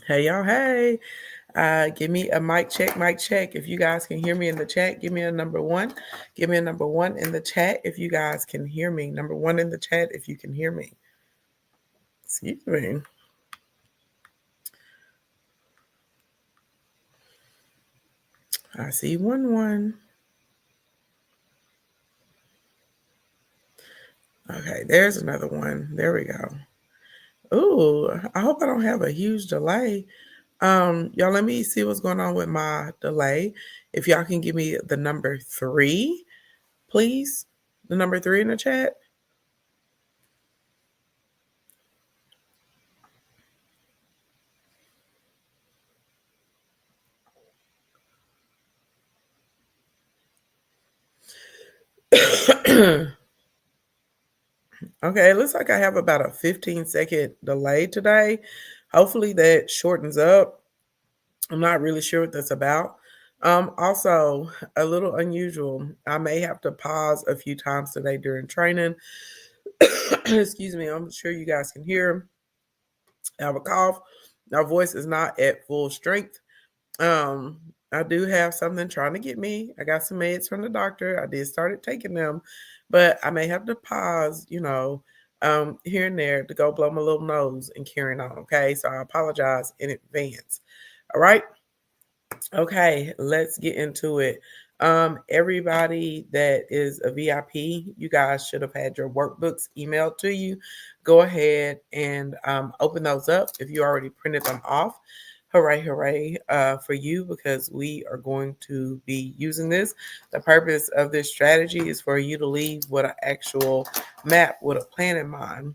Hey, y'all. Hey, give me a mic check, mic check. If you guys can hear me in the chat, give me a number one. Give me a number one in the chat if you guys can hear me. Number one in the chat if you can hear me. Excuse me. I see one. Okay, there's another one. There we go. Ooh, I hope I don't have a huge delay. Y'all, let me see what's going on with my delay. If y'all can give me the number three, please. The number three in the chat. Okay, it looks like I have about a 15-second delay today. Hopefully that shortens up. I'm not really sure what that's about. Also, a little unusual. I may have to pause a few times today during training. Excuse me, I'm sure you guys can hear. I have a cough. My voice is not at full strength. I do have something trying to get me. I got some meds from the doctor. I did started taking them, but I may have to pause, here and there to go blow my little nose and carrying on. Okay. So I apologize in advance. All right. Okay, let's get into it. Everybody that is a VIP, you guys should have had your workbooks emailed to you. Go ahead and open those up if you already printed them off. Hooray, hooray for you because we are going to be using this. The purpose of this strategy is for you to leave with an actual map with a plan in mind.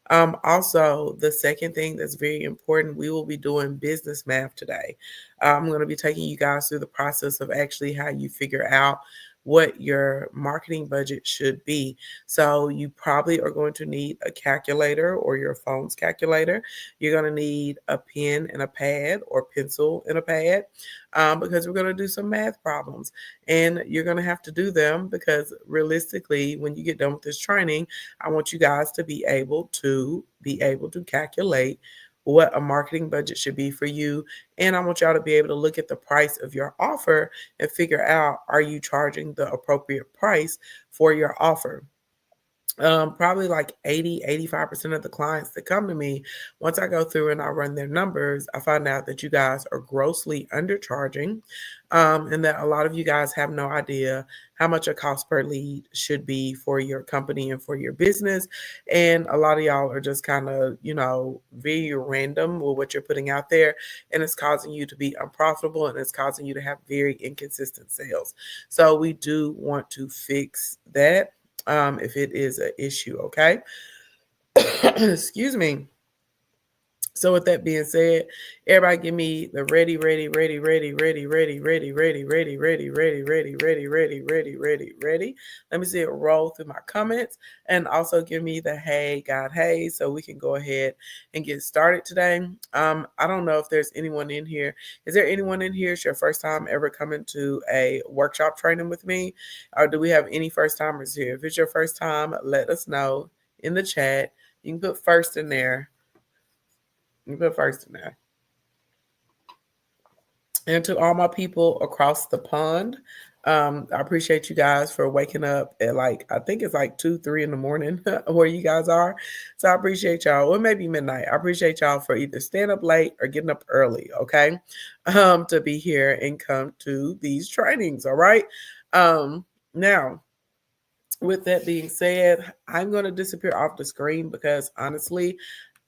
Also, the second thing that's very important, we will be doing business math today. I'm going to be taking you guys through the process of actually how you figure out what your marketing budget should be. So you probably are going to need a calculator or your phone's calculator. You're going to need a pen and a pad or pencil and a pad because we're going to do some math problems. And you're going to have to do them because realistically, when you get done with this training, I want you guys to be able to calculate what a marketing budget should be for you. And I want y'all to be able to look at the price of your offer and figure out, are you charging the appropriate price for your offer? Probably like 85% of the clients that come to me, once I go through and I run their numbers, I find out that you guys are grossly undercharging, and that a lot of you guys have no idea how much a cost per lead should be for your company and for your business. And a lot of y'all are just kind of, very random with what you're putting out there, and it's causing you to be unprofitable and it's causing you to have very inconsistent sales. So we do want to fix that if it is an issue, okay? Excuse me. So with that being said, everybody give me the ready. Let me see it roll through my comments and also give me the hey God hey so we can go ahead and get started today. I don't know if there's anyone in here. Is there anyone in here? It's your first time ever coming to a workshop training with me? Or do we have any first timers here? If it's your first time, let us know in the chat. You can put first in there. You put first in there. And to all my people across the pond, I appreciate you guys for waking up at I think it's like 2, 3 in the morning where you guys are. So I appreciate y'all. Or maybe midnight. I appreciate y'all for either staying up late or getting up early, okay? To be here and come to these trainings, all right? Now, with that being said, I'm going to disappear off the screen because honestly,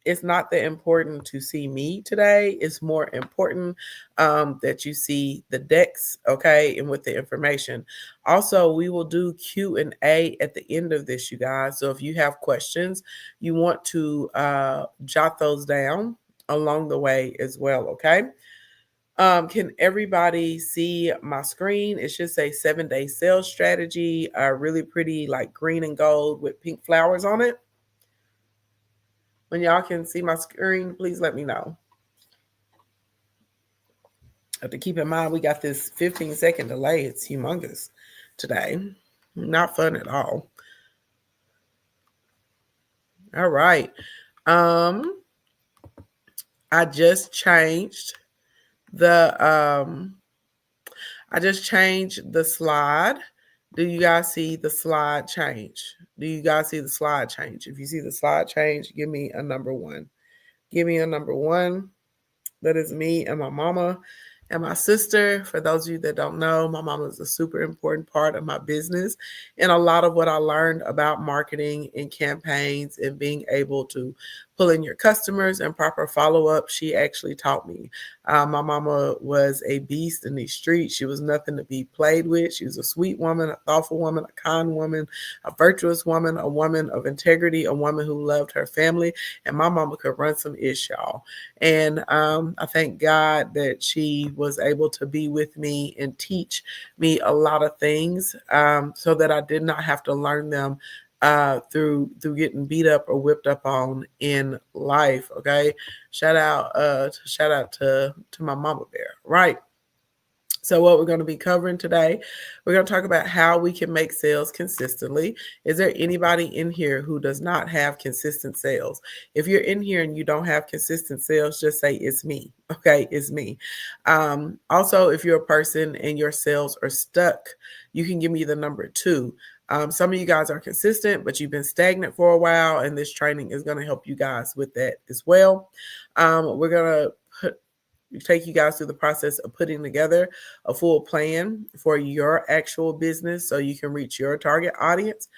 it's not that important to see me today. It's more important that you see the decks, okay, and with the information. Also, we will do Q&A at the end of this, you guys. So if you have questions, you want to jot those down along the way as well, okay? Can everybody see my screen? It should say 7-day sales strategy, really pretty like green and gold with pink flowers on it. When y'all can see my screen, please let me know. Have to keep in mind we got this 15-second delay. It's humongous today. Not fun at all. All right. I just changed the slide. Do you guys see the slide change? Do you guys see the slide change? If you see the slide change, give me a number 1. Give me a number 1. That is me and my mama and my sister. For those of you that don't know, my mama is a super important part of my business. And a lot of what I learned about marketing and campaigns and being able to pull in your customers and proper follow-up, she actually taught me. My mama was a beast in these streets. She was nothing to be played with. She was a sweet woman, a thoughtful woman, a kind woman, a virtuous woman, a woman of integrity, a woman who loved her family. And my mama could run some ish, y'all. And I thank God that she was able to be with me and teach me a lot of things, so that I did not have to learn them through getting beat up or whipped up on in life. Okay, shout out to my mama bear, right? So what we're going to be covering today, we're going to talk about how we can make sales consistently. Is there anybody in here who does not have consistent sales? If you're in here and you don't have consistent sales, just say it's me. Okay, it's me. Also, if you're a person and your sales are stuck, you can give me the number 2. Some of you guys are consistent, but you've been stagnant for a while, and this training is going to help you guys with that as well. We're going to take you guys through the process of putting together a full plan for your actual business so you can reach your target audience.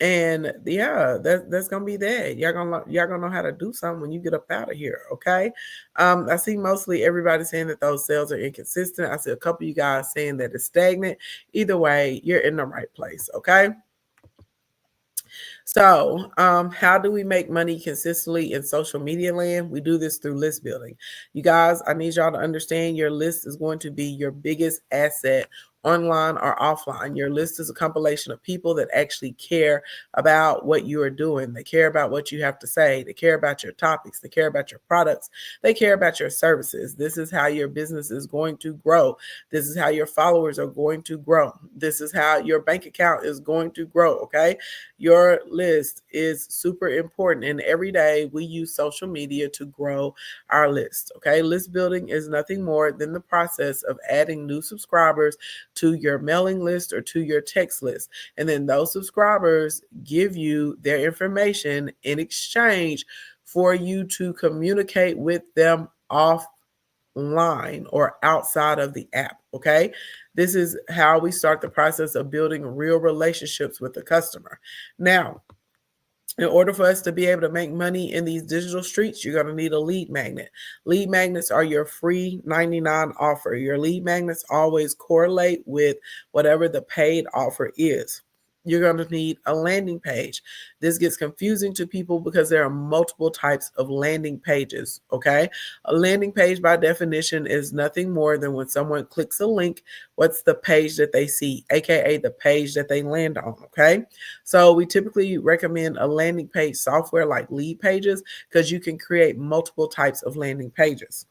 And yeah, that's gonna be that. Y'all gonna know how to do something when you get up out of here. Okay. I see mostly everybody saying that those sales are inconsistent. I see a couple of you guys saying that it's stagnant. Either way, you're in the right place. Okay. So, how do we make money consistently in social media land? We do this through list building. You guys, I need y'all to understand your list is going to be your biggest asset, online or offline. Your list is a compilation of people that actually care about what you are doing. They care about what you have to say. They care about your topics. They care about your products. They care about your services. This is how your business is going to grow. This is how your followers are going to grow. This is how your bank account is going to grow. Okay. Your list is super important. And every day we use social media to grow our list. Okay. List building is nothing more than the process of adding new subscribers to your mailing list or to your text list. And then those subscribers give you their information in exchange for you to communicate with them offline or outside of the app. Okay. This is how we start the process of building real relationships with the customer. Now, in order for us to be able to make money in these digital streets, you're going to need a lead magnet. Lead magnets are your free 99 offer. Your lead magnets always correlate with whatever the paid offer is. You're going to need a landing page. This gets confusing to people because there are multiple types of landing pages, okay? A landing page by definition is nothing more than when someone clicks a link, what's the page that they see, aka the page that they land on, okay? So we typically recommend a landing page software like Leadpages because you can create multiple types of landing pages.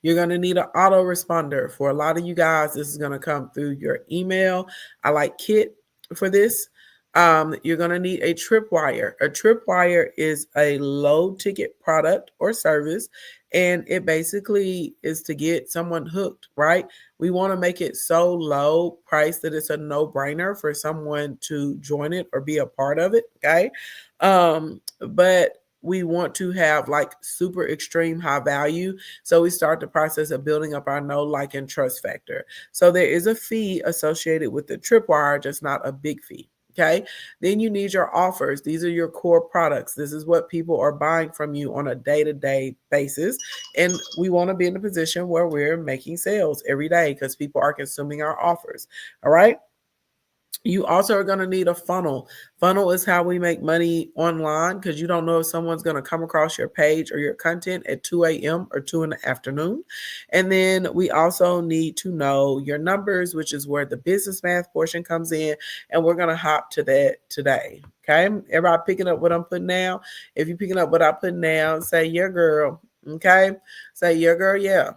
You're going to need an autoresponder. For a lot of you guys, this is going to come through your email. I like Kit for this. You're going to need a tripwire. A tripwire is a low ticket product or service, and it basically is to get someone hooked, right? We want to make it so low price that it's a no-brainer for someone to join it or be a part of it, okay? But we want to have like super extreme high value. So we start the process of building up our know, like, and trust factor. So there is a fee associated with the tripwire, just not a big fee. Okay. Then you need your offers. These are your core products. This is what people are buying from you on a day-to-day basis. And we want to be in a position where we're making sales every day because people are consuming our offers. All right. You also are going to need a funnel. Funnel is how we make money online because you don't know if someone's going to come across your page or your content at 2 a.m. or 2 in the afternoon. And then we also need to know your numbers, which is where the business math portion comes in. And we're going to hop to that today. Okay. Everybody picking up what I'm putting down? If you're picking up what I put down, say, yeah, girl. Okay. Say, yeah, girl. Yeah.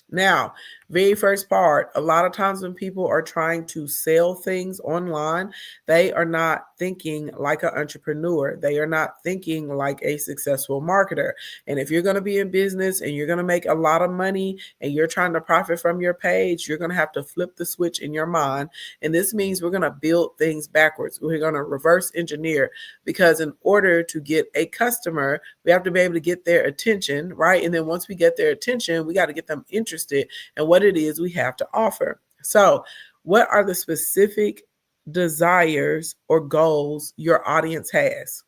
Now, Very first part, a lot of times when people are trying to sell things online, they are not thinking like an entrepreneur. They are not thinking like a successful marketer. And if you're going to be in business and you're going to make a lot of money and you're trying to profit from your page, you're going to have to flip the switch in your mind. And this means we're going to build things backwards. We're going to reverse engineer, because in order to get a customer, we have to be able to get their attention, right? And then once we get their attention, we got to get them interested in what it is we have to offer. So, what are the specific desires or goals your audience has?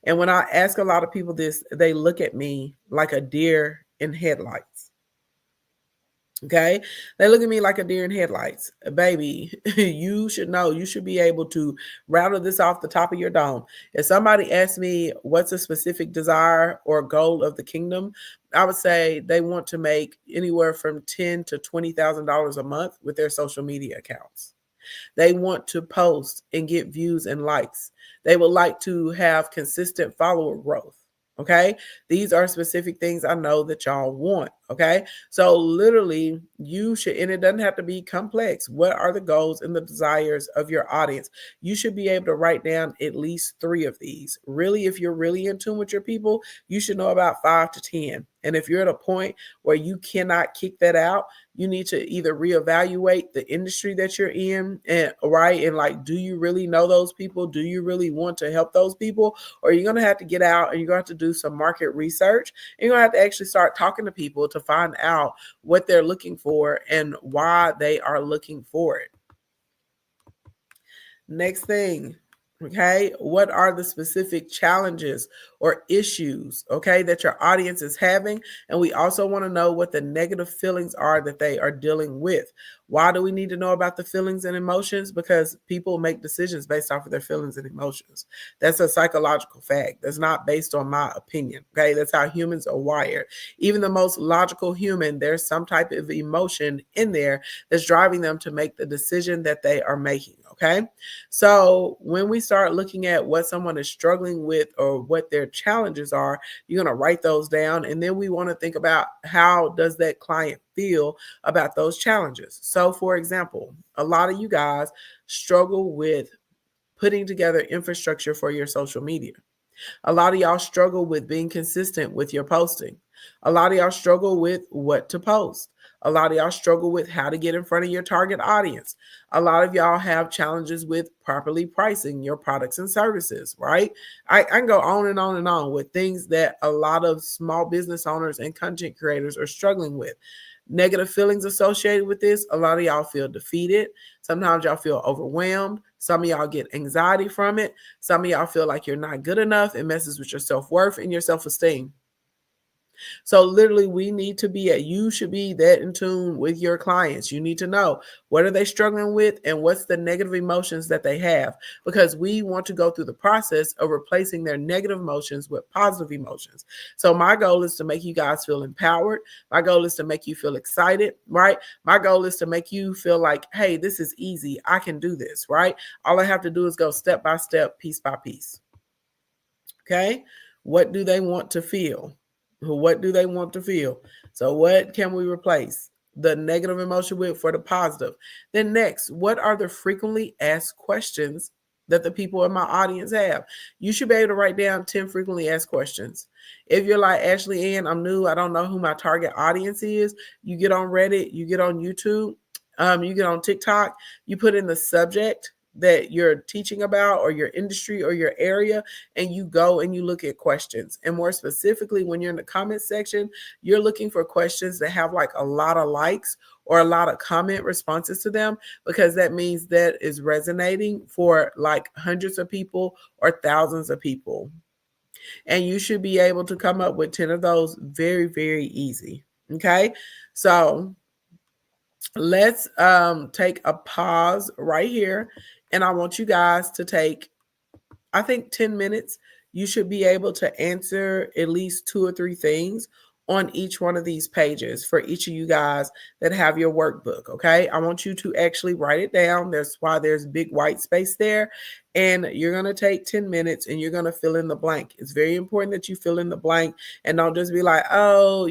And when I ask a lot of people this, they look at me like a deer in headlights. Okay. They look at me like a deer in headlights. Baby, you should know, you should be able to rattle this off the top of your dome. If somebody asks me what's a specific desire or goal of the kingdom, I would say they want to make anywhere from $10,000 to $20,000 a month with their social media accounts. They want to post and get views and likes. They would like to have consistent follower growth. Okay. These are specific things I know that y'all want. Okay. So literally you should, and it doesn't have to be complex. What are the goals and the desires of your audience? You should be able to write down at least 3 of these. Really, if you're really in tune with your people, you should know about 5 to 10. And if you're at a point where you cannot kick that out, you need to either reevaluate the industry that you're in, and right, and like, do you really know those people? Do you really want to help those people? Or you're going to have to get out and you're going to have to do some market research. And you're going to have to actually start talking to people to find out what they're looking for and why they are looking for it. Next thing, okay, what are the specific challenges or issues, okay, that your audience is having? And we also want to know what the negative feelings are that they are dealing with. Why do we need to know about the feelings and emotions? Because people make decisions based off of their feelings and emotions. That's a psychological fact. That's not based on my opinion, okay? That's how humans are wired. Even the most logical human, there's some type of emotion in there that's driving them to make the decision that they are making, okay? So when we start looking at what someone is struggling with or what their challenges are, you're going to write those down. And then we want to think about, how does that client feel about those challenges? So for example, a lot of you guys struggle with putting together infrastructure for your social media. A lot of y'all struggle with being consistent with your posting. A lot of y'all struggle with what to post. A lot of y'all struggle with how to get in front of your target audience. A lot of y'all have challenges with properly pricing your products and services, right? I can go on and on and on with things that a lot of small business owners and content creators are struggling with. Negative feelings associated with this. A lot of y'all feel defeated. Sometimes y'all feel overwhelmed. Some of y'all get anxiety from it. Some of y'all feel like you're not good enough. It messes with your self-worth and your self-esteem. So literally you should be that in tune with your clients. You need to know, what are they struggling with and what's the negative emotions that they have, because we want to go through the process of replacing their negative emotions with positive emotions. So my goal is to make you guys feel empowered. My goal is to make you feel excited, right? My goal is to make you feel like, hey, this is easy. I can do this, right? All I have to do is go step by step, piece by piece. Okay? What do they want to feel? What do they want to feel? So what can we replace the negative emotion with for the positive? Then next, what are the frequently asked questions that the people in my audience have? You should be able to write down 10 frequently asked questions. If you're like, Ashley Ann, I'm new, I don't know who my target audience is, you get on Reddit, you get on YouTube, you get on TikTok, you put in the subject that you're teaching about or your industry or your area, and you go and you look at questions. And more specifically, when you're in the comment section, you're looking for questions that have like a lot of likes or a lot of comment responses to them, because that means that is resonating for like hundreds of people or thousands of people. And you should be able to come up with 10 of those very, very easy. Okay. So let's take a pause right here, and I want you guys to take, I think, 10 minutes. You should be able to answer at least 2 or 3 things on each one of these pages for each of you guys that have your workbook. Okay. I want you to actually write it down. That's why there's big white space there. And you're going to take 10 minutes and you're going to fill in the blank. It's very important that you fill in the blank and don't just be like, oh,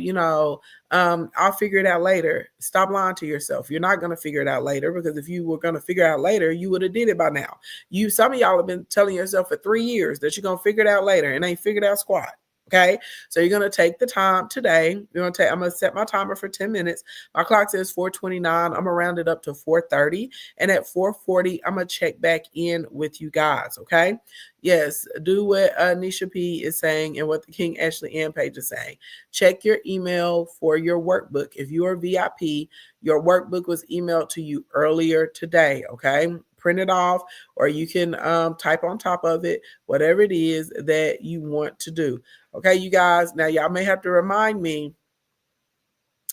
I'll figure it out later. Stop lying to yourself. You're not going to figure it out later, because if you were going to figure it out later, you would have did it by now. Some of y'all have been telling yourself for 3 years that you're going to figure it out later and ain't figured out squat. Okay. So you're going to take the time today. I'm going to set my timer for 10 minutes. My clock says 4:29. I'm going to round it up to 4:30. And at 4:40, I'm going to check back in with you guys. Okay. Yes. Do what Nisha P is saying and what the King Ashley Ann page is saying. Check your email for your workbook. If you are VIP, your workbook was emailed to you earlier today. Okay. Print it off, or you can type on top of it, whatever it is that you want to do. Okay, you guys, now y'all may have to remind me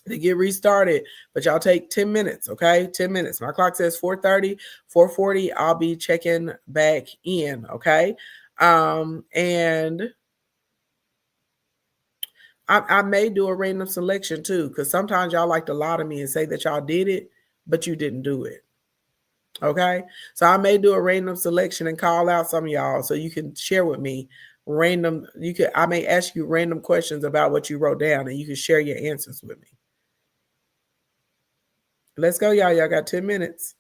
to get restarted, but y'all take 10 minutes, okay? 10 minutes. My clock says 4:30, 4:40, I'll be checking back in, okay? And I may do a random selection too, because sometimes y'all like to lie to me and say that y'all did it, but you didn't do it. Okay. So I may do a random selection and call out some of y'all so you can share with me I may ask you random questions about what you wrote down and you can share your answers with me. Let's go, y'all. Y'all got 10 minutes.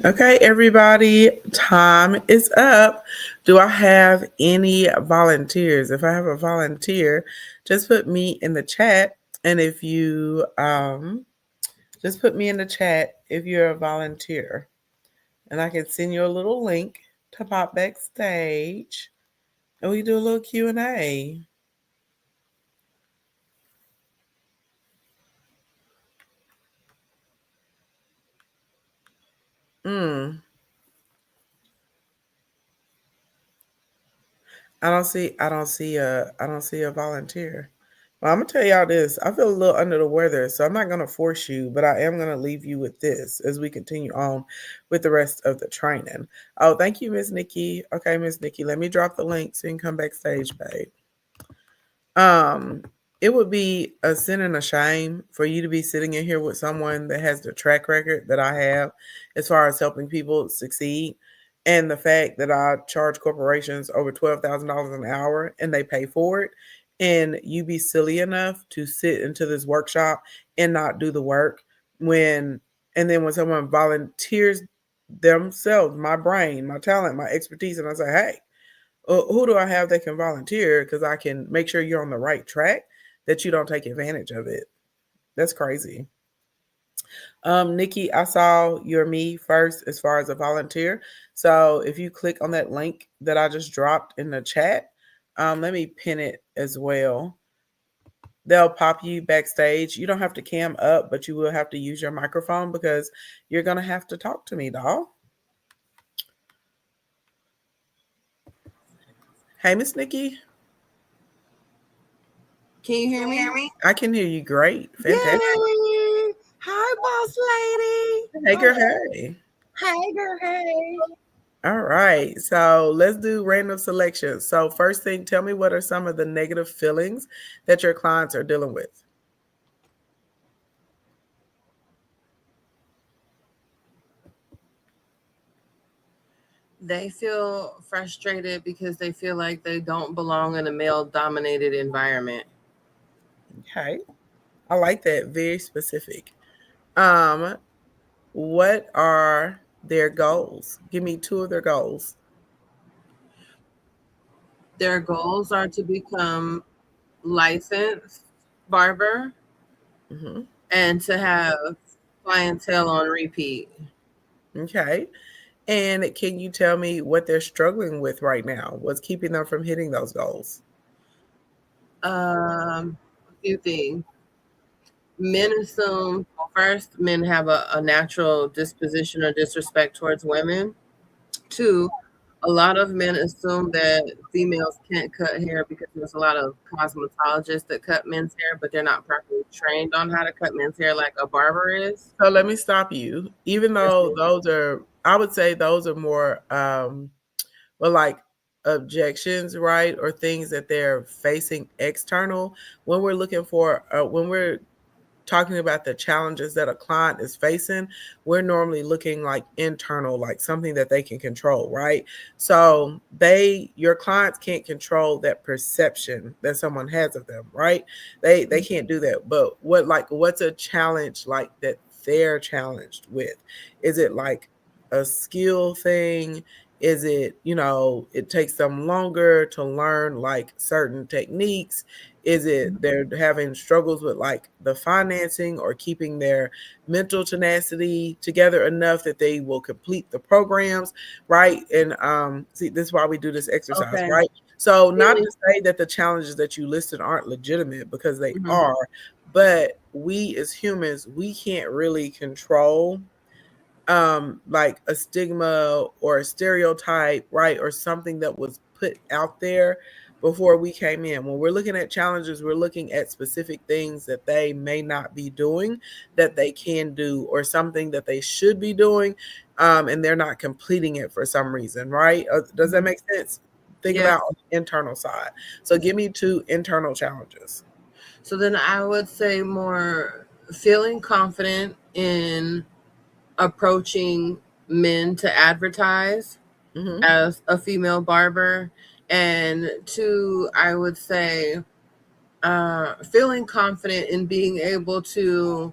Okay, everybody, time is up. Do I have any volunteers? If I have a volunteer, just put me in the chat. And if you just put me in the chat if you're a volunteer. And I can send you a little link to pop backstage. And we do a little Q&A. Mm. I don't see a volunteer. Well, I'm gonna tell y'all this. I feel a little under the weather, so I'm not gonna force you, but I am gonna leave you with this as we continue on with the rest of the training. Oh, thank you, Miss Nikki. Okay, Miss Nikki, let me drop the link so you can come backstage, babe. Um, it would be a sin and a shame for you to be sitting in here with someone that has the track record that I have as far as helping people succeed. And the fact that I charge corporations over $12,000 an hour and they pay for it. And you be silly enough to sit into this workshop and not do the work when, and then when someone volunteers themselves, my brain, my talent, my expertise, and I say, hey, who do I have that can volunteer? Because I can make sure you're on the right track, that you don't take advantage of it. That's crazy. Nikki, I saw your me first as far as a volunteer. So if you click on that link that I just dropped in the chat, let me pin it as well. They'll pop you backstage. You don't have to cam up, but you will have to use your microphone because you're going to have to talk to me, doll. Hey, Miss Nikki. Can you hear me? I can hear you great. Fantastic. Yay! Hi, boss lady. Hey, girl, hey. Hey, girl, hey. All right. So let's do random selection. So, first thing, tell me what are some of the negative feelings that your clients are dealing with? They feel frustrated because they feel like they don't belong in a male dominated environment. Okay. I like that. Very specific. Um, what are their goals? Give me two of their goals. Their goals are to become licensed barber Hmm. and to have clientele on repeat. Okay. And can you tell me what they're struggling with right now? What's keeping them from hitting those goals? A few things. Men assume, well, first, men have a natural disposition or disrespect towards women. Two, a lot of men assume that females can't cut hair because there's a lot of cosmetologists that cut men's hair, but they're not properly trained on how to cut men's hair like a barber is. So let me stop you. Even Yes, though ma'am. those are, I would say those are more well, like objections, right? Or things that they're facing external. When we're talking about the challenges that a client is facing, we're normally looking like internal, like something that they can control, right? So your clients can't control that perception that someone has of them, right? They can't do that. But what's a challenge like that they're challenged with? Is it like a skill thing? Is it, it takes them longer to learn like certain techniques? Is it they're having struggles with like the financing or keeping their mental tenacity together enough that they will complete the programs, right? And see, this is why we do this exercise, Okay. right? So not Really? to say that the challenges that you listed aren't legitimate, because they Mhm. are, but we as humans, we can't really control like a stigma or a stereotype, right? Or something that was put out there before we came in. When we're looking at challenges, we're looking at specific things that they may not be doing that they can do, or something that they should be doing, and they're not completing it for some reason, right? Does that make sense? Think Yes. about on the internal side. So give me two internal challenges. So then I would say more feeling confident in approaching men to advertise Hmm. as a female barber. And two, I would say feeling confident in being able to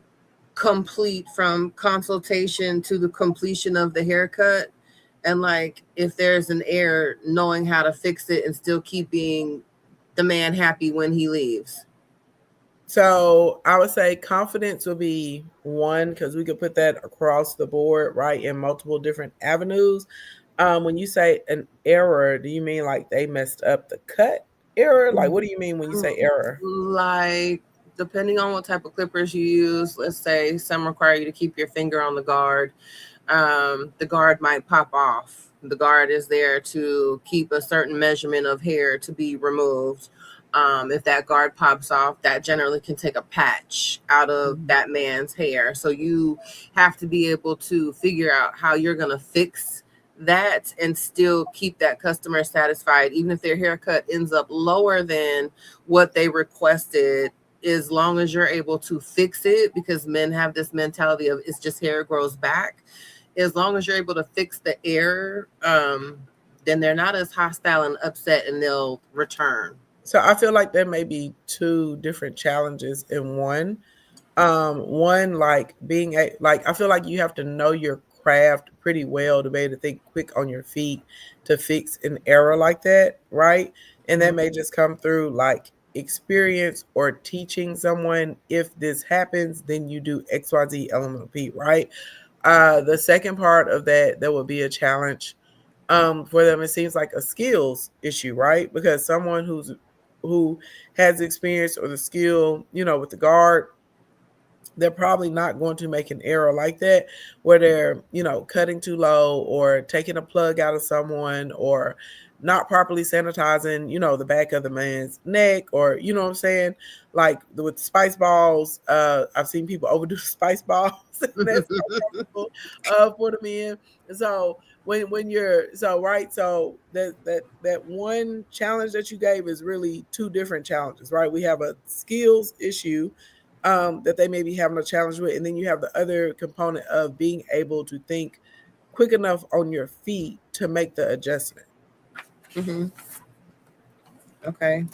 complete from consultation to the completion of the haircut, and like if there's an error, knowing how to fix it and still keeping the man happy when he leaves. So I would say confidence would be one, because we could put that across the board, right, in multiple different avenues. When you say an error, do you mean like they messed up the cut error? Like, what do you mean when you say error? Like, depending on what type of clippers you use, let's say some require you to keep your finger on the guard. The guard might pop off. The guard is there to keep a certain measurement of hair to be removed. If that guard pops off, that generally can take a patch out of that man's hair. So you have to be able to figure out how you're going to fix that and still keep that customer satisfied, even if their haircut ends up lower than what they requested, as long as you're able to fix it, because men have this mentality of it's just hair grows back. As long as you're able to fix the error, then they're not as hostile and upset, and they'll return. So I feel like there may be two different challenges in one. One, like being like, I feel like you have to know your craft pretty well to be able to think quick on your feet to fix an error like that, right? And that may just come through like experience or teaching someone, if this happens, then you do XYZ element P, right? The second part of that, there will be a challenge for them. It seems like a skills issue, right? Because someone who has experience or the skill, with the guard, they're probably not going to make an error like that where they're, cutting too low or taking a plug out of someone or not properly sanitizing, the back of the man's neck, or, you know what I'm saying? Like with spice balls, I've seen people overdo spice balls. That's for the men. So when you're right, so that one challenge that you gave is really two different challenges, right? We have a skills issue that they may be having a challenge with, and then you have the other component of being able to think quick enough on your feet to make the adjustment. Okay.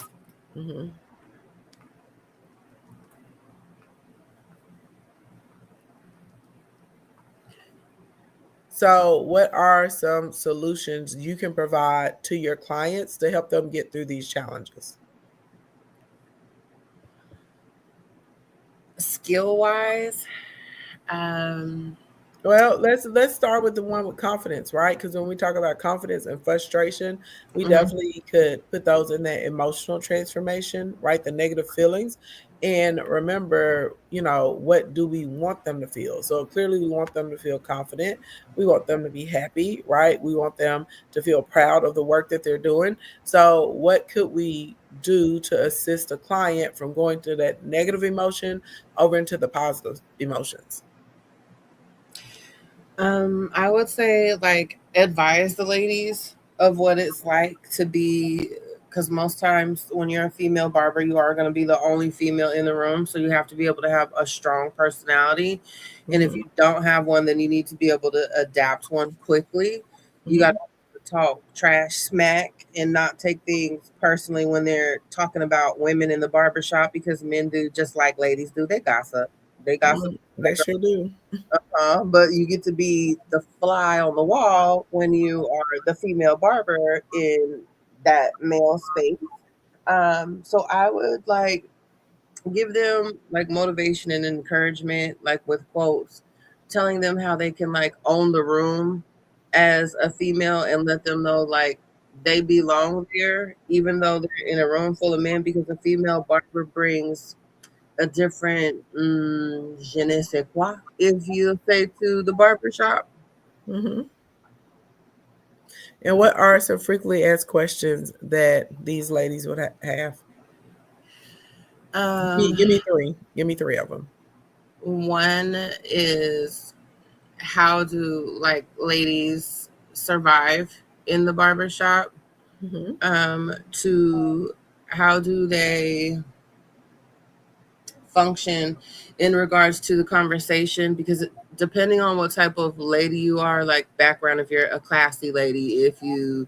So what are some solutions you can provide to your clients to help them get through these challenges? Skill wise, well, let's start with the one with confidence, right? Because when we talk about confidence and frustration, we definitely could put those in that emotional transformation, right? The negative feelings. And remember, what do we want them to feel? So clearly we want them to feel confident. We want them to be happy, right? We want them to feel proud of the work that they're doing. So what could we do to assist a client from going to that negative emotion over into the positive emotions? I would say like advise the ladies of what it's like to be, because most times when you're a female barber, you are going to be the only female in the room. So you have to be able to have a strong personality. And if you don't have one, then you need to be able to adapt one quickly. You got to talk trash smack and not take things personally when they're talking about women in the barbershop, because men do just like ladies do. They gossip. They gossip. They sure do. But you get to be the fly on the wall when you are the female barber in that male space. So I would like give them like motivation and encouragement, like with quotes, telling them how they can like own the room as a female and let them know like they belong there, even though they're in a room full of men, because a female barber brings a different je ne sais quoi, if you say, to the barbershop. And what are some frequently asked questions that these ladies would have? Give me three. Give me three of them. One is, how do like ladies survive in the barbershop? To how do they function in regards to the conversation, because depending on what type of lady you are, like background, if you're a classy lady, if you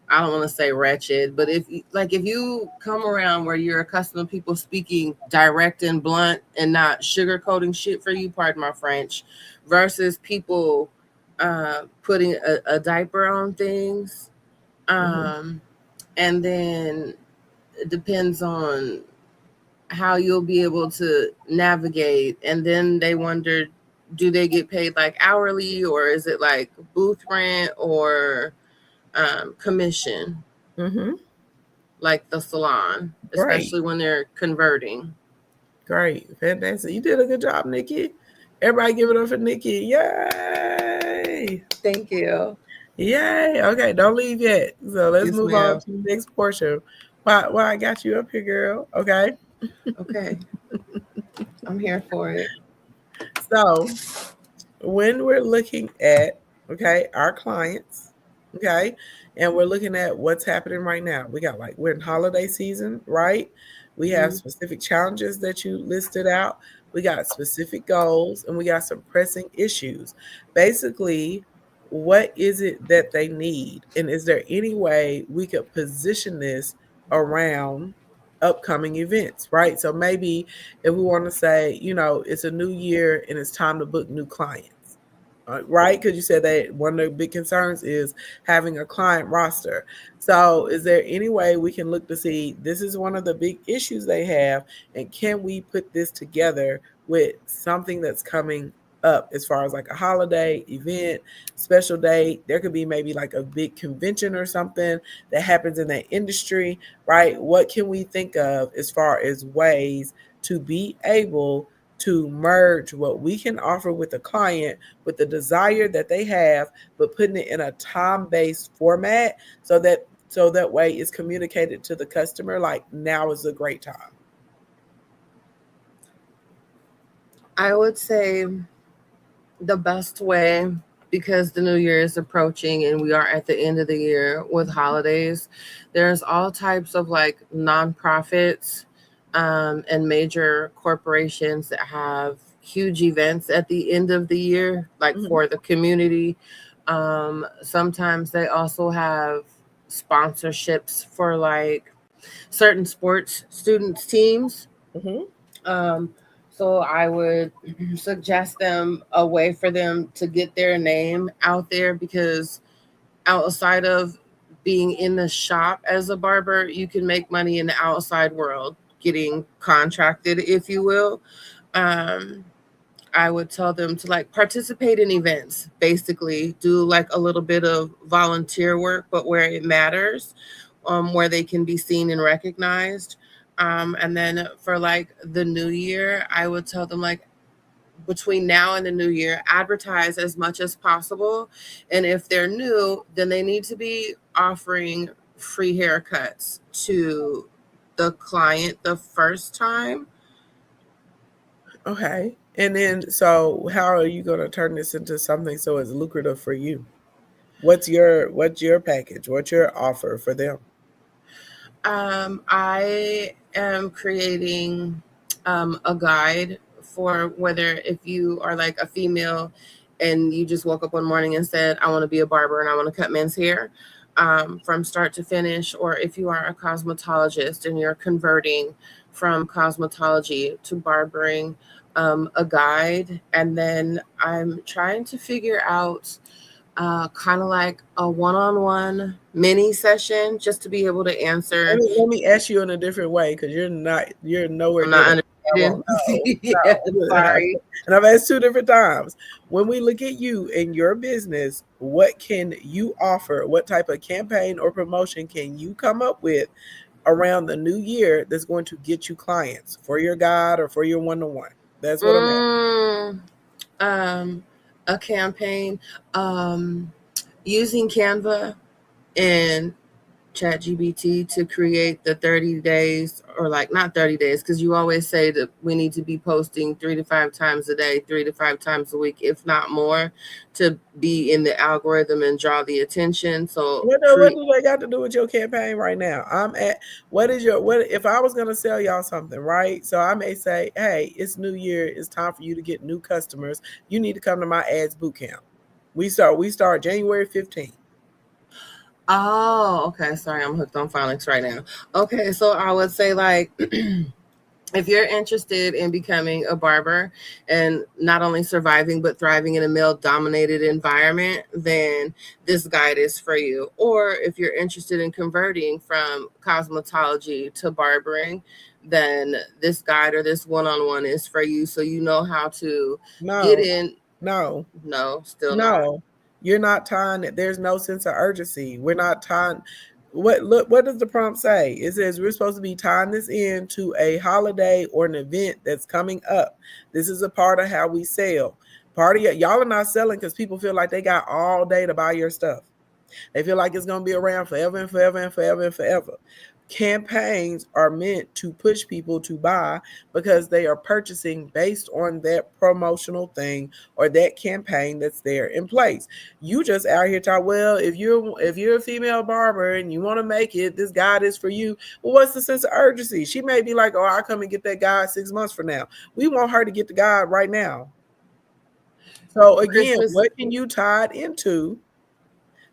I don't want to say wretched, but if you come around where you're accustomed to people speaking direct and blunt and not sugarcoating shit for you, pardon my French, versus people putting a diaper on things, Mhm. and then it depends on how you'll be able to navigate, and then they wonder, do they get paid like hourly, or is it like booth rent or commission, Mhm. like the salon, Great. especially when they're converting. Great. Fantastic. You did a good job, Nikki. Everybody give it up for Nikki. Yay. Thank you. Yay. Okay, don't leave yet. So let's Yes, move on ma'am. to the next portion. Why I got you up here, girl. Okay. Okay, I'm here for it. So when we're looking at, okay, our clients, okay, and we're looking at what's happening right now, we got, like, we're in holiday season, right? We have Mhm. specific challenges that you listed out, we got specific goals, and we got some pressing issues. Basically, what is it that they need, and is there any way we could position this around upcoming events, right? So maybe if we want to say, it's a new year and it's time to book new clients, right? Because you said that one of the big concerns is having a client roster. So, is there any way we can look to see this is one of the big issues they have, and can we put this together with something that's coming up as far as like a holiday event, special day? There could be maybe like a big convention or something that happens in that industry, right? What can we think of as far as ways to be able to merge what we can offer with the client with the desire that they have, but putting it in a time-based format so that way it's communicated to the customer like now is a great time. I would say the best way, because the new year is approaching and we are at the end of the year with holidays, there's all types of like nonprofits and major corporations that have huge events at the end of the year, like Mhm, for the community. Sometimes they also have sponsorships for like certain sports students teams. mhm. um, so I would suggest them a way for them to get their name out there, because outside of being in the shop as a barber, you can make money in the outside world getting contracted, if you will. Um, I would tell them to like participate in events, basically do like a little bit of volunteer work, but where it matters, where they can be seen and recognized. And then for like the new year, I would tell them like between now and the new year, advertise as much as possible. And if they're new, then they need to be offering free haircuts to the client the first time. Okay. And then, so how are you going to turn this into something so it's lucrative for you? What's your package? What's your offer for them? I am creating a guide for whether if you are like a female and you just woke up one morning and said, I want to be a barber and I want to cut men's hair from start to finish, or if you are a cosmetologist and you're converting from cosmetology to barbering, a guide. And then I'm trying to figure out kind of like a one-on-one mini session just to be able to Let answer. me let me ask you in a different way because you're nowhere I'm near not the I understanding. won't know. Yeah, No. sorry. And I've asked two different times. When we look at you and your business, what can you offer? What type of campaign or promotion can you come up with around the new year that's going to get you clients for your guide or for your one-to-one? That's what I'm at. Mm, um, a campaign using Canva and ChatGPT to create the 30 days, or like not 30 days, because you always say that we need to be posting 3 to 5 times a day, 3 to 5 times a week, if not more, to be in the algorithm and draw the attention. So What do they got to do with your campaign right now? What if I was gonna sell y'all something, right? So I may say, hey, it's new year, it's time for you to get new customers. You need to come to my ads boot camp. We start January 15th. Oh, okay. Sorry, I'm hooked on phonics right now. Okay, so I would say like if you're interested in becoming a barber and not only surviving but thriving in a male dominated environment, then this guide is for you. Or if you're interested in converting from cosmetology to barbering, then this guide or this one-on-one is for you, so you know how to get No, in. no, No, still not. no. You're not tying it. There's no sense of urgency. We're not tying. What does the prompt say? It says we're supposed to be tying this in to a holiday or an event that's coming up. This is a part of how we sell. Part of y'all are not selling because people feel like they got all day to buy your stuff. They feel like it's going to be around forever and forever and forever and forever. Campaigns are meant to push people to buy because they are purchasing based on that promotional thing or that campaign that's there in place. You just out here talk, well, if you're a female barber and you want to make it, this guide is for you. Well, what's the sense of urgency? She may be like, oh, I'll come and get that guide 6 months from now. We want her to get the guide right now. So again, Christmas, what can you tie it into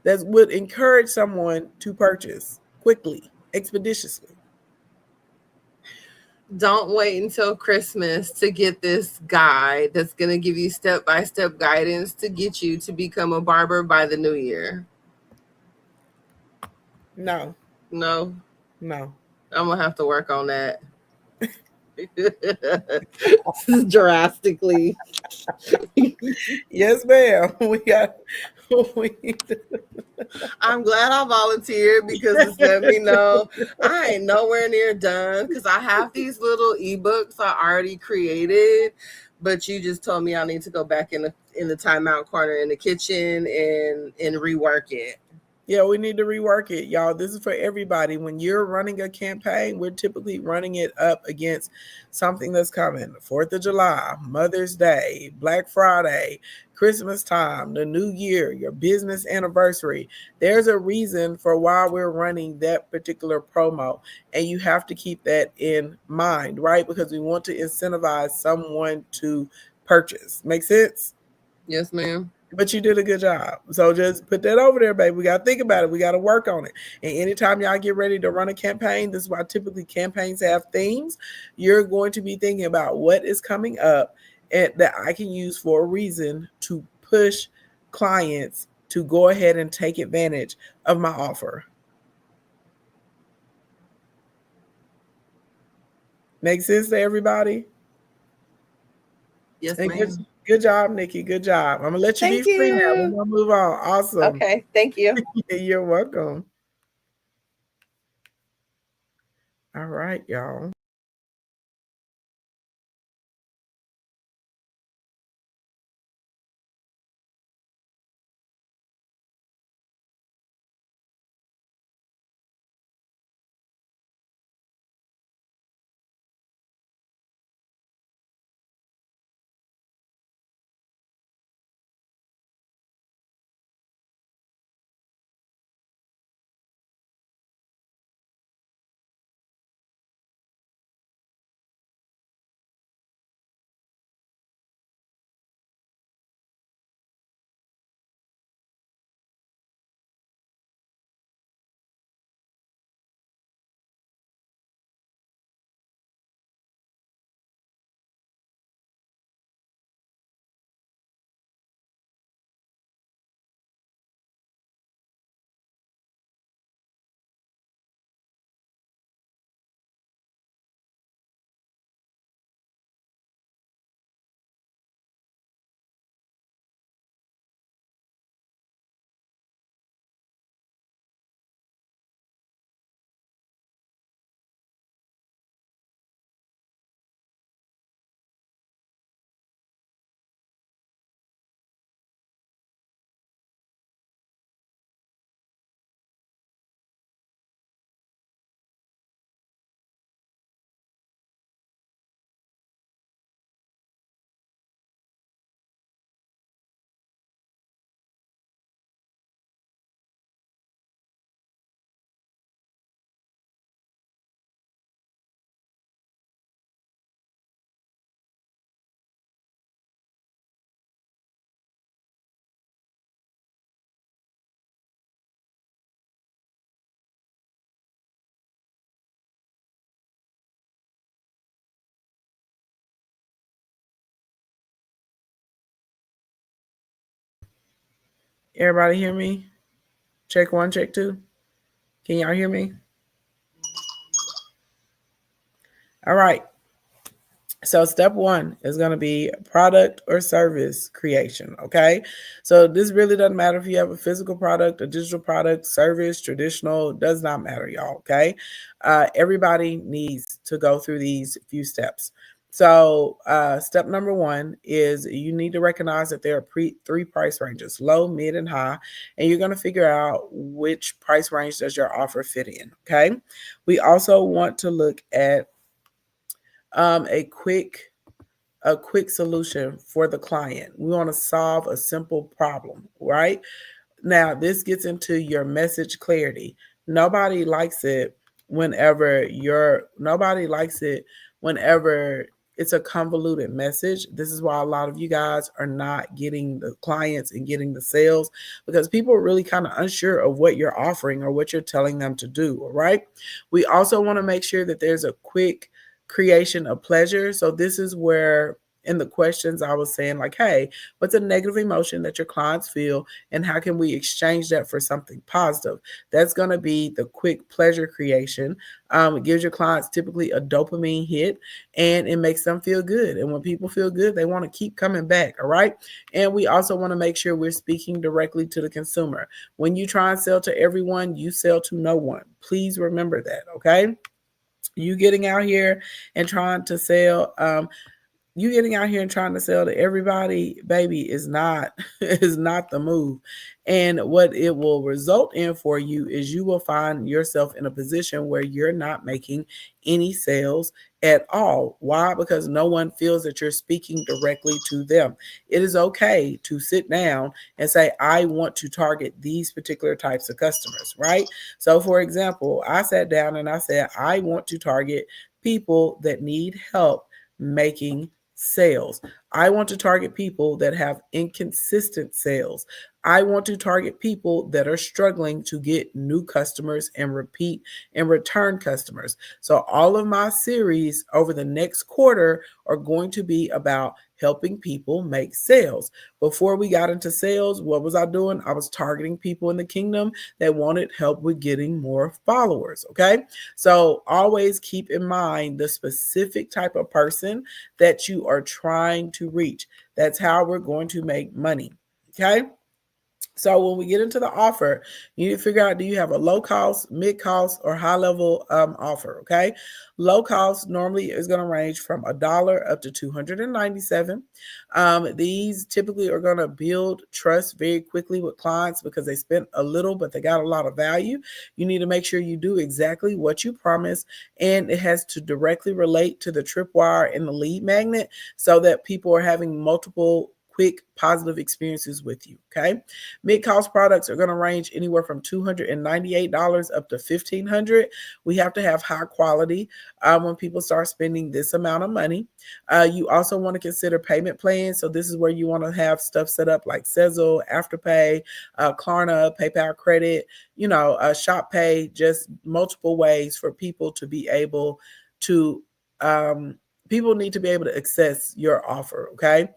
that would encourage someone to purchase quickly, expeditiously? don't wait until Christmas to get this guide that's going to give you step-by-step guidance to get you to become a barber by the new year. No, No, no. I'm going to have to work on that. Drastically. Yes, ma'am. We got. We, I'm glad I volunteered because it's let me know I ain't nowhere near done because I have these little ebooks I already created, but you just told me I need to go back in the timeout corner in the kitchen and rework it. yeah, we need to rework it, y'all. This is for everybody. When you're running a campaign, we're typically running it up against something that's coming: 4th of July, Mother's Day, Black Friday, Christmas time, the new year, your business anniversary. There's a reason for why we're running that particular promo, and you have to keep that in mind, right? Because we want to incentivize someone to purchase. Make sense? Yes, ma'am. But you did a good job. So just put that over there, baby. We got to think about it. We got to work on it. And anytime y'all get ready to run a campaign, this is why typically campaigns have themes. You're going to be thinking about what is coming up and that I can use for a reason to push clients to go ahead and take advantage of my offer. Make sense to everybody? Yes, And ma'am. good job, Nikki. Good job. I'm gonna let you be Thank free now. We're you. gonna move on. Awesome. Okay, thank you. You're welcome. All right, y'all. Everybody hear me? Check one, check two. Can y'all hear me? All right. So step one is going to be product or service creation. Okay. So this really doesn't matter if you have a physical product, a digital product, service, traditional, does not matter, y'all. Okay. Everybody needs to go through these few steps. So step number one is you need to recognize that there are three price ranges, low, mid, and high, and you're going to figure out which price range does your offer fit in. Okay. We also want to look at um, a quick a quick solution for the client. We want to solve a simple problem, right? Now, this gets into your message clarity. Nobody likes it nobody likes it whenever it's a convoluted message. This is why a lot of you guys are not getting the clients and getting the sales, because people are really kind of unsure of what you're offering or what you're telling them to do. All right. We also want to make sure that there's a quick creation of pleasure. So this is where in the questions I was saying, like, hey, what's a negative emotion that your clients feel, and how can we exchange that for something positive? That's going to be the quick pleasure creation. It gives your clients typically a dopamine hit, and it makes them feel good. And when people feel good, they want to keep coming back. All right. And we also want to make sure we're speaking directly to the consumer. When you try and sell to everyone, you sell to no one. Please remember that. Okay. You getting out here and trying to sell, you getting out here and trying to sell to everybody, baby, is not is not the move. And what it will result in for you is you will find yourself in a position where you're not making any sales at all. Why? Because no one feels that you're speaking directly to them. It is okay to sit down and say, I want to target these particular types of customers, right? So for example, I sat down and I said, I want to target people that need help making sales. I want to target people that have inconsistent sales. I want to target people that are struggling to get new customers and repeat and return customers. So, all of my series over the next quarter are going to be about helping people make sales. Before we got into sales, what was I doing? I was targeting people in the kingdom that wanted help with getting more followers. Okay. So, always keep in mind the specific type of person that you are trying to reach. That's how we're going to make money. Okay. So when we get into the offer, you need to figure out, do you have a low cost, mid cost, or high level offer? Okay. Low cost normally is going to range from $1 up to $297. These typically are going to build trust very quickly with clients because they spent a little, but they got a lot of value. You need to make sure you do exactly what you promised, and it has to directly relate to the tripwire and the lead magnet so that people are having multiple quick positive experiences with you. Okay. Mid-cost products are going to range anywhere from $298 up to $1,500. We have to have high quality when people start spending this amount of money. You also want to consider payment plans. So this is where you want to have stuff set up like Sezzle, Afterpay, Klarna, PayPal Credit, Shop Pay, just multiple ways for people to be able to people need to be able to access your offer. Okay.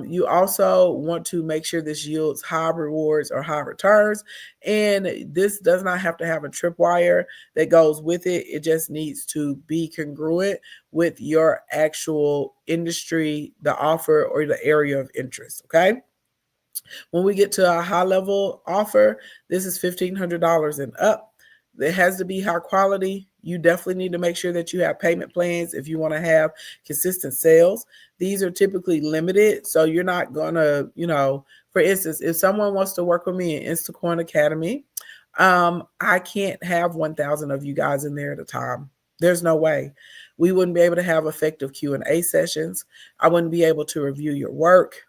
You also want to make sure this yields high rewards or high returns. And this does not have to have a tripwire that goes with it. It just needs to be congruent with your actual industry, the offer, or the area of interest. Okay. When we get to a high level offer, this is $1,500 and up. It has to be high quality. You definitely need to make sure that you have payment plans if you want to have consistent sales. These are typically limited. So you're not going to, for instance, if someone wants to work with me in Instacoin Academy, I can't have 1,000 of you guys in there at a time. There's no way. We wouldn't be able to have effective Q&A sessions. I wouldn't be able to review your work.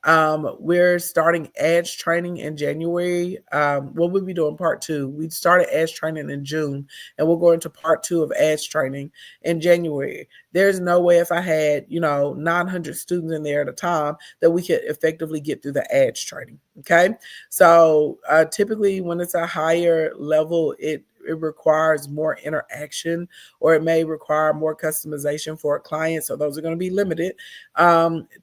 We're starting ads training in January. We'll be doing part 2. We started ads training in June, and we'll go into part 2 of ads training in January. There's no way if I had, 900 students in there at a time that we could effectively get through the ads training. Okay. So typically when it's a higher level, it it requires more interaction, or it may require more customization for a client. So those are going to be limited.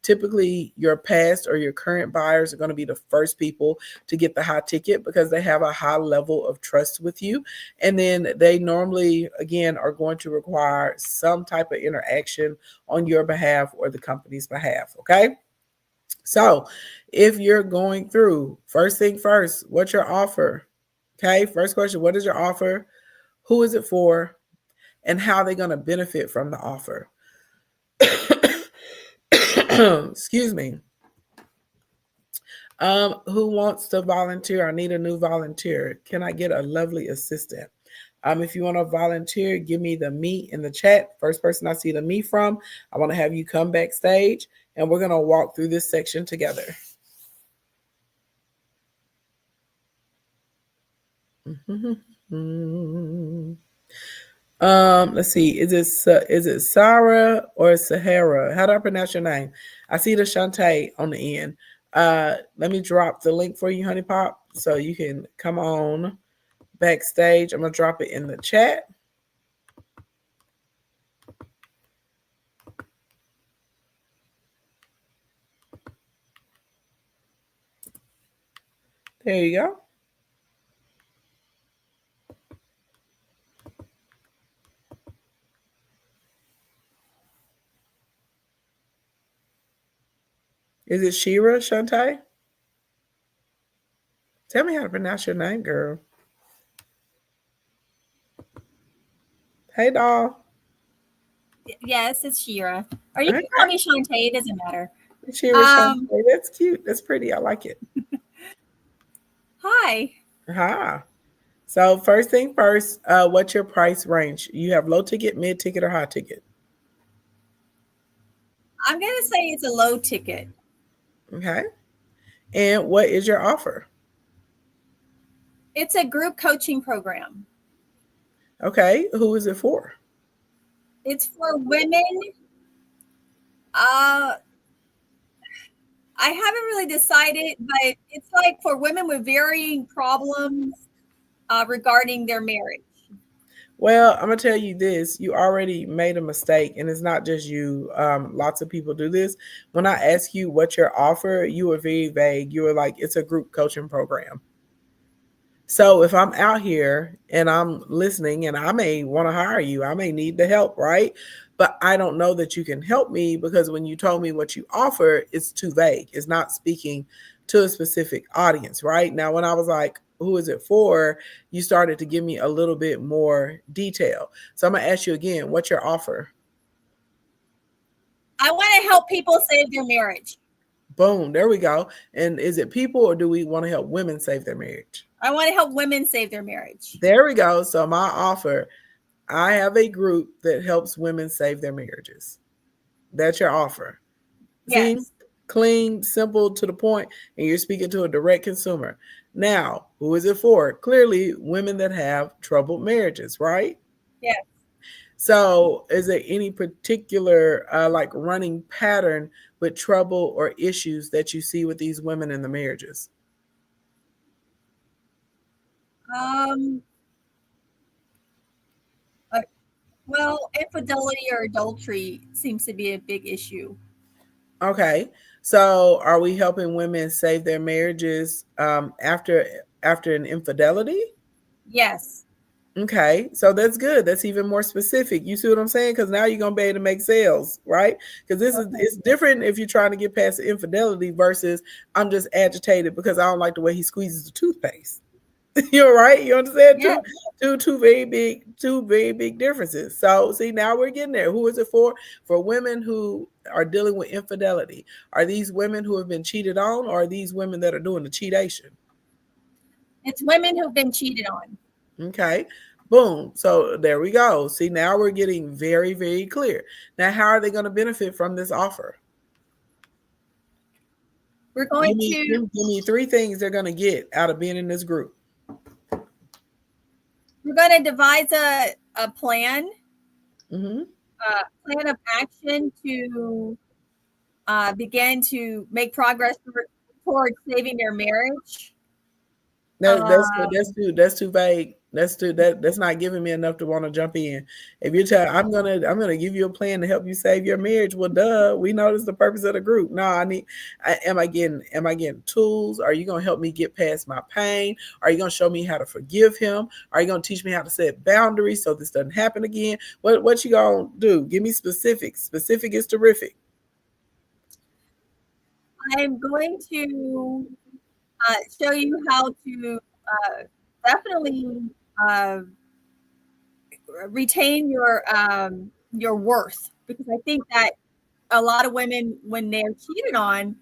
Typically, your past or your current buyers are going to be the first people to get the high ticket because they have a high level of trust with you. And then they normally, again, are going to require some type of interaction on your behalf or the company's behalf. Okay. So if you're going through, first thing first, what's your offer? Okay. First question, what is your offer? Who is it for? And how are they going to benefit from the offer? Excuse me. Who wants to volunteer? I need a new volunteer. Can I get a lovely assistant? If you want to volunteer, give me the me in the chat. First person I see the me from, I want to have you come backstage and we're going to walk through this section together. Let's see. Is it Sarah or Sahara? How do I pronounce your name? I see the Shantae on the end. Let me drop the link for you, Honey Pop, so you can come on backstage. I'm gonna drop it in the chat. There you go. Is it Shira, Shantae? Tell me how to pronounce your name, girl. Hey, doll. Yes, it's Shira. Or you can call me Shantae. It doesn't matter. Shira, Shantae. That's cute. That's pretty. I like it. Hi. Hi. So first thing first, what's your price range? You have low ticket, mid ticket, or high ticket? I'm going to say it's a low ticket. Okay. And what is your offer? It's a group coaching program. Okay. Who is it for? It's for women. I haven't really decided, but it's like for women with varying problems regarding their marriage. Well, I'm going to tell you this. You already made a mistake, and it's not just you. Lots of people do this. When I ask you what your offer, you were very vague. You were like, it's a group coaching program. So if I'm out here and I'm listening and I may want to hire you, I may need the help, right? But I don't know that you can help me because when you told me what you offer, it's too vague. It's not speaking to a specific audience, right? Now, when I was like, who is it for? You started to give me a little bit more detail. So I'm going to ask you again, what's your offer? I want to help people save their marriage. Boom. There we go. And is it people or do we want to help women save their marriage? I want to help women save their marriage. There we go. So my offer, I have a group that helps women save their marriages. That's your offer. Yes. See? Clean, simple, to the point, and you're speaking to a direct consumer. Now, who is it for? Clearly, women that have troubled marriages, right? Yes. So, is there any particular like running pattern with trouble or issues that you see with these women in the marriages? Well, infidelity or adultery seems to be a big issue. Okay. So are we helping women save their marriages after an infidelity? Yes. Okay. So that's good. That's even more specific. You see what I'm saying? Because now you're gonna be able to make sales, right? Because it's different if you're trying to get past the infidelity versus I'm just agitated because I don't like the way he squeezes the toothpaste. You're right. You understand? Yeah. Two very big differences. So see, now we're getting there. Who is it for? For women who are dealing with infidelity. Are these women who have been cheated on, or are these women that are doing the cheatation? It's women who've been cheated on. Okay. Boom. So there we go. See, now we're getting very, very clear. Now, how are they going to benefit from this offer? We're going to give me 3 things they're going to get out of being in this group. We're going to devise a plan, Mm-hmm. plan of action to begin to make progress towards saving their marriage. That's too vague. That's not giving me enough to want to jump in. If you're telling I'm gonna give you a plan to help you save your marriage, well, duh, we know this the purpose of the group. No, am I getting tools? Are you gonna help me get past my pain? Are you gonna show me how to forgive him? Are you gonna teach me how to set boundaries so this doesn't happen again? What you gonna do? Give me specifics. Specific is terrific. I'm going to show you how to definitely uh, retain your worth, because I think that a lot of women, when they're cheated on,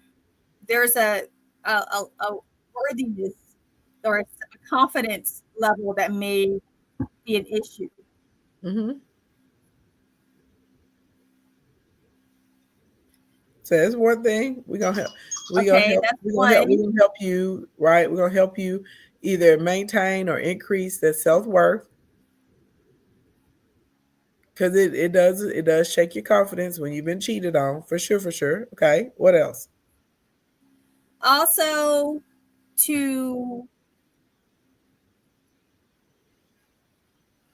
there's a worthiness or a confidence level that may be an issue. Mm-hmm. So that's one thing we're gonna help. We're gonna help you, right? We're gonna help you either maintain or increase that self-worth. Because it does shake your confidence when you've been cheated on, for sure, for sure. Okay. What else? Also, to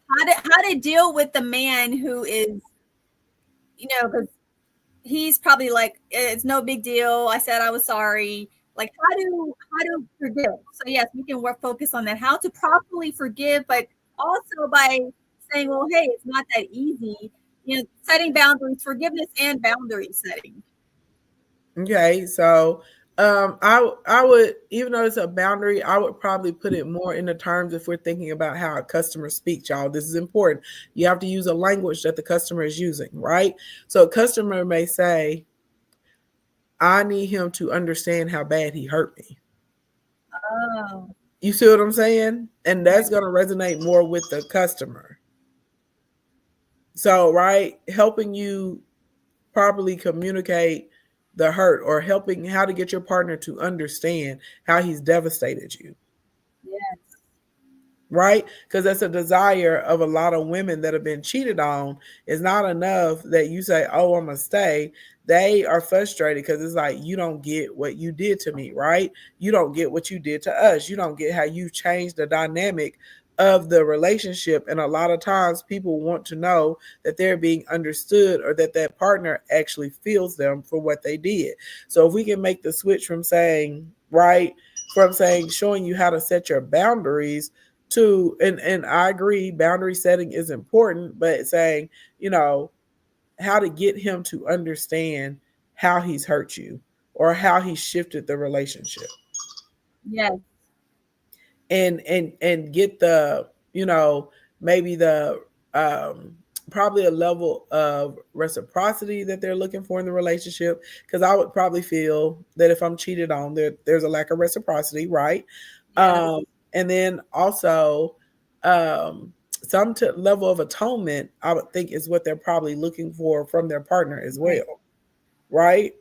how to deal with the man who is, because he's probably like, it's no big deal. I said I was sorry. Like, how to forgive. So yes, we can focus on that. How to properly forgive, but also by saying, well, hey, it's not that easy. Setting boundaries, forgiveness and boundary setting. Okay, so I would, even though it's a boundary, I would probably put it more in the terms if we're thinking about how a customer speaks, y'all. This is important. You have to use a language that the customer is using, right? So a customer may say, I need him to understand how bad he hurt me. Oh. You see what I'm saying? And that's going to resonate more with the customer. So, right, helping you properly communicate the hurt, or helping how to get your partner to understand how he's devastated you. Yes. Right? Because that's a desire of a lot of women that have been cheated on. It's not enough that you say, oh, I'm going to stay. They are frustrated because it's like, you don't get what you did to me, right? You don't get what you did to us. You don't get how you changed the dynamic of the relationship. And a lot of times people want to know that they're being understood, or that that partner actually feels them for what they did. So if we can make the switch from saying, right, from saying, showing you how to set your boundaries to, and I agree, boundary setting is important, but saying, how to get him to understand how he's hurt you or how he shifted the relationship. Yes. And get the, maybe the probably a level of reciprocity that they're looking for in the relationship. Because I would probably feel that if I'm cheated on, there's a lack of reciprocity, right? Yes. And then also some level of atonement, I would think, is what they're probably looking for from their partner as well, right?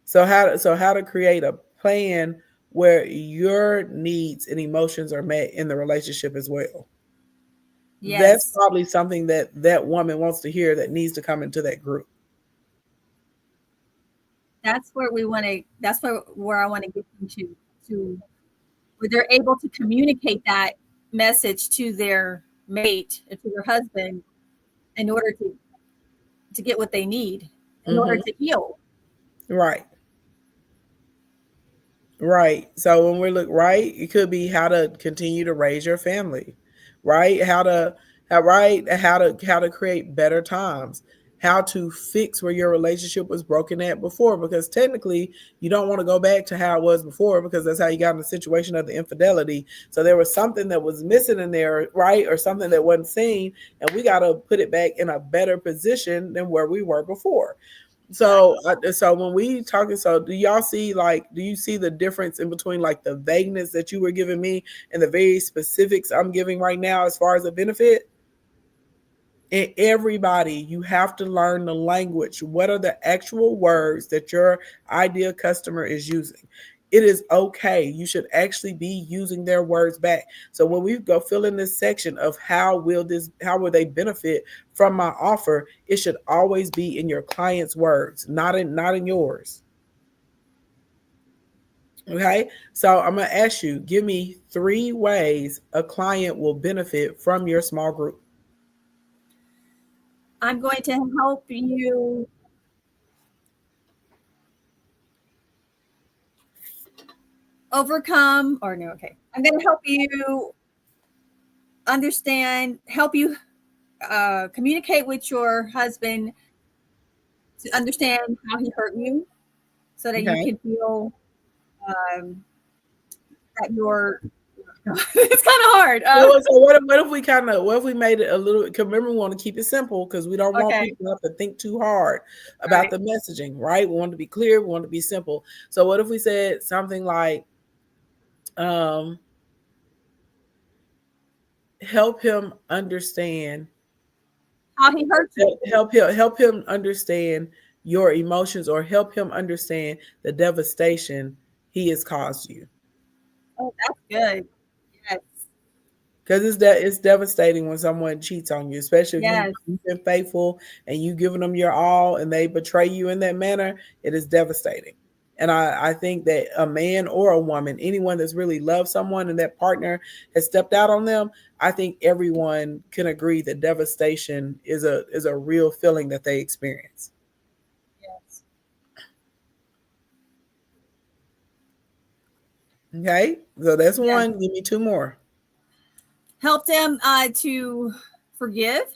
So how to create a plan where your needs and emotions are met in the relationship as well. Yes. That's probably something that woman wants to hear, that needs to come into that group. That's where I want to get them to where they're able to communicate that message to their mate and to their husband in order to get what they need, in order to heal. Right. Right. So when we look, right, it could be how to continue to raise your family, right? How to create better times, how to fix where your relationship was broken at before, because technically you don't want to go back to how it was before, because that's how you got in the situation of the infidelity. So there was something that was missing in there, right? Or something that wasn't seen, and we got to put it back in a better position than where we were before. So when we talking, so do y'all see, do you see the difference in between like the vagueness that you were giving me and the very specifics I'm giving right now as far as the benefit? And everybody, you have to learn the language. What are the actual words that your ideal customer is using? It is okay. You should actually be using their words back. So when we go fill in this section of how will they benefit from my offer, it should always be in your client's words, not in yours. Okay. So I'm going to ask you, give me 3 ways a client will benefit from your small group. I'm going to help you overcome, or no, okay. I'm going to help you understand, help you communicate with your husband to understand how he hurt you so that you Okay. can feel that you're, it's kind of hard. So what if we what if we made it a little, because remember we want to keep it simple because we don't want Okay. people to have to think too hard about Right. the messaging, right? We want to be clear, we want to be simple. So what if we said something like, help him understand How he hurt you. help him understand your emotions, or help him understand the devastation he has caused you. Oh, that's good. Yes. Because it's devastating when someone cheats on you, especially if Yes. you've been faithful and you giving them your all and they betray you in that manner. It is devastating. And I think that a man or a woman, anyone that's really loved someone and that partner has stepped out on them, I think everyone can agree that devastation is a real feeling that they experience. Yes. Okay, so that's Yes. one. Give me 2 more. Help them to forgive.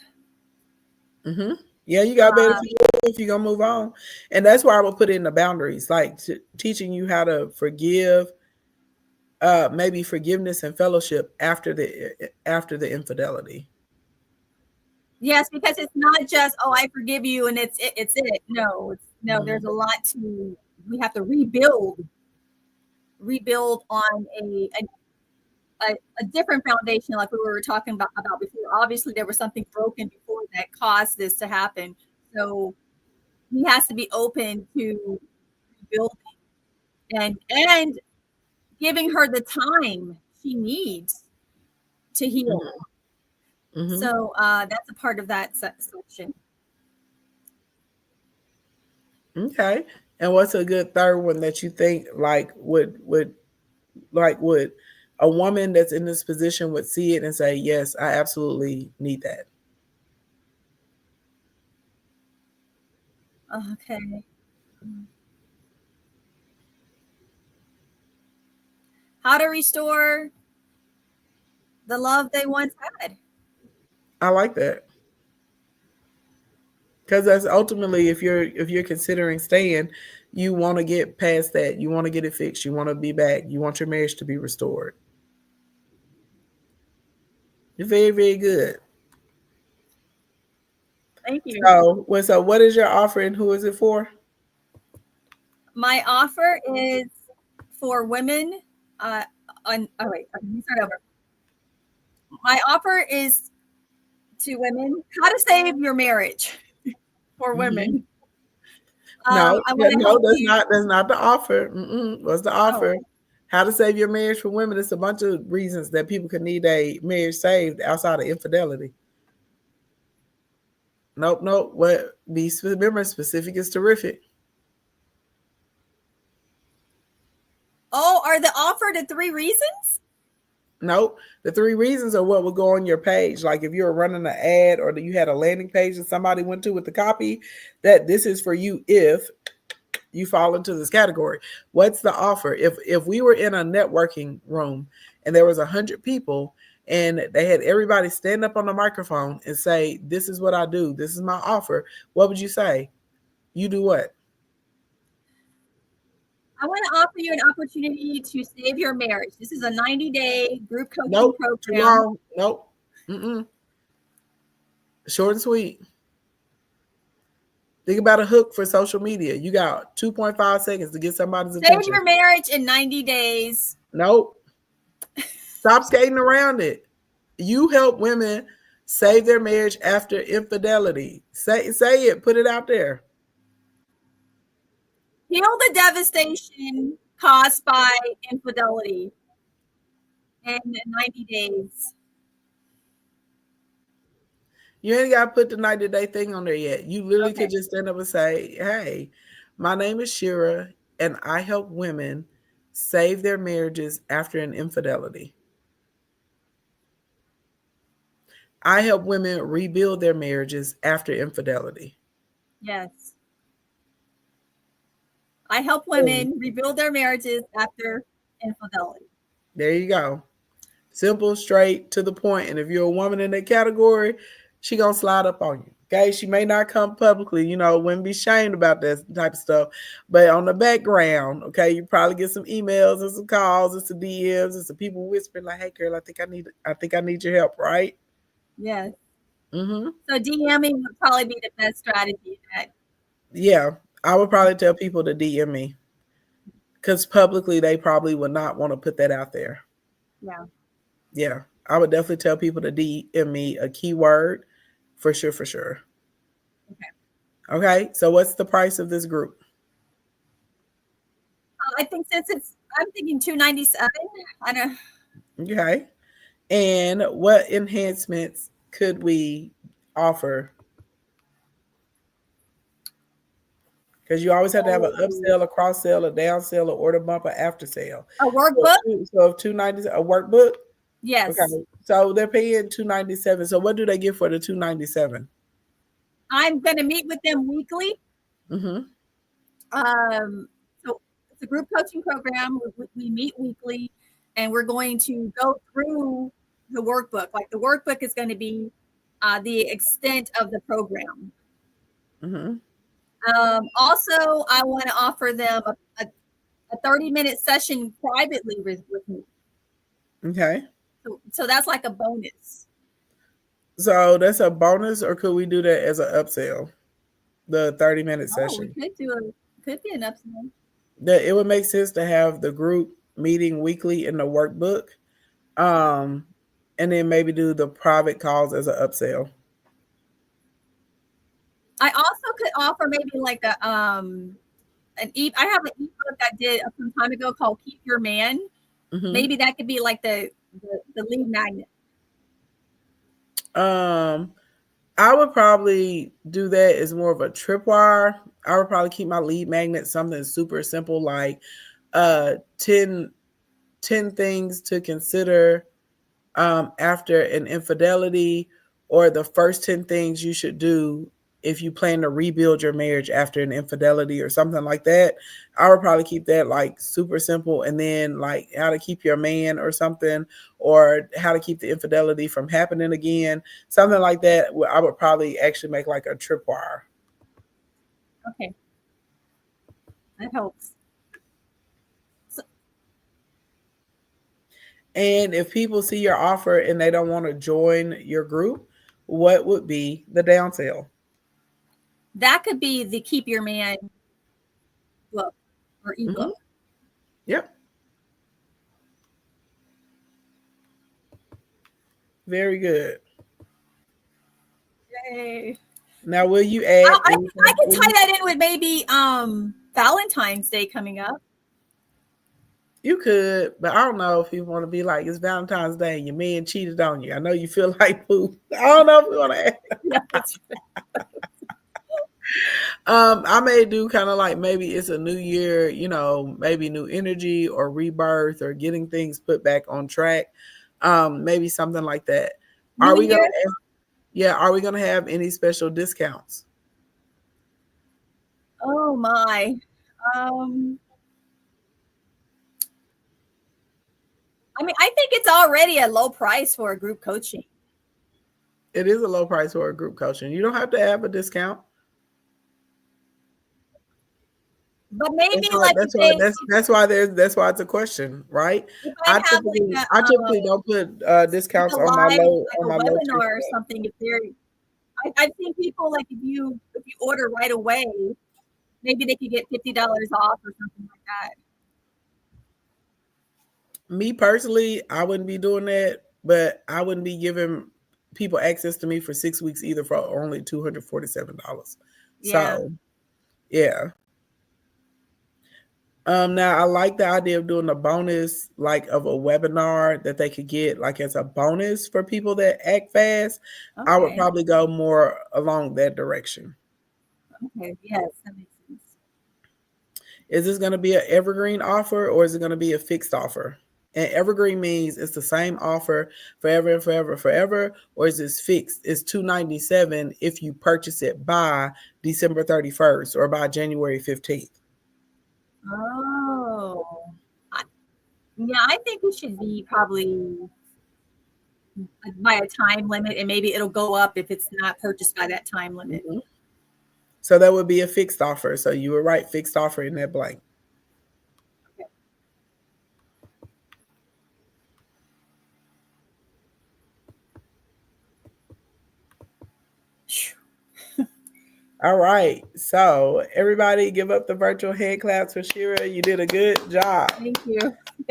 Mm-hmm. Yeah, you got to be able to forgive if you're gonna move on, and that's why I would put in the boundaries, like teaching you how to forgive, maybe forgiveness and fellowship after the infidelity. Yes, because it's not just, oh, I forgive you and it's it. No, there's a lot to, we have to rebuild on a different foundation, like we were talking about before. Obviously, there was something broken before that caused this to happen. So he has to be open to rebuilding and giving her the time she needs to heal. Mm-hmm. So that's a part of that section. Okay, and what's a good third one that you think like would a woman that's in this position would see it and say, yes, I absolutely need that? Okay. How to restore the love they once had. I like that. Because that's ultimately, if you're considering staying, you want to get past that. You want to get it fixed. You want to be back. You want your marriage to be restored. You're very, very good. Thank you. So what is your offer and who is it for? My offer is for women. Wait, let me start over. My offer is to women how to save your marriage for women. No, that's you. not the offer. What's the offer? Oh. How to save your marriage for women? It's a bunch of reasons that people could need a marriage saved outside of infidelity. Nope. What? Remember, specific is terrific. Oh, are the offer the 3 reasons? Nope. The 3 reasons are what will go on your page. Like if you're running an ad or you had a landing page that somebody went to with the copy, that this is for you if you fall into this category. What's the offer? If we were in a networking room and there was 100 people and they had everybody stand up on the microphone and say, this is what I do, this is my offer, what would you say? You do what? I want to offer you an opportunity to save your marriage. This is a 90-day group coaching program. Too long. Nope. Short and sweet. Think about a hook for social media. You got 2.5 seconds to get somebody's attention. Save your marriage in 90 days. Nope. Stop skating around it. You help women save their marriage after infidelity. Say it. Put it out there. Heal the devastation caused by infidelity in 90 days. You ain't got to put the 90-day thing on there yet. You literally could just stand up and say, hey, my name is Shira, and I help women save their marriages after an infidelity? I help women rebuild their marriages after infidelity. Yes. I help women rebuild their marriages after infidelity. There you go. Simple, straight, to the point. And if you're a woman in that category, she gonna slide up on you. Okay, she may not come publicly, wouldn't be shamed about that type of stuff. But on the background, okay, you probably get some emails and some calls and some DMs and some people whispering like, "Hey, girl, I think I need your help," right? Yes. Mm-hmm. So DMing would probably be the best strategy. Yeah, I would probably tell people to DM me because publicly they probably would not want to put that out there. Yeah. Yeah, I would definitely tell people to DM me a keyword for sure. Okay, so what's the price of this group? I think I'm thinking $297. I don't. Okay, and what enhancements could we offer? Because you always have to have an upsell, a cross sell, a down sell, an order bump, an after sale. A workbook? So if $290, a workbook? Yes. Okay. So they're paying $297. So what do they get for the $297? I'm going to meet with them weekly. Mm-hmm. So it's a group coaching program. We meet weekly, and we're going to go through the workbook. Like the workbook is going to be the extent of the program. Mm-hmm. Also, I want to offer them a 30-minute session privately with me. Okay. So that's like a bonus. So that's a bonus, or could we do that as an upsell? The 30-minute session. We could be an upsell. It would make sense to have the group meeting weekly in the workbook, and then maybe do the private calls as an upsell. I also could offer maybe like I have an ebook I did some time ago called "Keep Your Man." Mm-hmm. Maybe that could be like the lead magnet. I would probably do that as more of a tripwire. I would probably keep my lead magnet something super simple like 10 things to consider after an infidelity, or the first 10 things you should do if you plan to rebuild your marriage after an infidelity, or something like that. I would probably keep that like super simple, and then like how to keep your man or something, or how to keep the infidelity from happening again, something like that. I would probably actually make like a tripwire. Okay, that helps. And if people see your offer and they don't want to join your group, what would be the downsell? That could be the Keep Your Man book or ebook. Mm-hmm. Yep. Very good. Yay. Now, will you add? I can tie that in with maybe Valentine's Day coming up. You could, but I don't know if you want to be like, it's Valentine's Day and your man cheated on you. I know you feel like poo. I don't know if you want to add. Yeah, that's right. I may do kind of like, maybe it's a new year, maybe new energy or rebirth or getting things put back on track. Maybe something like that. Are we gonna have any special discounts? Oh my. I think it's already a low price for a group coaching. It is a low price for a group coaching. You don't have to have a discount. But maybe that's why it's a question, right? I typically don't put discounts on my webinar or something. I've seen people like if you order right away, maybe they could get $50 off or something like that. Me personally, I wouldn't be doing that, but I wouldn't be giving people access to me for 6 weeks either for only $247. Yeah. So, yeah. Now I like the idea of doing a bonus, like of a webinar that they could get like as a bonus for people that act fast. Okay. I would probably go more along that direction. Okay. Yes, that makes sense. Is this going to be an evergreen offer or is it going to be a fixed offer? And evergreen means it's the same offer forever and forever and forever, or is this fixed? It's $297 if you purchase it by December 31st or by January 15th. Oh, yeah, I think it should be probably by a time limit, and maybe it'll go up if it's not purchased by that time limit. Mm-hmm. So that would be a fixed offer. So you would write fixed offer in that blank. Okay. All right. So everybody give up the virtual hand claps for Shira. You did a good job. Thank you.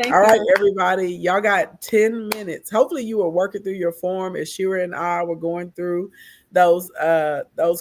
Thank All right, you. everybody. Y'all got 10 minutes. Hopefully you were working through your form as Shira and I were going through those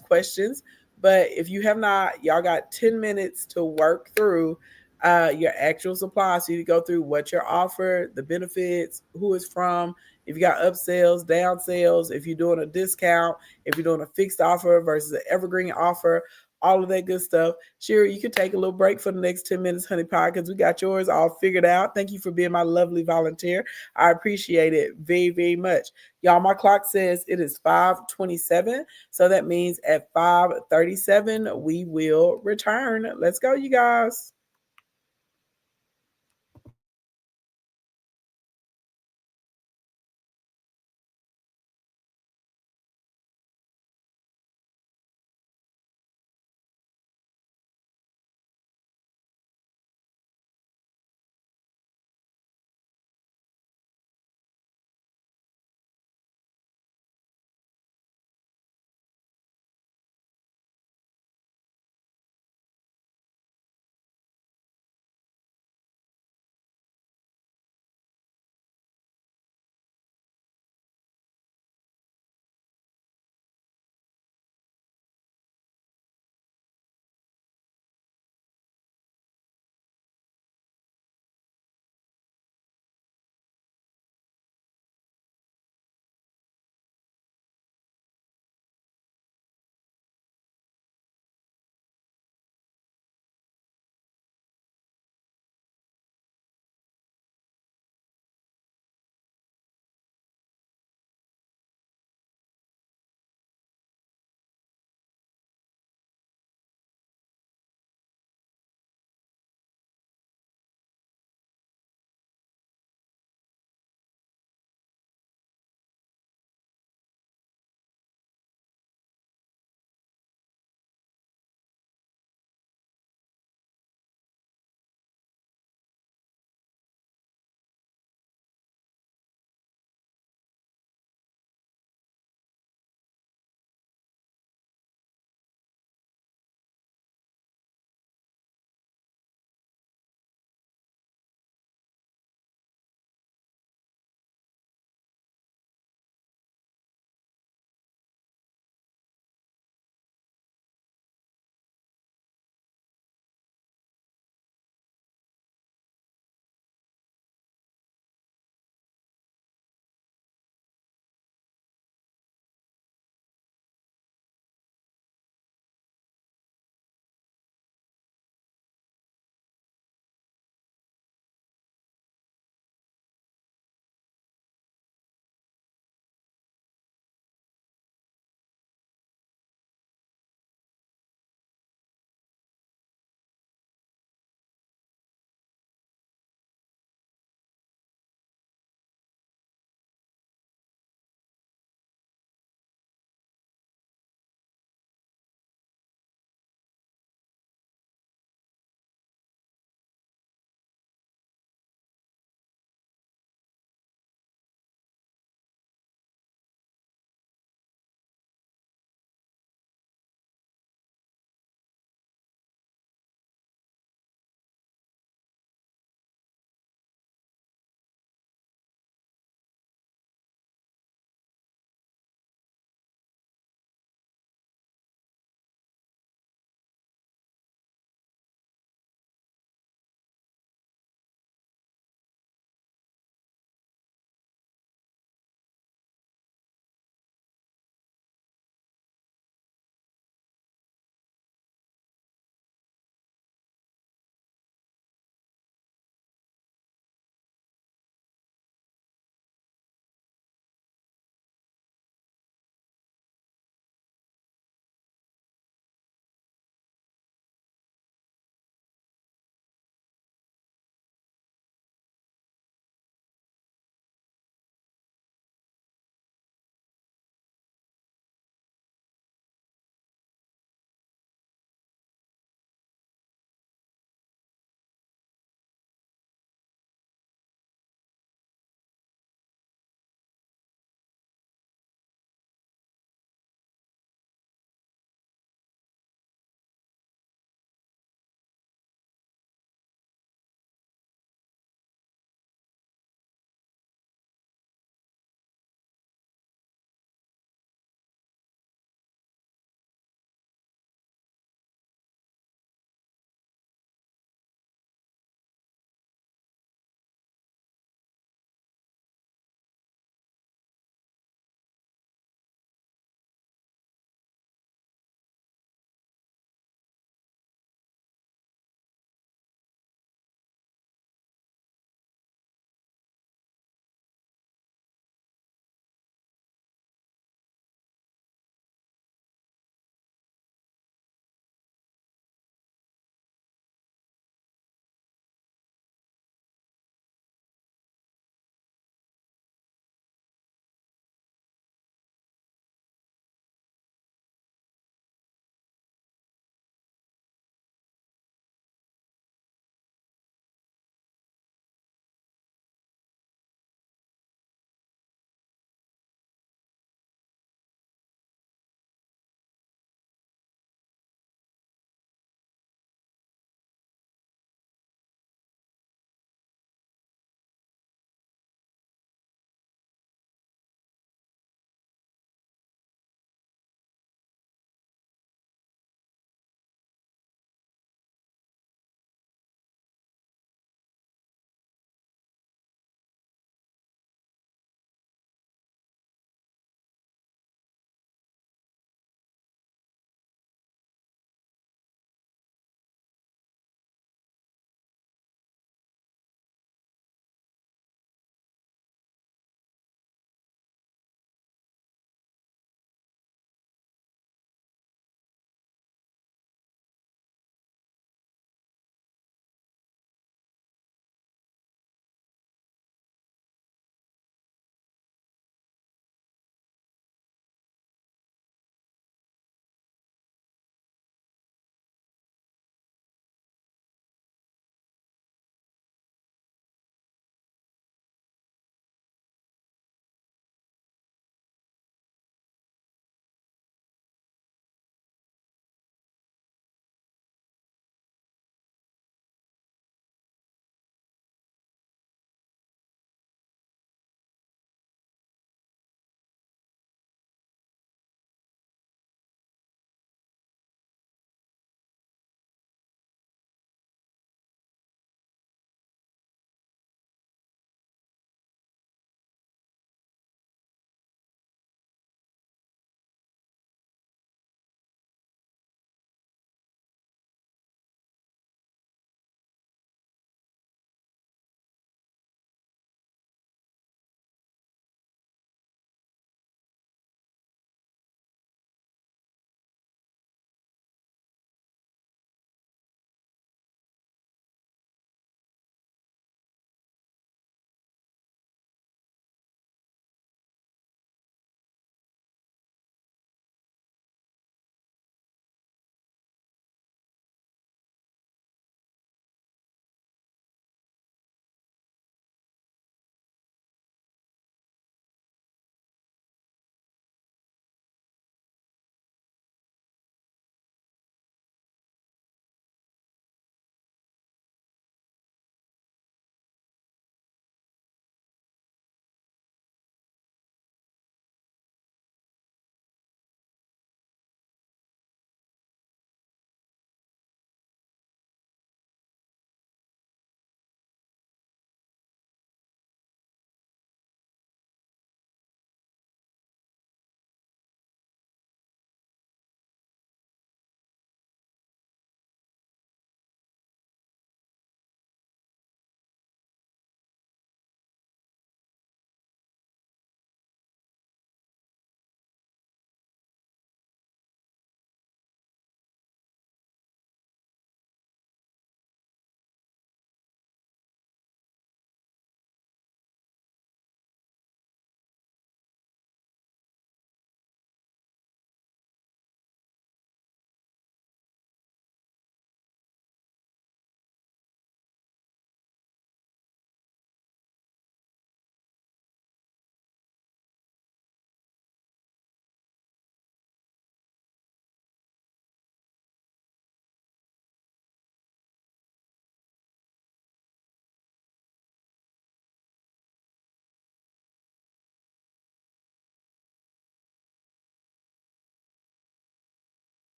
questions. But if you have not, y'all got 10 minutes to work through your actual supply. So you go through what you're offered, the benefits, who it's from, if you got upsells, down sales, if you're doing a discount, if you're doing a fixed offer versus an evergreen offer, all of that good stuff. Shira, you can take a little break for the next 10 minutes, honey pie, because we got yours all figured out. Thank you for being my lovely volunteer. I appreciate it very, very much. Y'all, my clock says it is 5:27. So that means at 5:37, we will return. Let's go, you guys.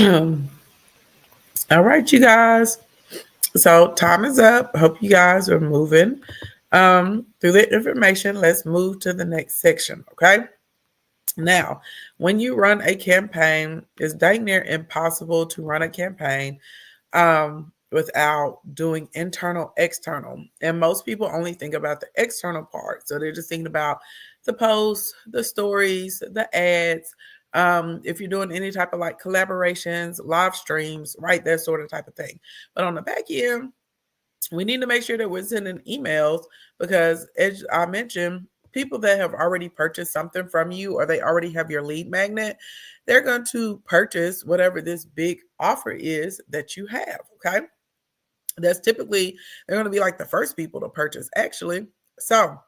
All right, you guys. So time is up. Hope you guys are moving through the information. Let's move to the next section. Okay. Now, when you run a campaign, it's dang near impossible to run a campaign without doing internal, external. And most people only think about the external part. So they're just thinking about the posts, the stories, the ads. If you're doing any type of like collaborations, live streams, right? That sort of type of thing. But on the back end, we need to make sure that we're sending emails because, as I mentioned, people that have already purchased something from you or they already have your lead magnet, they're going to purchase whatever this big offer is that you have. Okay. That's typically, they're going to be like the first people to purchase, actually. So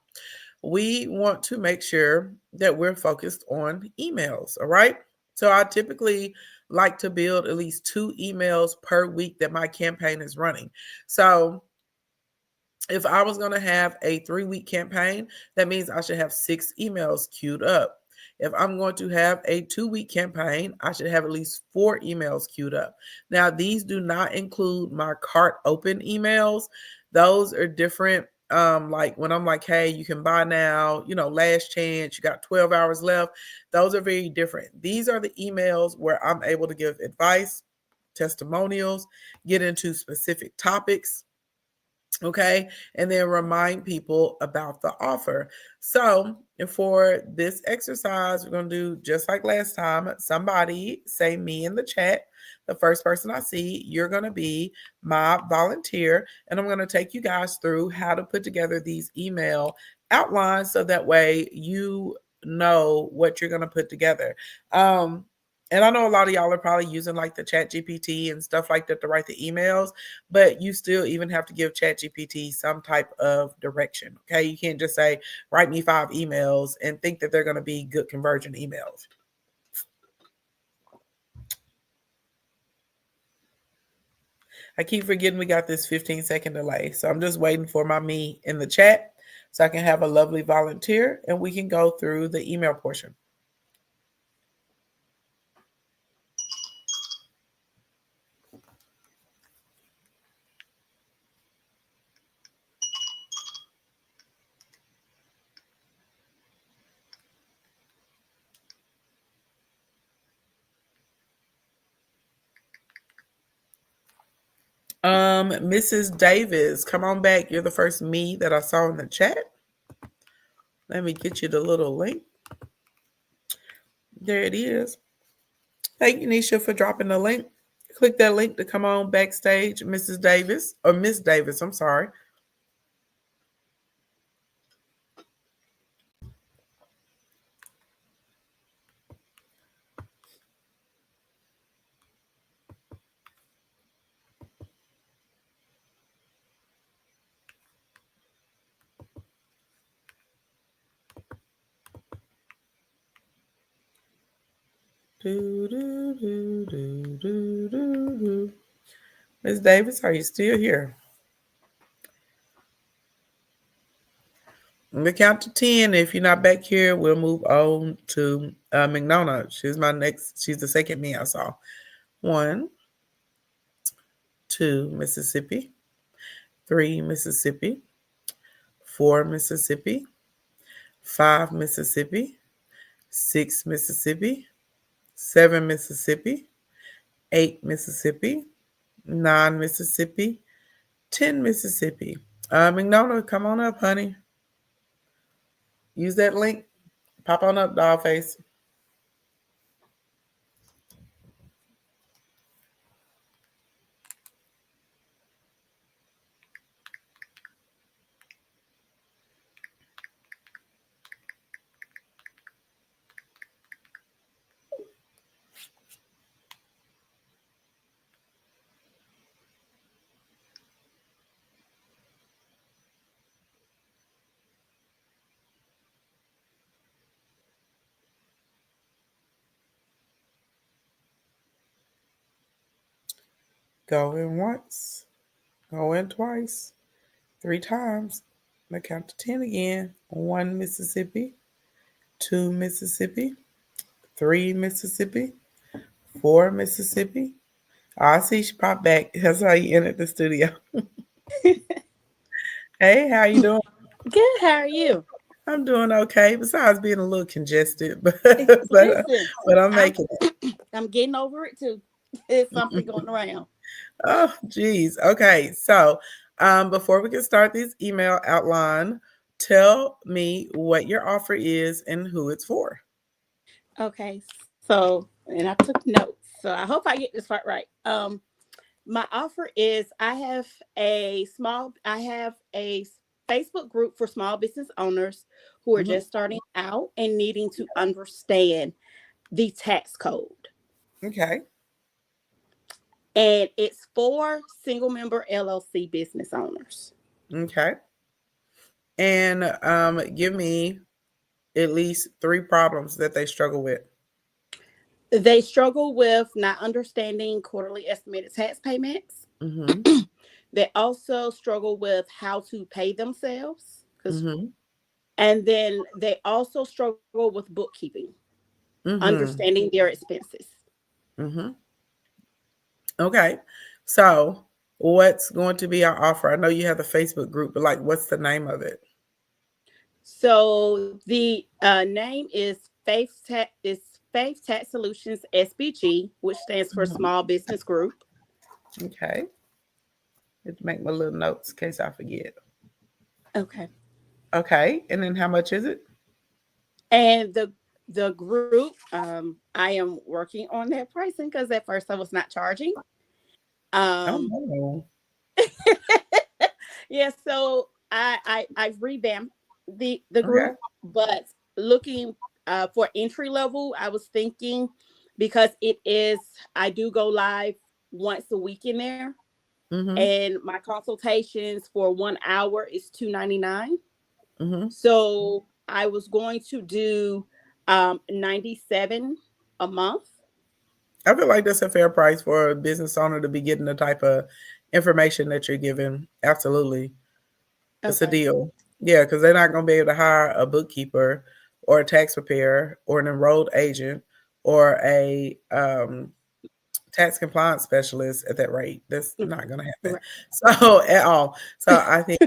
we want to make sure that we're focused on emails. All right. So I typically like to build at least 2 emails per week that my campaign is running. So if I was going to have a 3-week campaign, that means I should have 6 emails queued up. If I'm going to have a 2-week campaign, I should have at least 4 emails queued up. Now, these do not include my cart open emails. Those are different. Like when I'm like, hey, you can buy now, last chance, you got 12 hours left. Those are very different. These are the emails where I'm able to give advice, testimonials, get into specific topics. Okay. And then remind people about the offer. So for this exercise, we're going to do just like last time. Somebody say me in the chat. The first person I see, you're going to be my volunteer. And I'm going to take you guys through how to put together these email outlines so that way you know what you're going to put together. And I know a lot of y'all are probably using like the Chat GPT and stuff like that to write the emails, but you still even have to give Chat GPT some type of direction. Okay. You can't just say, write me 5 emails and think that they're going to be good conversion emails. I keep forgetting we got this 15-second delay. So I'm just waiting for my me in the chat so I can have a lovely volunteer and we can go through the email portion. Mrs. Davis, come on back. You're the first me that I saw in the chat. Let me get you the little link. There it is. Thank you, Nisha, for dropping the link. Click that link to come on backstage, Mrs. Davis, or Miss Davis, I'm sorry. Miss Davis, are you still here? On the count to 10. If you're not back here, we'll move on to McNona. She's the second me I saw. 1, 2, Mississippi. 3, Mississippi. 4, Mississippi. 5, Mississippi. 6, Mississippi. 7, Mississippi. 8, Mississippi. 9, Mississippi. 10, Mississippi. McNona, come on up, honey. Use that link. Pop on up, doll face. Go in once. Go in twice. 3 times. I'm going to count to 10 again. 1, Mississippi. 2, Mississippi. 3, Mississippi. for Mississippi. Oh, I see she popped back. That's how you entered the studio. Hey, how you doing? Good. How are you? I'm doing okay. Besides being a little congested, but Listen, but I'm I'm making it. I'm getting over it too. There's something going around. Oh, geez. Okay. So, before we can start this email outline, tell me what your offer is and who it's for. Okay. So, and I took notes. So I hope I get this part right. My offer is I have a Facebook group for small business owners who are Mhm. just starting out and needing to understand the tax code. Okay. And it's for single member LLC business owners. Okay. And give me at least 3 problems that they struggle with. They struggle with not understanding quarterly estimated tax payments. Mm-hmm. They also struggle with how to pay themselves. Mm-hmm. And then they also struggle with bookkeeping, Mm-hmm. understanding their expenses. Mm-hmm. Okay. So what's going to be our offer? I know you have the Facebook group, but like what's the name of it? So the name is Faith Tax Solutions SBG, which stands for Mhm. Small Business Group. Okay. Let's make my little notes in case I forget. Okay. Okay. And then how much is it? And the group, I am working on that pricing because at first I was not charging. Oh Um, no. yeah, so I've revamped the Okay. group, but looking for entry level, I was thinking because I do go live once a week in there, Mm-hmm. and my consultations for 1 hour is $2.99. Mm-hmm. So I was going to do 97 a month. I feel like that's a fair price for a business owner to be getting the type of information that you're giving. Absolutely. It's a Okay. deal. Yeah, because they're not going to be able to hire a bookkeeper or a tax preparer or an enrolled agent or a tax compliance specialist at that rate. That's not going to happen. Right. So at all. So I think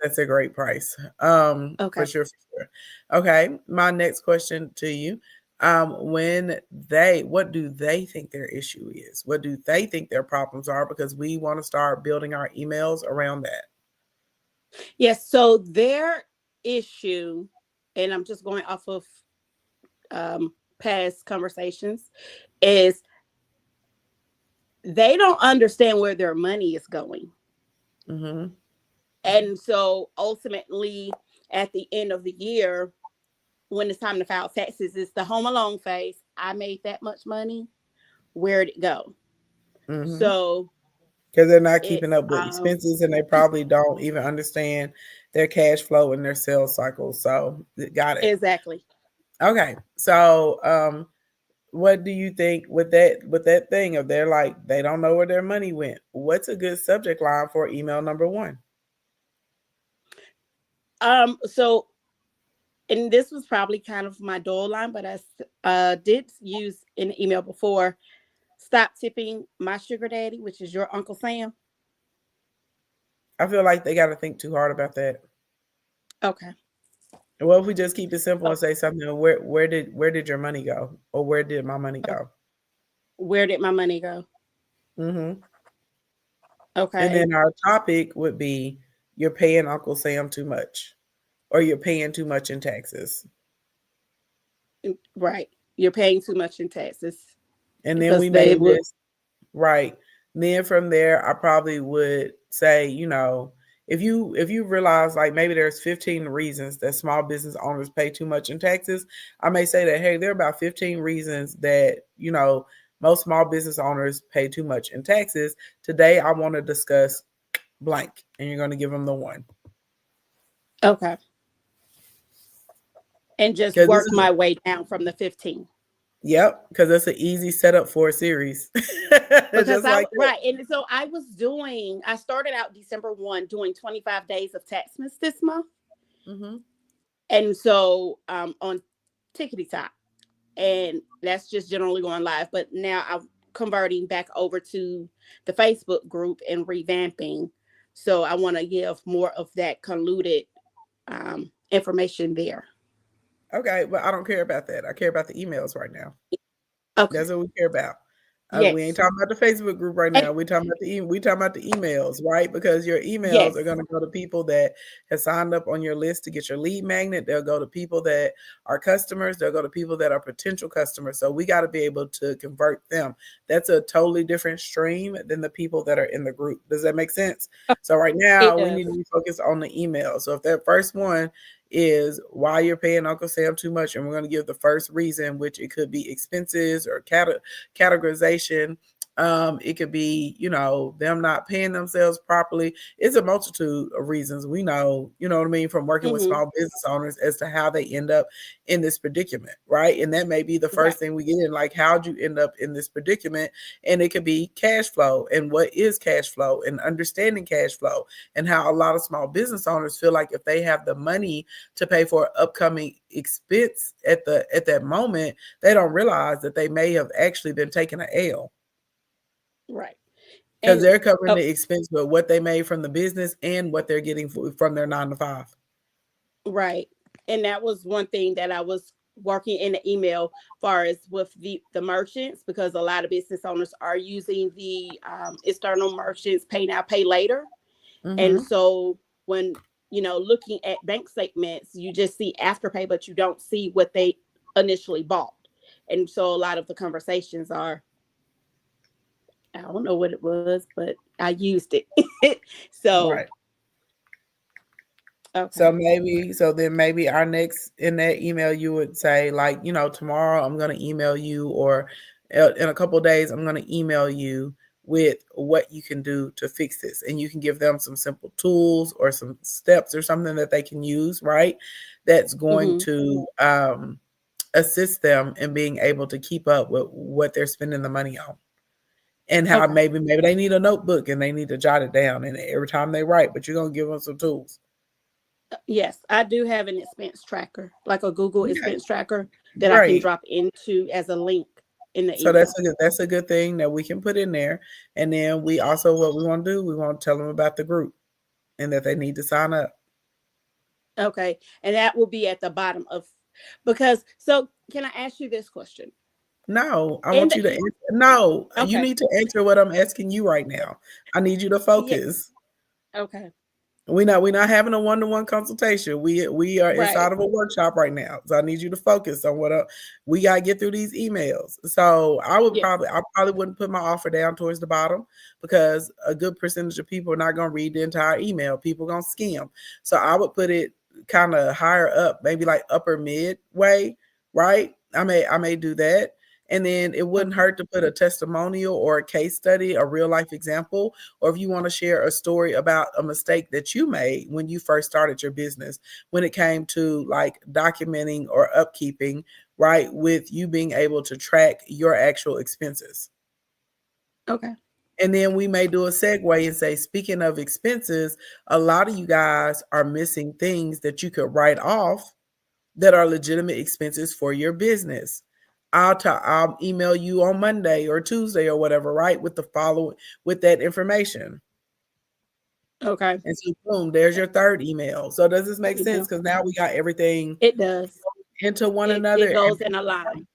that's a great price. For Okay. sure, for sure. Okay. My next question to you. What do they think their issue is? What do they think their problems are? Because we want to start building our emails around that. Yes. So their issue, and I'm just going off of past conversations, is they don't understand where their money is going. Mm-hmm. And so ultimately, at the end of the year, when it's time to file taxes, it's the home alone phase. I made that much money. Where'd it go? Mm-hmm. So Because they're not keeping it's up with expenses and they probably don't even understand their cash flow and their sales cycle. So got it. exactly. Okay. So what do you think with that thing of they're like they don't know where their money went? What's a good subject line for email number 1? So, and this was probably kind of my dual line, but I did use in the email before. Stop tipping my sugar daddy, which is your Uncle Sam. I feel like they got to think too hard about that. Okay. Well, if we just keep it simple Oh, and say something, where did your money go, or where did my money oh, go? where did my money go? Mm-hmm. And Okay. then our topic would be you're paying Uncle Sam too much, or you're paying too much in taxes. Right. You're paying too much in taxes And then because we they may would. just right. Then from there, I probably would say, if you realize like maybe there's 15 reasons that small business owners pay too much in taxes, I may say that hey, there are about 15 reasons that most small business owners pay too much in taxes. Today, I want to discuss blank, and you're going to give them the one. Okay. And just Because work my way down from the 15. Yep, because that's an easy setup for a series. Because Just like that. right. And so I started out December 1 doing 25 days of Taxmas this month. Mm-hmm. And so on Tickety Top. and that's just generally going live. But now I'm converting back over to the Facebook group and revamping. So I want to give more of that convoluted information there. Okay, but I don't care about that. I care about the emails right now. Okay. That's what we care about. Yes. We ain't talking about the Facebook group right now. We talking about the emails, right? Because your emails Yes. are going to go to people that have signed up on your list to get your lead magnet. They'll go to people that are customers. They'll go to people that are potential customers. So we got to be able to convert them. That's a totally different stream than the people that are in the group. Does that make sense? So right now we need to be focused on the email. So if that first one is why you're paying Uncle Sam too much, and we're going to give the first reason, which it could be expenses or categorization. It could be, them not paying themselves properly. It's a multitude of reasons. We know, you know what I mean, from working with small business owners as to how they end up in this predicament, right? And that may be the first thing we get in, like, how'd you end up in this predicament? And it could be cash flow, and what is cash flow, and understanding cash flow, and how a lot of small business owners feel like if they have the money to pay for an upcoming expense at that moment, they don't realize that they may have actually been taking an L. Right. Because they're covering the expense with what they made from the business and what they're getting from their 9 to 5. Right. And that was one thing that I was working in the email far as with the merchants, because a lot of business owners are using the external merchants pay now, pay later. And so when, looking at bank statements, you just see Afterpay, but you don't see what they initially bought. And so a lot of the conversations are, I don't know what it was, but I used it. So, right. Okay. So then maybe our next, in that email, you would say, like, tomorrow I'm going to email you, or in a couple of days, I'm going to email you with what you can do to fix this. And you can give them some simple tools or some steps or something that they can use, right? That's going to assist them in being able to keep up with what they're spending the money on. And how maybe they need a notebook and they need to jot it down, and every time they write, but you're going to give them some tools. Yes, I do have an expense tracker, like a Google expense tracker that I can drop into as a link in the email. So that's a good thing that we can put in there. And then we also, what we want to do, we want to tell them about the group and that they need to sign up. Okay. And that will be at the bottom so can I ask you this question? No, I want you to answer. No, you need to answer what I'm asking you right now. I need you to focus. Yes. Okay. We're not having a one-to-one consultation. We are inside of a workshop right now. So I need you to focus on what we got to get through these emails. So I probably wouldn't put my offer down towards the bottom, because a good percentage of people are not going to read the entire email. People are going to skim. So I would put it kind of higher up, maybe like upper midway, right? I may do that. And then it wouldn't hurt to put a testimonial or a case study, a real life example, or if you want to share a story about a mistake that you made when you first started your business, when it came to like documenting or upkeeping, right, with you being able to track your actual expenses. Okay. And then we may do a segue and say, speaking of expenses, a lot of you guys are missing things that you could write off that are legitimate expenses for your business. I'll email you on Monday or Tuesday or whatever, right? With that information. Okay. And so boom, there's your third email. So does this make sense? Because now we got everything. It does. Into one another. It goes in a line.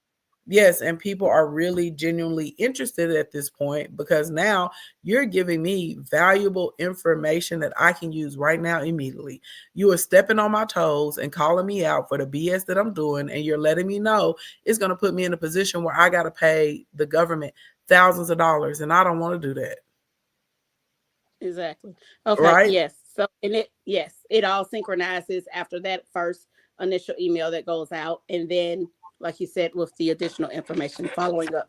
Yes, and people are really genuinely interested at this point, because now you're giving me valuable information that I can use right now immediately. You are stepping on my toes and calling me out for the BS that I'm doing, and you're letting me know it's going to put me in a position where I got to pay the government thousands of dollars, and I don't want to do that. Exactly. Okay. Right? Yes. So, it all synchronizes after that first initial email that goes out, and then, like you said, with the additional information following up.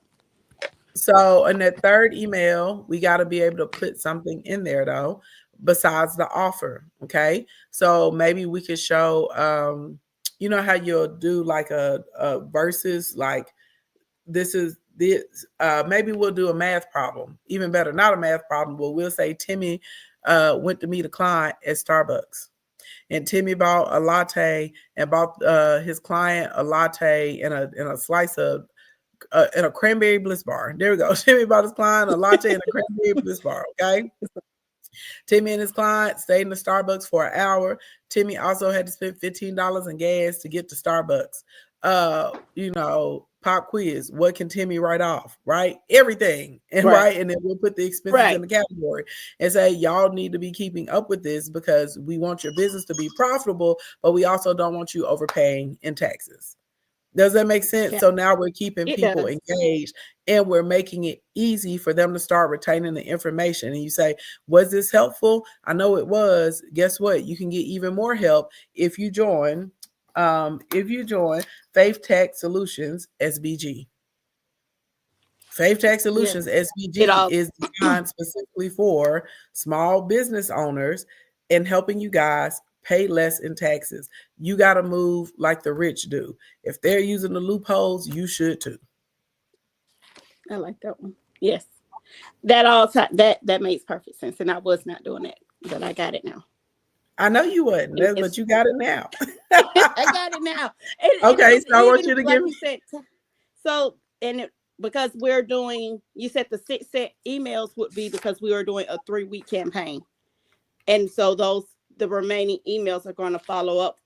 So in that third email, we got to be able to put something in there, though, besides the offer. Okay. So maybe we could show, how you'll do like a versus, like, this is this, maybe we'll do a math problem. Even better, not a math problem, but we'll say Timmy went to meet a client at Starbucks. and Timmy bought a latte and bought his client a latte and a slice of and a cranberry bliss bar. There we go. Timmy bought his client a latte and a cranberry bliss bar. Okay. Timmy and his client stayed in the Starbucks for an hour. Timmy also had to spend $15 in gas to get to Starbucks. Pop quiz. What can Timmy write off? Right? Everything. And right. And then we'll put the expenses in the category and say, y'all need to be keeping up with this because we want your business to be profitable, but we also don't want you overpaying in taxes. Does that make sense? Yeah. So now we're keeping people engaged and we're making it easy for them to start retaining the information. And you say, was this helpful? I know it was. Guess what? You can get even more help if you join Faith Tech Solutions SBG. Faith Tech Solutions SBG is designed specifically for small business owners and helping you guys pay less in taxes. You got to move like the rich do. If they're using the loopholes, you should too. I like that one. Yes. That makes perfect sense. And I was not doing that, but I got it now. I know you wouldn't, but you got it now. I got it now. Okay, so I want you to give me. Because we're doing, you said the 6 set emails would be because we were doing a 3-week campaign. And so the remaining emails are going to follow up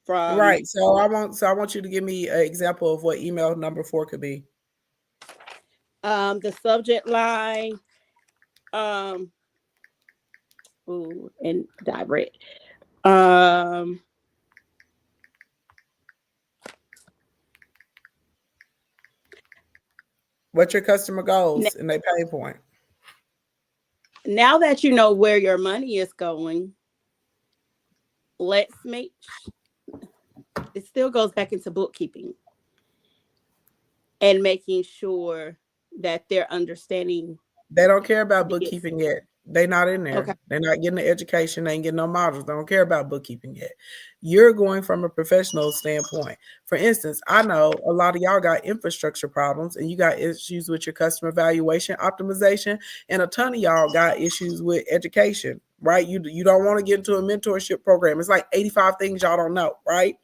from. Right. So I want you to give me an example of what email number 4 could be. The subject line, and direct. What's your customer goals and their pain point? Now that you know where your money is going, let's make it still goes back into bookkeeping and making sure that they're understanding. They don't care about bookkeeping yet. They're not in there. Okay. They're not getting the education. They ain't getting no modules. They don't care about bookkeeping yet. You're going from a professional standpoint. For instance, I know a lot of y'all got infrastructure problems and you got issues with your customer valuation optimization, and a ton of y'all got issues with education, right? You don't want to get into a mentorship program. It's like 85 things y'all don't know, right?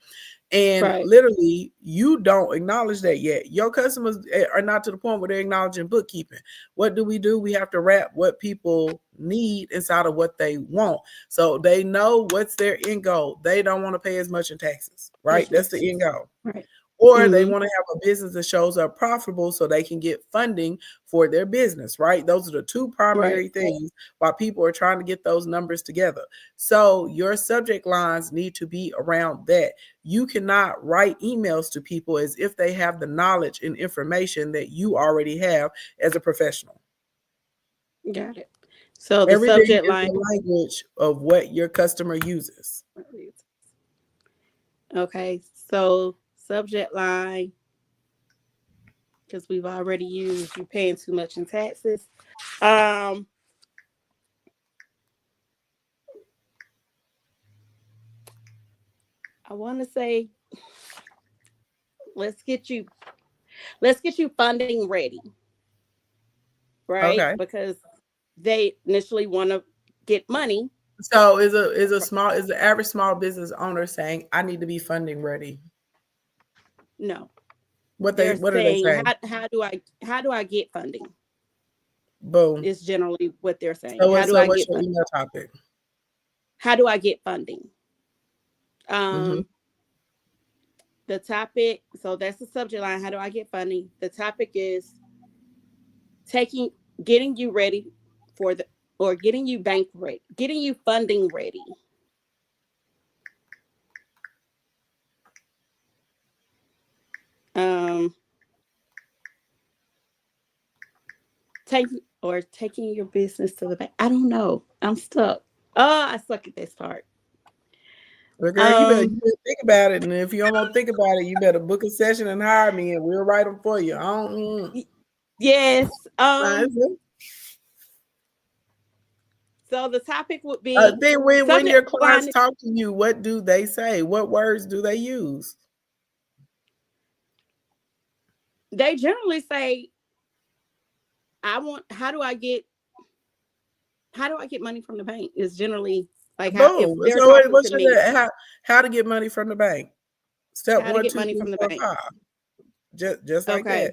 And literally, you don't acknowledge that yet. Your customers are not to the point where they're acknowledging bookkeeping. What do? We have to wrap what people need inside of what they want. So they know what's their end goal. They don't want to pay as much in taxes, right? That's the end goal. Right. Or they want to have a business that shows up profitable so they can get funding for their business, right? Those are the two primary things while people are trying to get those numbers together. So your subject lines need to be around that. You cannot write emails to people as if they have the knowledge and information that you already have as a professional. Got it. So the everything subject line, the language of what your customer uses. Okay, so subject line, because we've already used you're paying too much in taxes. I want to say let's get you funding ready, right? Okay. Because they initially want to get money. So is the average small business owner saying, I need to be funding ready? No. What are they saying? How do I get funding? Boom. Is generally what they're saying. So what's your email topic? How do I get funding? The topic, so that's the subject line. How do I get funding? The topic is getting you ready getting you bank ready, getting you funding ready. Taking your business to the bank. I don't know. I'm stuck. I suck at this part. Well, girl, you better think about it. And if you don't want to think about it, you better book a session and hire me and we'll write them for you. Yes. So the topic would be then when your clients talk to you, what do they say? What words do they use? They generally say, how do I get money from the bank? Is generally Like how if Boom. they're So talking what's to me, how to get money from the bank? Step how to one, get two, money three, from the four, bank. five. Just like that. Okay.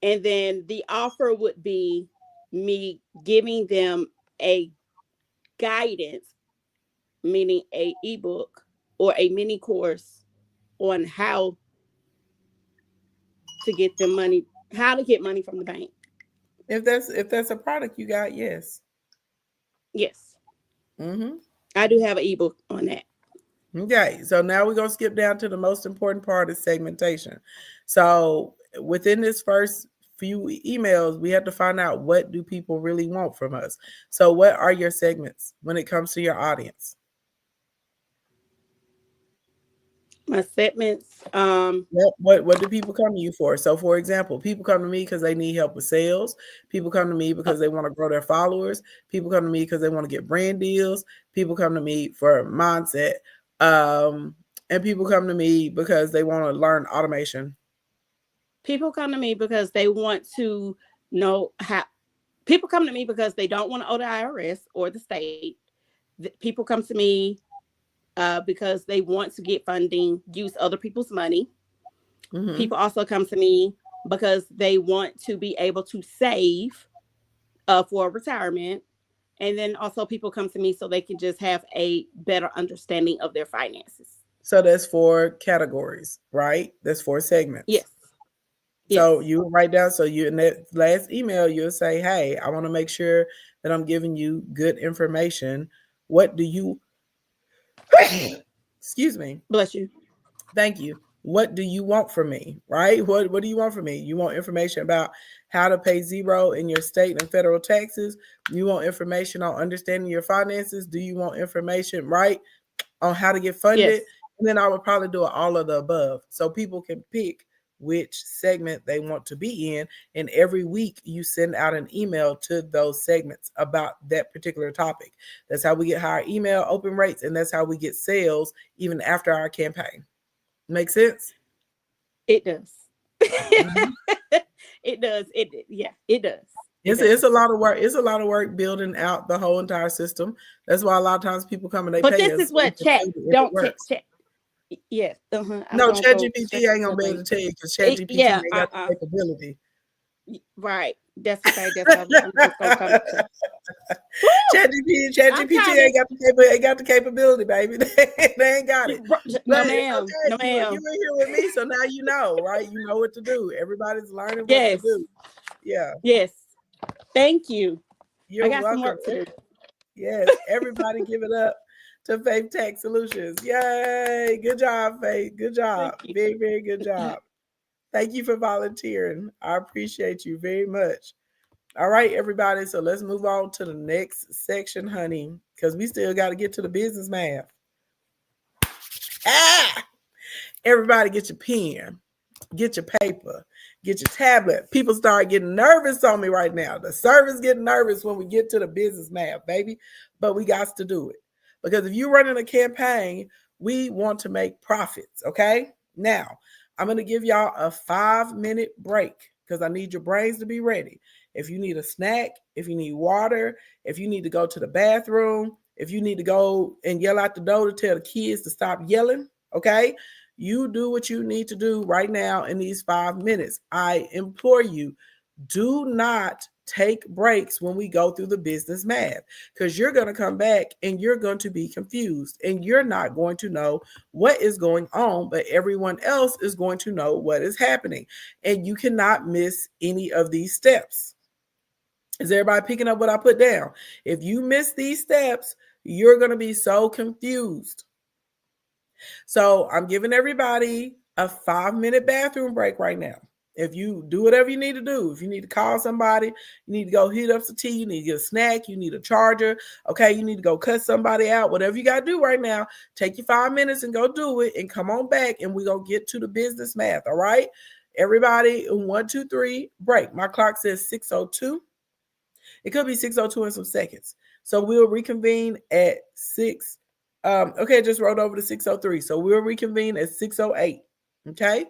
And then the offer would be me giving them a guidance, meaning a ebook or a mini course on how to get them money, how to get money from the bank. If that's a product you got, yes. Yes, Mm-hmm. I do have an ebook on that. Okay, so now we're going to skip down to the most important part of segmentation. So within this first few emails, we have to find out what do people really want from us. So what are your segments when it comes to your audience? My segments, What do people come to you for? So for example, people come to me because they need help with sales. People come to me because they want to grow their followers. People come to me because they want to get brand deals. People come to me for mindset. And people come to me because they want to learn automation. people come to me because they want to know how. People come to me because they don't want to owe the IRS or the state. People come to me because they want to get funding, use other people's money. Mm-hmm. People also come to me because they want to be able to save for retirement. And then also people come to me so they can just have a better understanding of their finances. So that's 4 categories, right? That's 4 segments. Yes. So Yes. you write down, so you in that last email, you'll say, hey, I want to make sure that I'm giving you good information. What do you, excuse me. Bless you. Thank you. What do you want from me, right? What do you want from me? You want information about how to pay zero in your state and federal taxes? You want information on understanding your finances? Do you want information, right, on how to get funded? Yes. And then I would probably do all of the above so people can pick which segment they want to be in. And every week you send out an email to those segments about that particular topic. That's how we get higher email open rates, and that's how we get sales even after our campaign. Make sense? It does. Mhm. It does. It does. It's a lot of work. It's a lot of work building out the whole entire system. That's why a lot of times people come and they But pay this us. is what If it works. chat. Yes. I'm No, gonna go ChatGPT check ain't gonna be able something. to tell you because ChatGPT ain't got the capability. Right. That's okay. That's how I'm just gonna come to. ChatGPT ain't got the capability, baby. They ain't got it. No, But ma'am. it's No, okay. ma'am. You in here with me, so now you know, right? You know what to do. Everybody's learning what Yes. to do. Yeah. Yes. Thank you. You're I got welcome. some work to do. Yes. Everybody give it up to Faith Tech Solutions. Yay. Good job, Faith. Good job. Very, very good job. Thank you for volunteering. I appreciate you very much. All right, everybody. So let's move on to the next section, honey, because we still got to get to the business math. Everybody get your pen, get your paper, get your tablet. People start getting nervous on me right now. The server's getting nervous when we get to the business math, baby. But we got to do it. Because if you're running a campaign, we want to make profits, okay? Now, I'm going to give y'all a 5-minute break because I need your brains to be ready. If you need a snack, if you need water, if you need to go to the bathroom, if you need to go and yell out the door to tell the kids to stop yelling, okay? You do what you need to do right now in these 5 minutes. I implore you, do not take breaks when we go through the business math because you're going to come back and you're going to be confused and you're not going to know what is going on, but everyone else is going to know what is happening. And you cannot miss any of these steps. Is everybody picking up what I put down? If you miss these steps, you're going to be so confused. So I'm giving everybody a 5-minute bathroom break right now. If you do whatever you need to do, if you need to call somebody, you need to go heat up some tea, you need to get a snack, you need a charger, okay, you need to go cut somebody out, whatever you got to do right now, take your 5 minutes and go do it and come on back and we're going to get to the business math, all right? Everybody, 1, 2, 3, break. My clock says 6:02. It could be 6:02 in some seconds. So we'll reconvene at 6. Okay, just rolled over to 6:03. So we'll reconvene at 6:08. Okay.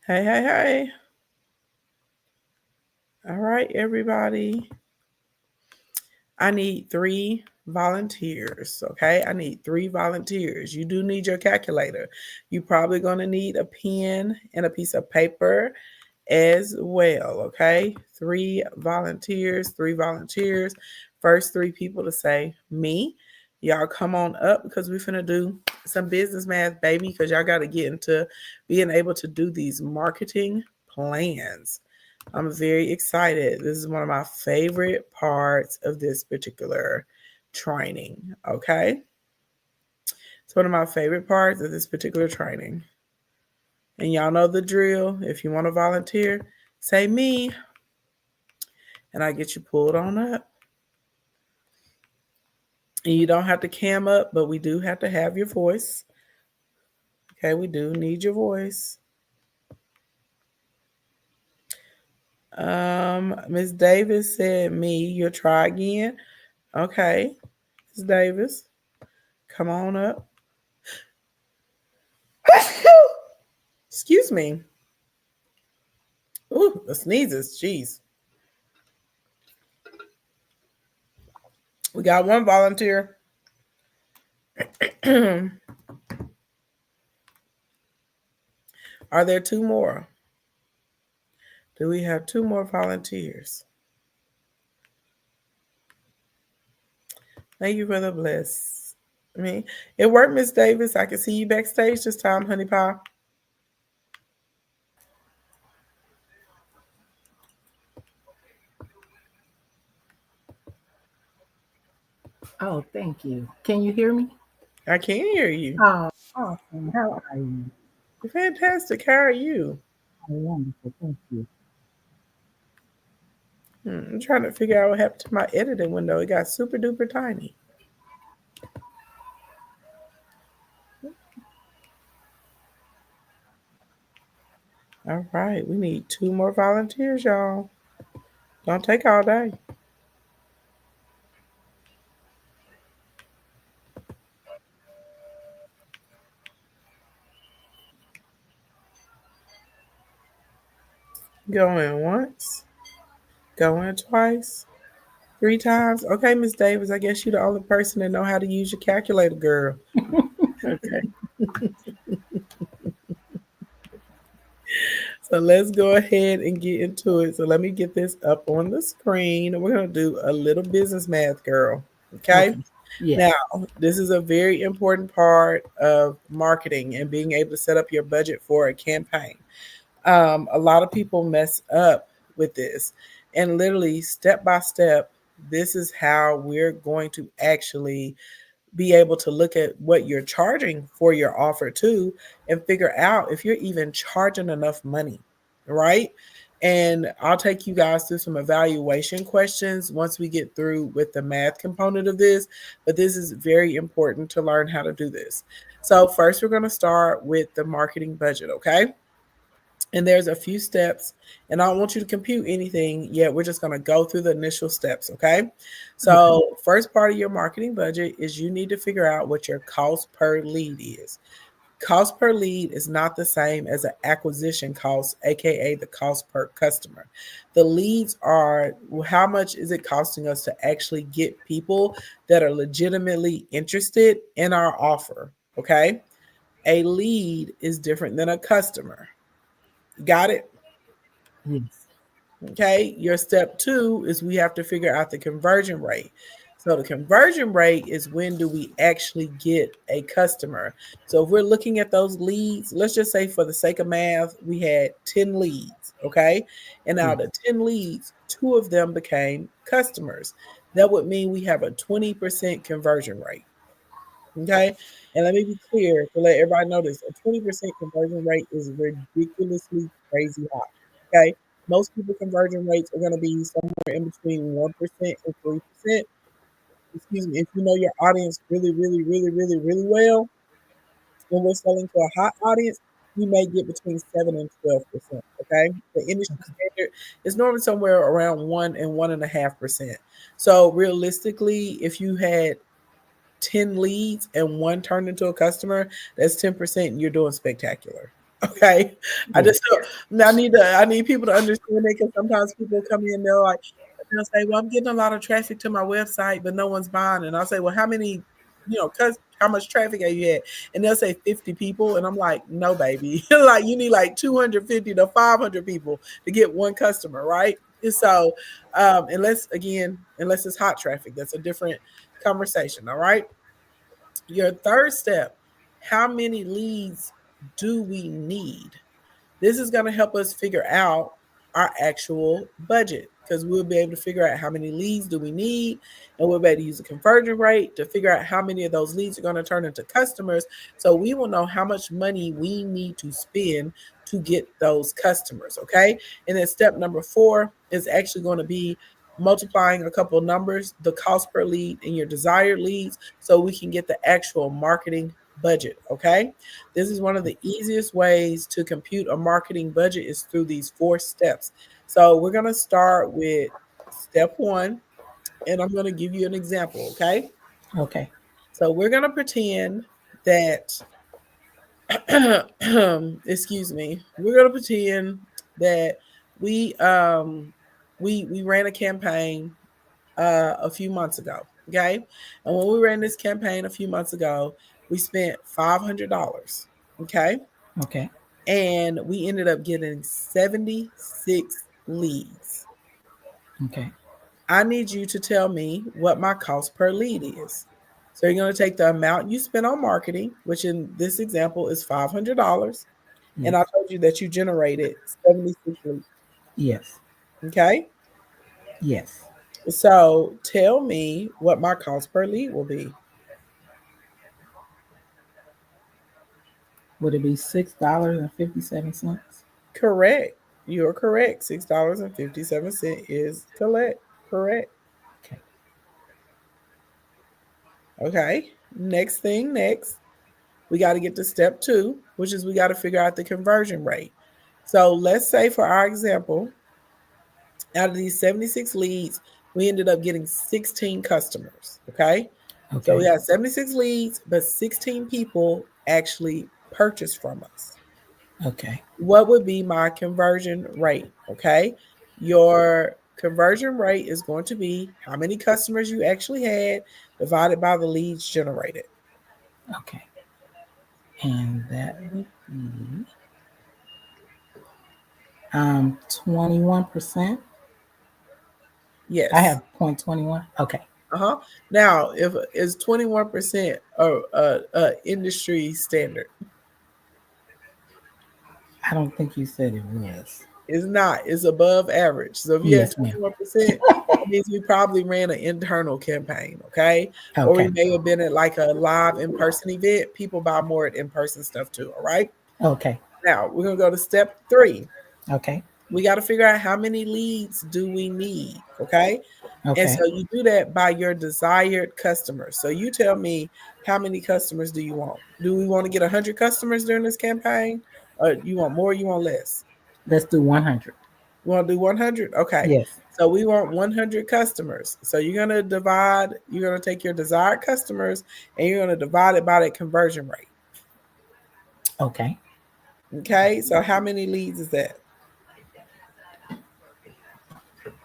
Hey, hey, hey. All right, everybody. I need 3 volunteers. Okay. I need 3 volunteers. You do need your calculator. You're probably going to need a pen and a piece of paper as well. Okay. 3 volunteers, 3 volunteers. First 3 people to say me. Y'all come on up because we're finna do some business math, baby, because y'all got to get into being able to do these marketing plans. I'm very excited. This is one of my favorite parts of this particular training. Okay. It's one of my favorite parts of this particular training. And y'all know the drill. If you want to volunteer, say me, and I get you pulled on up. And you don't have to cam up, but we do have to have your voice. Okay, we do need your voice. Miss Davis said me. You'll try again. Okay, Miss Davis, come on up. Excuse me. Ooh, the sneezes. Jeez. We got 1 volunteer. Are there 2 more? Do we have 2 more volunteers? Thank you for the bless. It worked, Miss Davis. I can see you backstage this time, honey pie. Oh, thank you. Can you hear me? I can hear you. Oh, awesome. How are you? Fantastic. How are you? Oh, wonderful. Thank you. I'm trying to figure out what happened to my editing window. It got super duper tiny. All right. We need 2 more volunteers, y'all. Don't take all day. Going once. Going twice. 3 times. Okay, Miss Davis, I guess you're the only person that know how to use your calculator, girl. Okay. So let's go ahead and get into it. So let me get this up on the screen. We're going to do a little business math, girl. Okay? Yes. Now, this is a very important part of marketing and being able to set up your budget for a campaign. A lot of people mess up with this. And literally, step by step, this is how we're going to actually be able to look at what you're charging for your offer too and figure out if you're even charging enough money, right? And I'll take you guys through some evaluation questions once we get through with the math component of this, but this is very important to learn how to do this. So first we're going to start with the marketing budget, okay? And there's a few steps, and I don't want you to compute anything yet. We're just going to go through the initial steps, okay? So first part of your marketing budget is you need to figure out what your cost per lead is. Cost per lead is not the same as an acquisition cost, aka the cost per customer. The leads are how much is it costing us to actually get people that are legitimately interested in our offer, okay? A lead is different than a customer. Got it? Yes. Okay. Your step 2 is we have to figure out the conversion rate. So the conversion rate is when do we actually get a customer. So if we're looking at those leads, let's just say for the sake of math, we had 10 leads. Okay. And out of 10 leads, 2 of them became customers. That would mean we have a 20% conversion rate. Okay. And let me be clear to let everybody know this, a 20% conversion rate is ridiculously crazy high. Okay. Most people conversion rates are going to be somewhere in between 1% and 3%. Excuse me. If you know your audience really, really, really, really, really well, when we're selling to a hot audience, you may get between 7 and 12%. Okay. The industry standard is normally somewhere around 1 and 1.5%. So realistically, if you had 10 leads and 1 turned into a customer, that's 10%, and you're doing spectacular. Okay, I Yes. just I need people to understand it because sometimes people come in, they'll say, "Well, I'm getting a lot of traffic to my website, but no one's buying." And I'll say, "Well, how many, cause how much traffic have you had?" And they'll say 50 people, and I'm like, "No, baby, like you need like 250 to 500 people to get one customer, right?" And so, unless it's hot traffic, that's a different conversation. All right. Your third step: how many leads do we need? This is going to help us figure out our actual budget because we'll be able to figure out how many leads do we need, and we'll be able to use the conversion rate to figure out how many of those leads are going to turn into customers. So we will know how much money we need to spend to get those customers. Okay. And then step number 4 is actually going to be multiplying a couple of numbers, the cost per lead and your desired leads, so we can get the actual marketing budget. Okay. This is one of the easiest ways to compute a marketing budget is through these 4 steps. So we're going to start with step 1, and I'm going to give you an example. Okay. Okay. So we're going to pretend that, excuse me, we're going to pretend that we ran a campaign a few months ago. Okay. And when we ran this campaign a few months ago, we spent $500. Okay. Okay. And we ended up getting 76 leads. Okay. I need you to tell me what my cost per lead is. So you're going to take the amount you spent on marketing, which in this example is $500. And I Yes. told you that you generated 76 leads. Yes. Okay. Yes. So tell me what my cost per lead will be. Would it be $6.57? Correct. You're correct. $6.57 is correct. Correct. Okay. Okay. Next, we got to get to step 2, which is we got to figure out the conversion rate. So let's say for our example, out of these 76 leads, we ended up getting 16 customers. Okay. So we Okay. had 76 leads, but 16 people actually purchased from us. Okay. What would be my conversion rate? Okay. Your conversion rate is going to be how many customers you actually had divided by the leads generated. Okay. And that would be 21%. Yes. I have 0.21. Okay. Uh-huh. Now, if is 21% industry standard? I don't think you said it was. It's not. It's above average. So if you had Yes, ma'am. 21%, it means we probably ran an internal campaign, okay? Or we Okay. may have been at like a live in-person event. People buy more at in-person stuff too, all right? Okay. Now, we're going to go to step 3. Okay. We got to figure out how many leads do we need, okay? And Okay. so you do that by your desired customers. So you tell me, how many customers do you want? Do we want to get 100 customers during this campaign? Or you want more, you want less? Let's do 100. You want to do 100? Okay. Yes. So we want 100 customers. So you're going to take your desired customers and you're going to divide it by that conversion rate. Okay. Okay. So how many leads is that?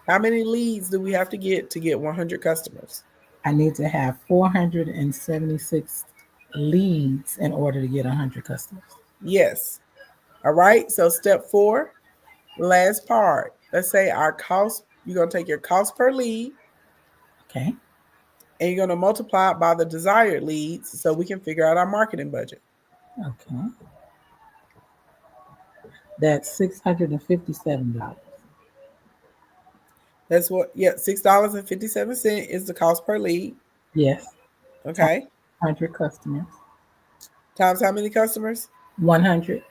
How many leads do we have to get 100 customers? I need to have 476 leads in order to get 100 customers. Yes. All right. So step 4, last part. Let's say our cost, you're going to take your cost per lead. Okay. And you're going to multiply it by the desired leads so we can figure out our marketing budget. Okay. That's $657. That's what, $6.57 is the cost per lead. Yes. Okay. 100 customers. Times how many customers? 100.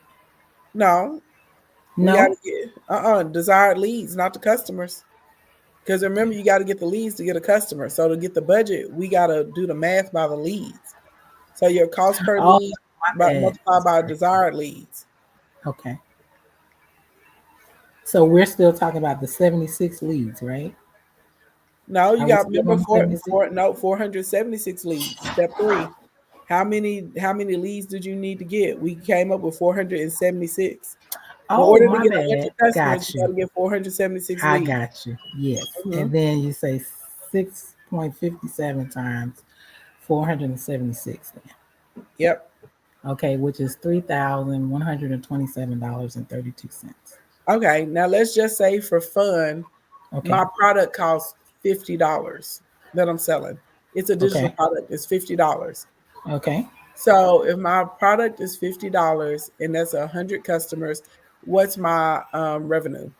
No. No. We got to get desired leads, not the customers. Because remember, you got to get the leads to get a customer. So to get the budget, we got to do the math by the leads. So your cost per lead multiplied by desired leads. Okay. So we're still talking about the 76 leads, right? No, you got, remember, 476 476 leads. Step 3. How many leads did you need to get? We came up with 476. In Oh, order to my get 100 bad. customers, Got you got you. to get 476 I leads. got you. Yes. Mhm. And then you say 6.57 times 476. Yep. Okay, which is $3,127.32. Okay. Now let's just say for fun, Okay. my product costs $50 that I'm selling. It's a digital Okay. product. It's $50. Okay. So if my product is $50 and that's 100 customers, what's my revenue?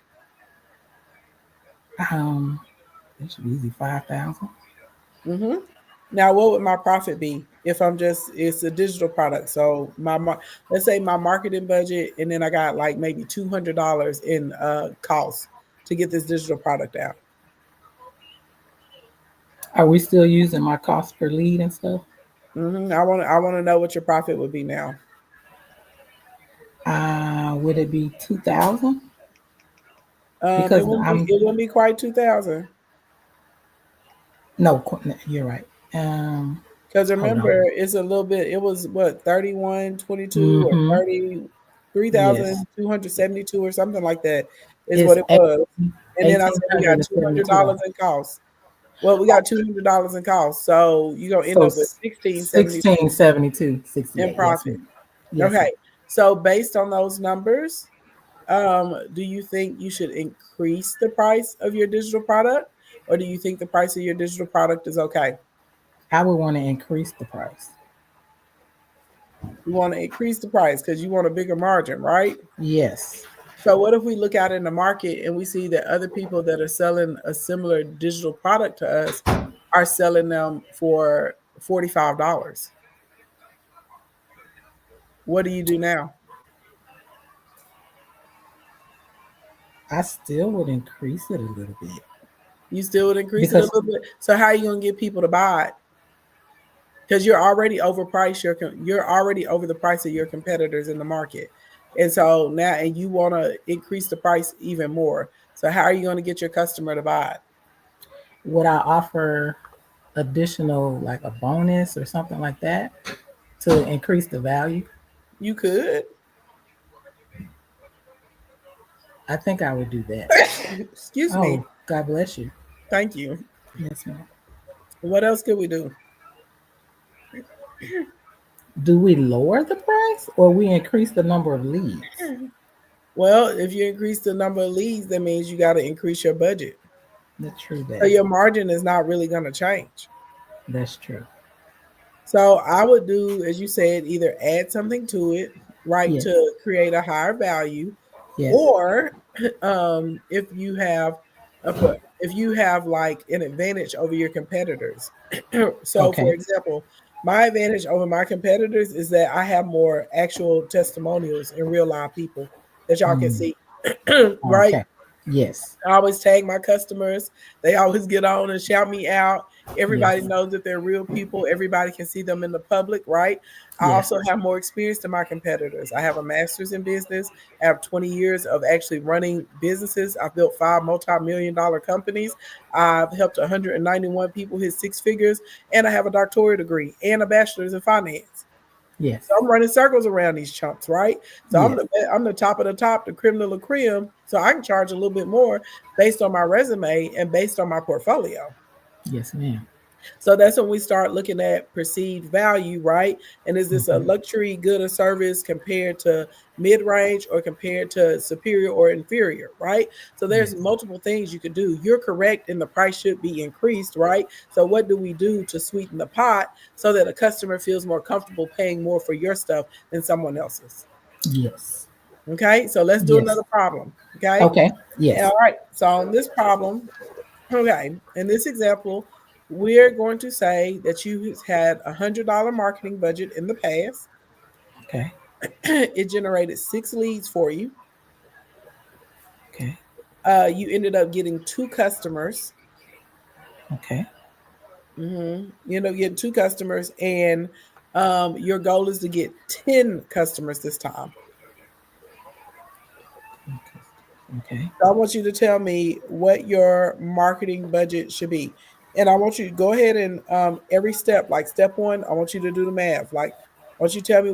Um, it should be easy. 5,000. hmm Now, what would my profit be if it's a digital product? So let's say my marketing budget, and then I got like maybe $200 in costs to get this digital product out. Are we still using my cost per lead and stuff? I want to know what your profit would be now. Would it be 2,000? It Because wouldn't be I'm it wouldn't be quite 2,000 no, you're right. because Hold remember on. it's a little bit. It was what 3122 or Mm-hmm. 33,272 Yes. or something like that is what It's it was. And then I said we got $200 $1,872. in costs. Well, we got $200 in costs, so you're gonna end So up with 1672 1672, in 68. Yes, profit. ma'am. Yes, ma'am. Okay, so based on those numbers, do you think you should increase the price of your digital product, or do you think the price of your digital product is okay? I would want to increase the price. You want to increase the price because you want a bigger margin, right? Yes. So what if we look out in the market and we see that other people that are selling a similar digital product to us are selling them for $45? What do you do now? I still would increase it a little bit You still would increase it a because little bit. So how are you gonna get people to buy it? Because you're already overpriced. You're already over the price of your competitors in the market, and so now and you want to increase the price even more. So how are you going to get your customer to buy it? would I offer additional like a bonus or something like that to increase the value? You could. I think I would do that. Excuse me. Oh, God bless you. Thank you. Yes, ma'am. What else could we do? Do we lower the price or we increase the number of leads? Well, if you increase the number of leads, that means you got to increase your budget. That's true. So your margin is not really going to change. That's true. So I would do, as you said, either add something to it, right, Yes. to create a higher value, Yes. or if you have if you have like an advantage over your competitors. So, for Okay. example, my advantage over my competitors is that I have more actual testimonials and real live people that y'all can Mm, see, right? okay. Yes. I always tag my customers. They always get on and shout me out. Everybody Yes. knows that they're real people. Everybody can see them in the public, right? I Yes. also have more experience than my competitors. I have a master's in business. I have 20 years of actually running businesses. I've built 5 multi-million-dollar companies. I've helped 191 people hit 6 figures, and I have a doctorate degree and a bachelor's in finance. Yes. So I'm running circles around these chumps, right? So Yes. I'm the top of the top, the creme de la creme. So I can charge a little bit more based on my resume and based on my portfolio. Yes, ma'am. So that's when we start looking at perceived value, right? And is this a Mhm. luxury good or service compared to mid-range or compared to superior or inferior, right? So there's Yes. multiple things you could do. You're correct, and the price should be increased, right? So what do we do to sweeten the pot so that a customer feels more comfortable paying more for your stuff than someone else's? Yes. Okay, so let's do Yes. another problem. Okay, Okay. Yes. all right. So on this problem, okay, in this example, we're going to say that you had $100 marketing budget in the past. Okay. It generated 6 leads for you. Okay. You ended up getting 2 customers. Okay. You ended up getting 2 customers, and your goal is to get 10 customers this time. Okay. So I want you to tell me what your marketing budget should be. And I want you to go ahead and every step, like step one, I want you to do the math. Like, I want you to tell me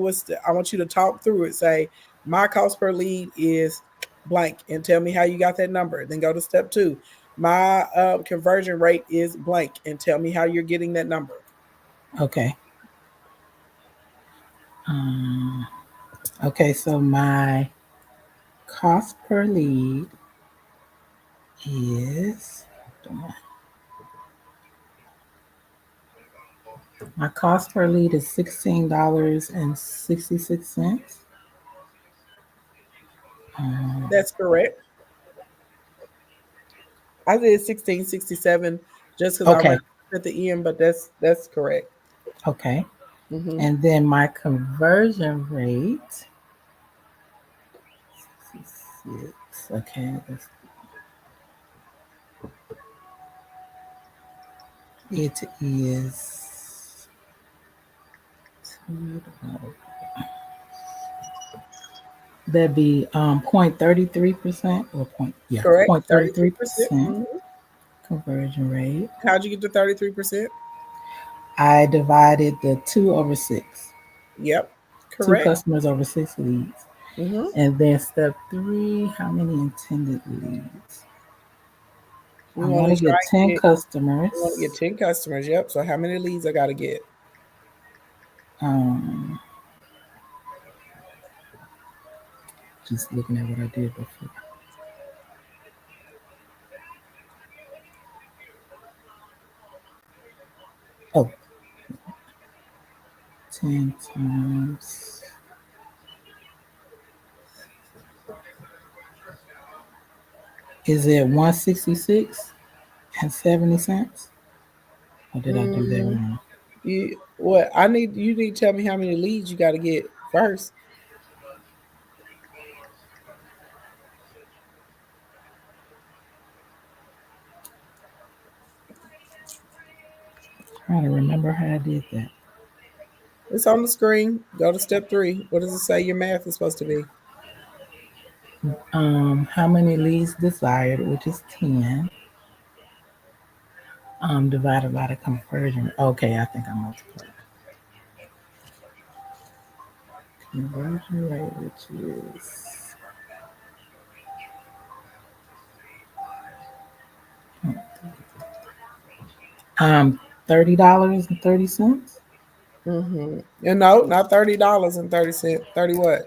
I want you to talk through it. Say, my cost per lead is blank, and tell me how you got that number. Then go to step two. My conversion rate is blank, and tell me how you're getting that number. Okay. Um, okay, so my cost per lead is my cost per lead is $16.66. That's correct. I did 1667 just because I ran Okay, at the end, but that's correct. okay. Hmm. And then my conversion rate, 66. Okay, it is that'd be 0.33% or Correct, 33%. 0.33% Hmm. conversion rate. How'd you get to 33%? I divided the 2/6. Yep, Two correct. customers over 6 leads. Hmm. And then step three, how many intended leads? I We want want to to try get and 10 get we want to get customers. 10 customers. Yep. So how many leads I got to get? Um, just looking at what I did before. Oh, 10 times. Is it 166.70? Or did I do that Mm, wrong? you need to tell me how many leads you got to get first. Trying to remember how I did that. It's on the screen. Go to step three. What does it say your math is supposed to be? How many leads desired, which is 10, divided by the conversion. Okay, I think I multiplied. Conversion rate, which is um $30.30. Mm-hmm. And no, not $30.30. 30 what?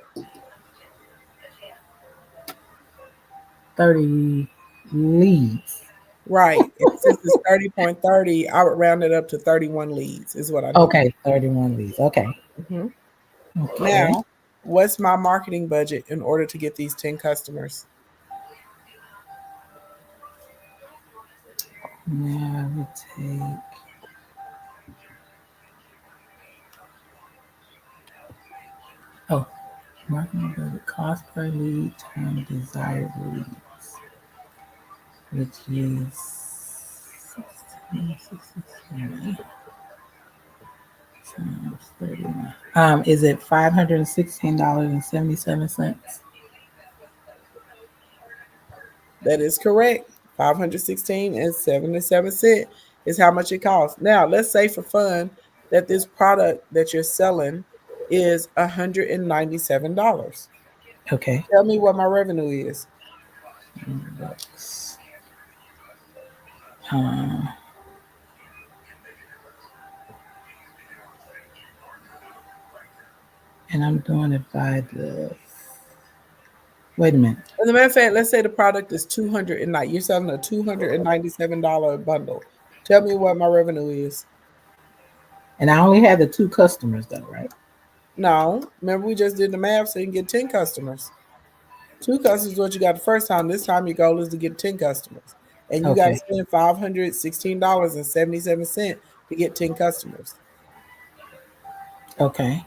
30 leads. Right. And since it's 30.30, I would round it up to 31 leads is what I do. Okay, 31 leads. Okay. Hmm. Okay. Now, what's my marketing budget in order to get these 10 customers? Now I would take oh marketing budget cost per lead times desired leads, which is 1667 times 31. Is it $516.77? That is correct. 516 and 77 cents is how much it costs. Now, let's say for fun that this product that you're selling is $197. Okay. Tell me what my revenue is. Bucks. Um, and I'm doing it by the. Wait a minute. As a matter of fact, let's say the product is 209. You're selling a $297 bundle. Tell me what my revenue is. And I only had the two customers though, right? No, remember we just did the math so you can get 10 customers. Two customers is what you got the first time. This time your goal is to get 10 customers. And you got to Okay. spend $516.77 to get 10 customers. Okay.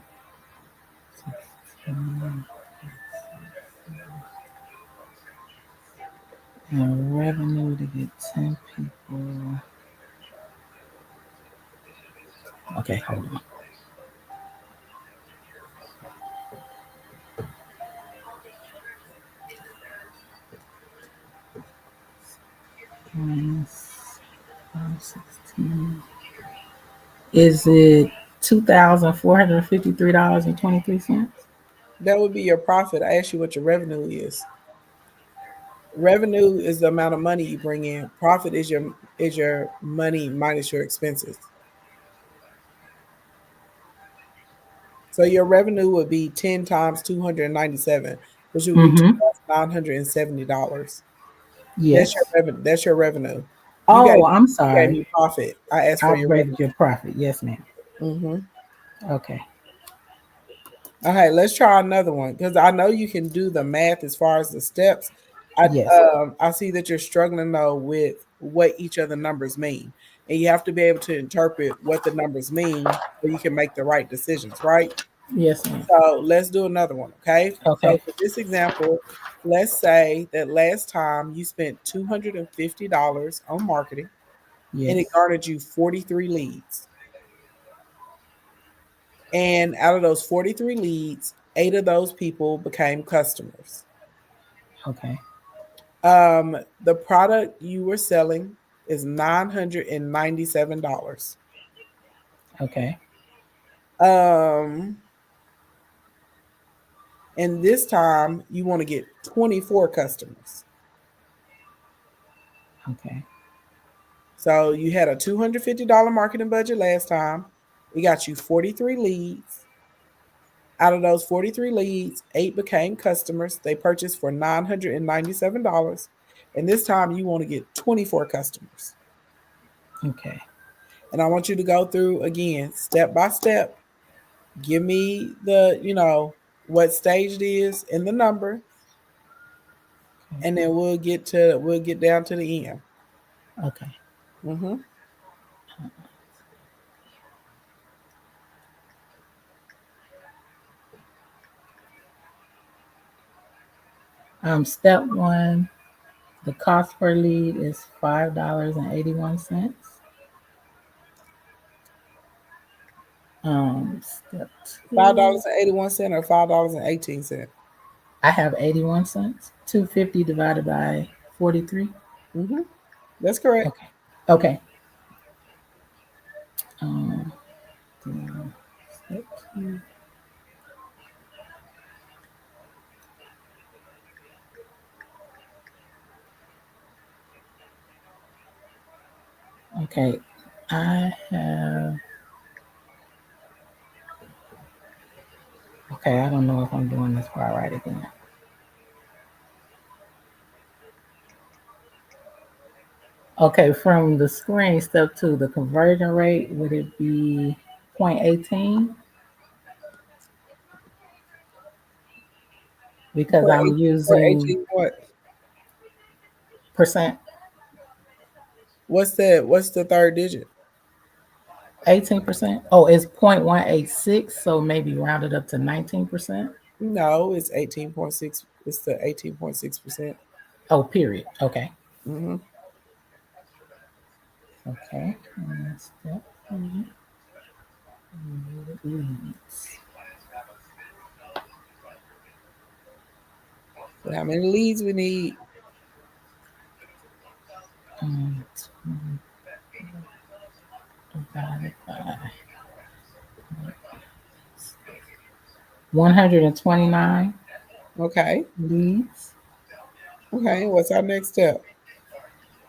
And revenue to get 10 people. Okay, hold on. Minus 16 Is it $2,453.23? That would be your profit. I asked you what your revenue is. Revenue is the amount of money you bring in. Profit is your money minus your expenses. So your revenue would be 10 times 297, which would be Mm-hmm. $2,970. That's your Yes. revenue. That's your revenue. Oh, I'm You gave sorry. me profit. I asked I for your upgraded revenue. your profit. Yes, ma'am. Mm-hmm. Okay. Okay, let's try another one because I know you can do the math as far as the steps. Yes. I see that you're struggling though with what each of the numbers mean, and you have to be able to interpret what the numbers mean so you can make the right decisions, right? Yes, ma'am. So let's do another one, okay? So Okay. for this example, let's say that last time you spent $250 on marketing and it Yes. garnered you 43 leads. And out of those 43 leads, 8 of those people became customers. Okay. The product you were selling is $997. Okay. Um, and this time you want to get 24 customers. Okay. So you had a $250 marketing budget last time. We got you 43 leads. Out of those 43 leads, 8 became customers. They purchased for $997. And this time you want to get 24 customers. Okay. And I want you to go through again, step by step. Give me what stage it is and the number, and then we'll get down to the end. Okay. Mm-hmm. Step one, the cost per lead is $5.81. Step Five two, dollars and 81 cents or $5.18. I have 81 cents. 250 divided by 43. Mm-hmm. That's correct. Okay. Okay. Um, step two. Okay. I have. Okay, I don't know if I'm doing this part right again. Okay, from the screen, step two, the conversion rate, would it be 0.18? Because For I'm for using 18 what? percent, What's that? What's the third digit? 18%. Oh, it's 0.186, so maybe round it up to 19%. No, it's 18.6. It's the 18.6%. Oh, period. Okay. Mm-hmm. Okay. And step three, leads. How many leads we need? 20 divided by 129 Okay. leads. Okay. What's our next step?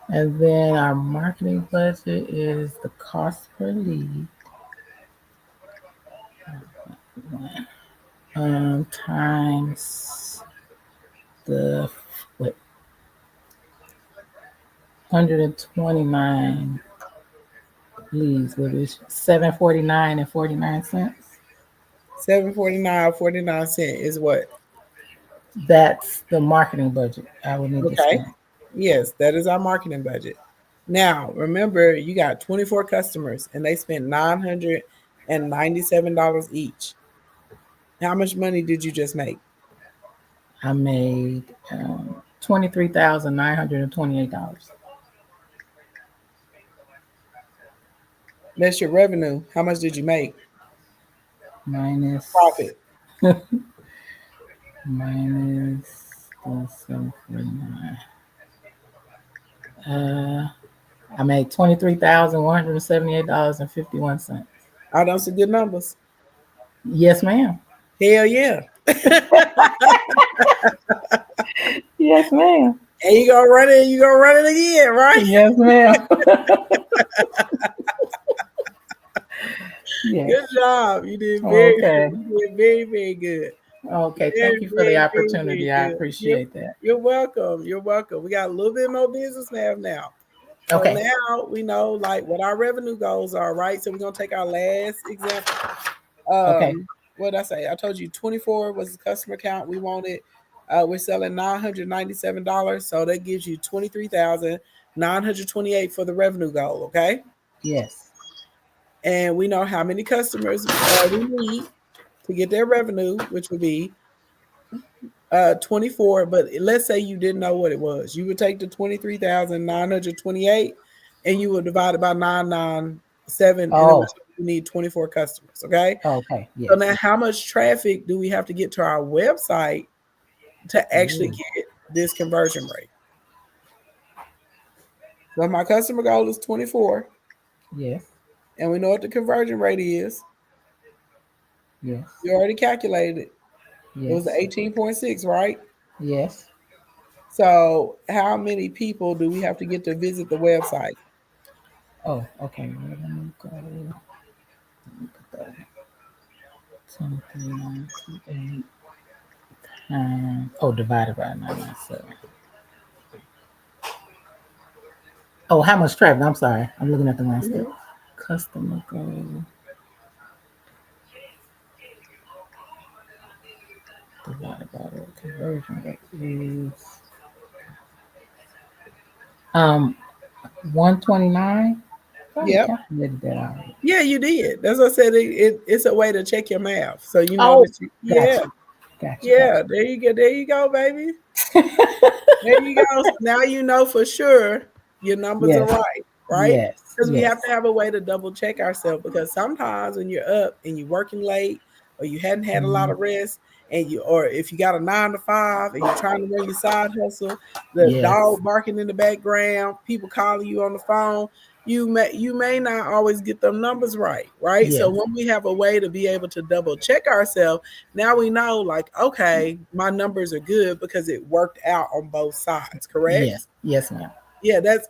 And then our marketing budget is the cost per lead times the what 129 leads, which is 749 and 49 cents. 749.49 is what? That's the marketing budget I would need to Okay. spend. Yes, that is our marketing budget. Now, remember, you got 24 customers and they spent $997 each. How much money did you just make? I made $23,928 That's your revenue. How much did you make? minus Profit. minus the 749. I made $23,178.51. Are those some good numbers? Yes, ma'am. Hell yeah. Yes, ma'am. And you gonna run it, again, right? Yes, ma'am. Yes. Good job. You did Okay. very, very good. Okay. Very, Thank you for the very, very, opportunity. very I good. appreciate that. You're welcome. You're welcome. We got a little bit more business math now. So Okay. now we know like what our revenue goals are, right? So we're gonna take our last example. Okay. What did I say? I told you 24 was the customer count we wanted. We're selling $997, so that gives you 23,928 for the revenue goal. Okay, Yes. and we know how many customers we need to get their revenue, which would be 24. But let's say you didn't know what it was. You would take the 23,928 and you would divide it by 997, and it would you need 24 customers. Okay. Okay. Yes. So now, how much traffic do we have to get to our website to actually get this conversion rate? So my customer goal is 24. Yes. And we know what the conversion rate is. Yes. You already calculated it. Yes. It was the 18.6, right? Yes. So how many people do we have to get to visit the website? Oh, okay. Let me go. 23,928 divided by 997. Oh, how much traffic? I'm sorry. I'm looking at the wrong step. Customer goal divided by the conversion rate is 129. Yep. Calculated that out. Yeah, you did. That's what I said. It's a way to check your math. So you know Oh, that you, Gotcha. there you go. There you go, baby. There you go. Now you know for sure your numbers are right? Yes. Because we have to have a way to double check ourselves, because sometimes when you're up and you're working late or you hadn't had a lot of rest, and or if you got a 9 to 5 and you're trying to run your side hustle, the dog barking in the background, people calling you on the phone, you may not always get them numbers right? Yes. So when we have a way to be able to double check ourselves, now we know like, okay, my numbers are good because it worked out on both sides, correct? Yes, ma'am. Yeah, that's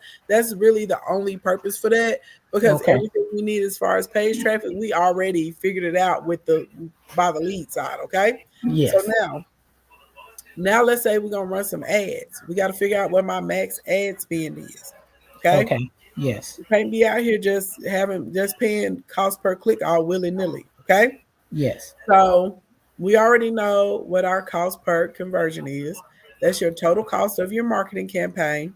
really the only purpose for that, because everything we need as far as page traffic, we already figured it out by the lead side. Okay. Yes. So now let's say we're gonna run some ads. We got to figure out what my max ad spend is. Okay. Yes. You can't be out here just paying cost per click all willy-nilly. Okay. Yes. So we already know what our cost per conversion is. That's your total cost of your marketing campaign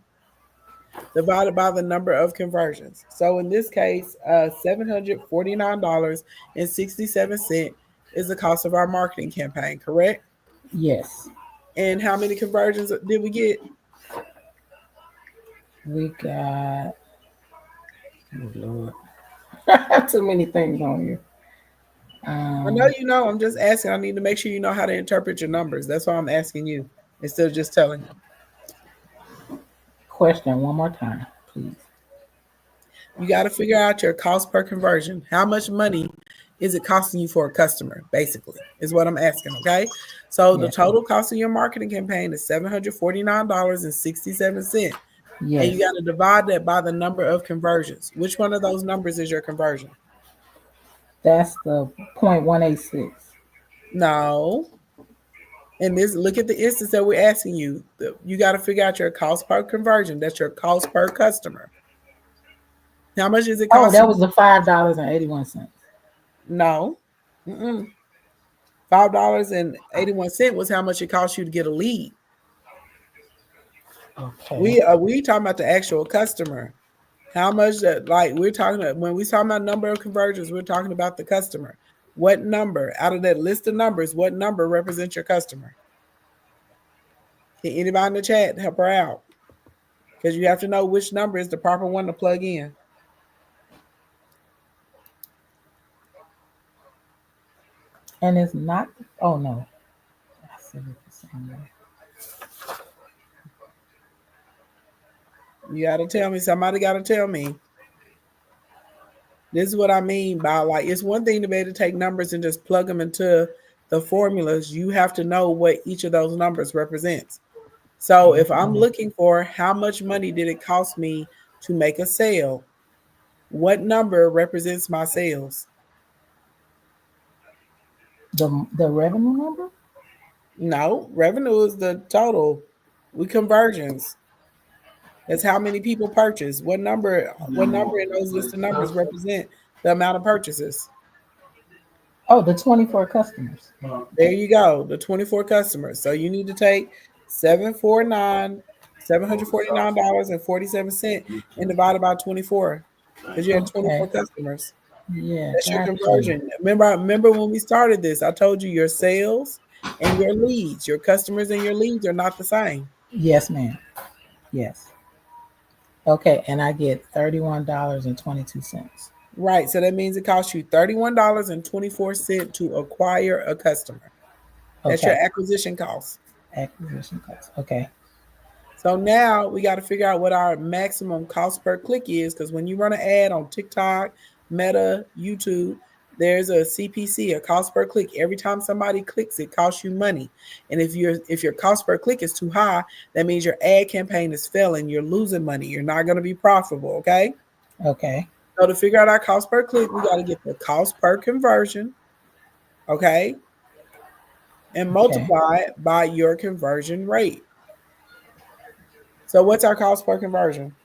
divided by the number of conversions. So in this case, $749.67 is the cost of our marketing campaign, correct? Yes. And how many conversions did we get? We got, oh Lord, I have too many things on here. I know you know, I'm just asking. I need to make sure you know how to interpret your numbers. That's why I'm asking you instead of just telling you. Question one more time, please. You got to figure out your cost per conversion. How much money is it costing you for a customer, basically, is what I'm asking, okay? So the total cost of your marketing campaign is $749.67. Yes. And you got to divide that by the number of conversions. Which one of those numbers is your conversion? That's the 0.186. No. And look at the instance that we're asking you. You got to figure out your cost per conversion. That's your cost per customer. How much is it costing? Oh, that was the $5.81. No. $5.81 was how much it cost you to get a lead. Okay. We talking about the actual customer. How much we're talking about, when we talking about number of conversions, we're talking about the customer. What number out of that list of numbers, what number represents your customer? Can anybody in the chat help her out? Because you have to know which number is the proper one to plug in. And it's not, oh no. I said it the same way. You got to tell me. Somebody got to tell me. This is what I mean by, like, it's one thing to be able to take numbers and just plug them into the formulas. You have to know what each of those numbers represents. So if I'm looking for how much money did it cost me to make a sale, what number represents my sales? The revenue number? No, revenue is the total. We conversions. That's how many people purchase. What number in those list of numbers represent the amount of purchases? Oh, the 24 customers. There you go, the 24 customers. So you need to take $749.47 and divide it by 24 because you had 24 Okay. customers. Yeah, That's your got conversion. you. Remember when we started this, I told you your sales and your leads, your customers and your leads are not the same. Yes, ma'am. Yes. Okay, and I get $31.22. Right. So that means it costs you $31.24 to acquire a customer. That's your Okay. acquisition cost. Acquisition cost. Okay. So now we got to figure out what our maximum cost per click is, because when you run an ad on TikTok, Meta, YouTube, there's a CPC, a cost per click. Every time somebody clicks, it costs you money. And if your cost per click is too high, that means your ad campaign is failing. You're losing money. You're not going to be profitable. Okay. Okay. So to figure out our cost per click, we got to get the cost per conversion. Okay. And Okay. multiply it by your conversion rate. So what's our cost per conversion?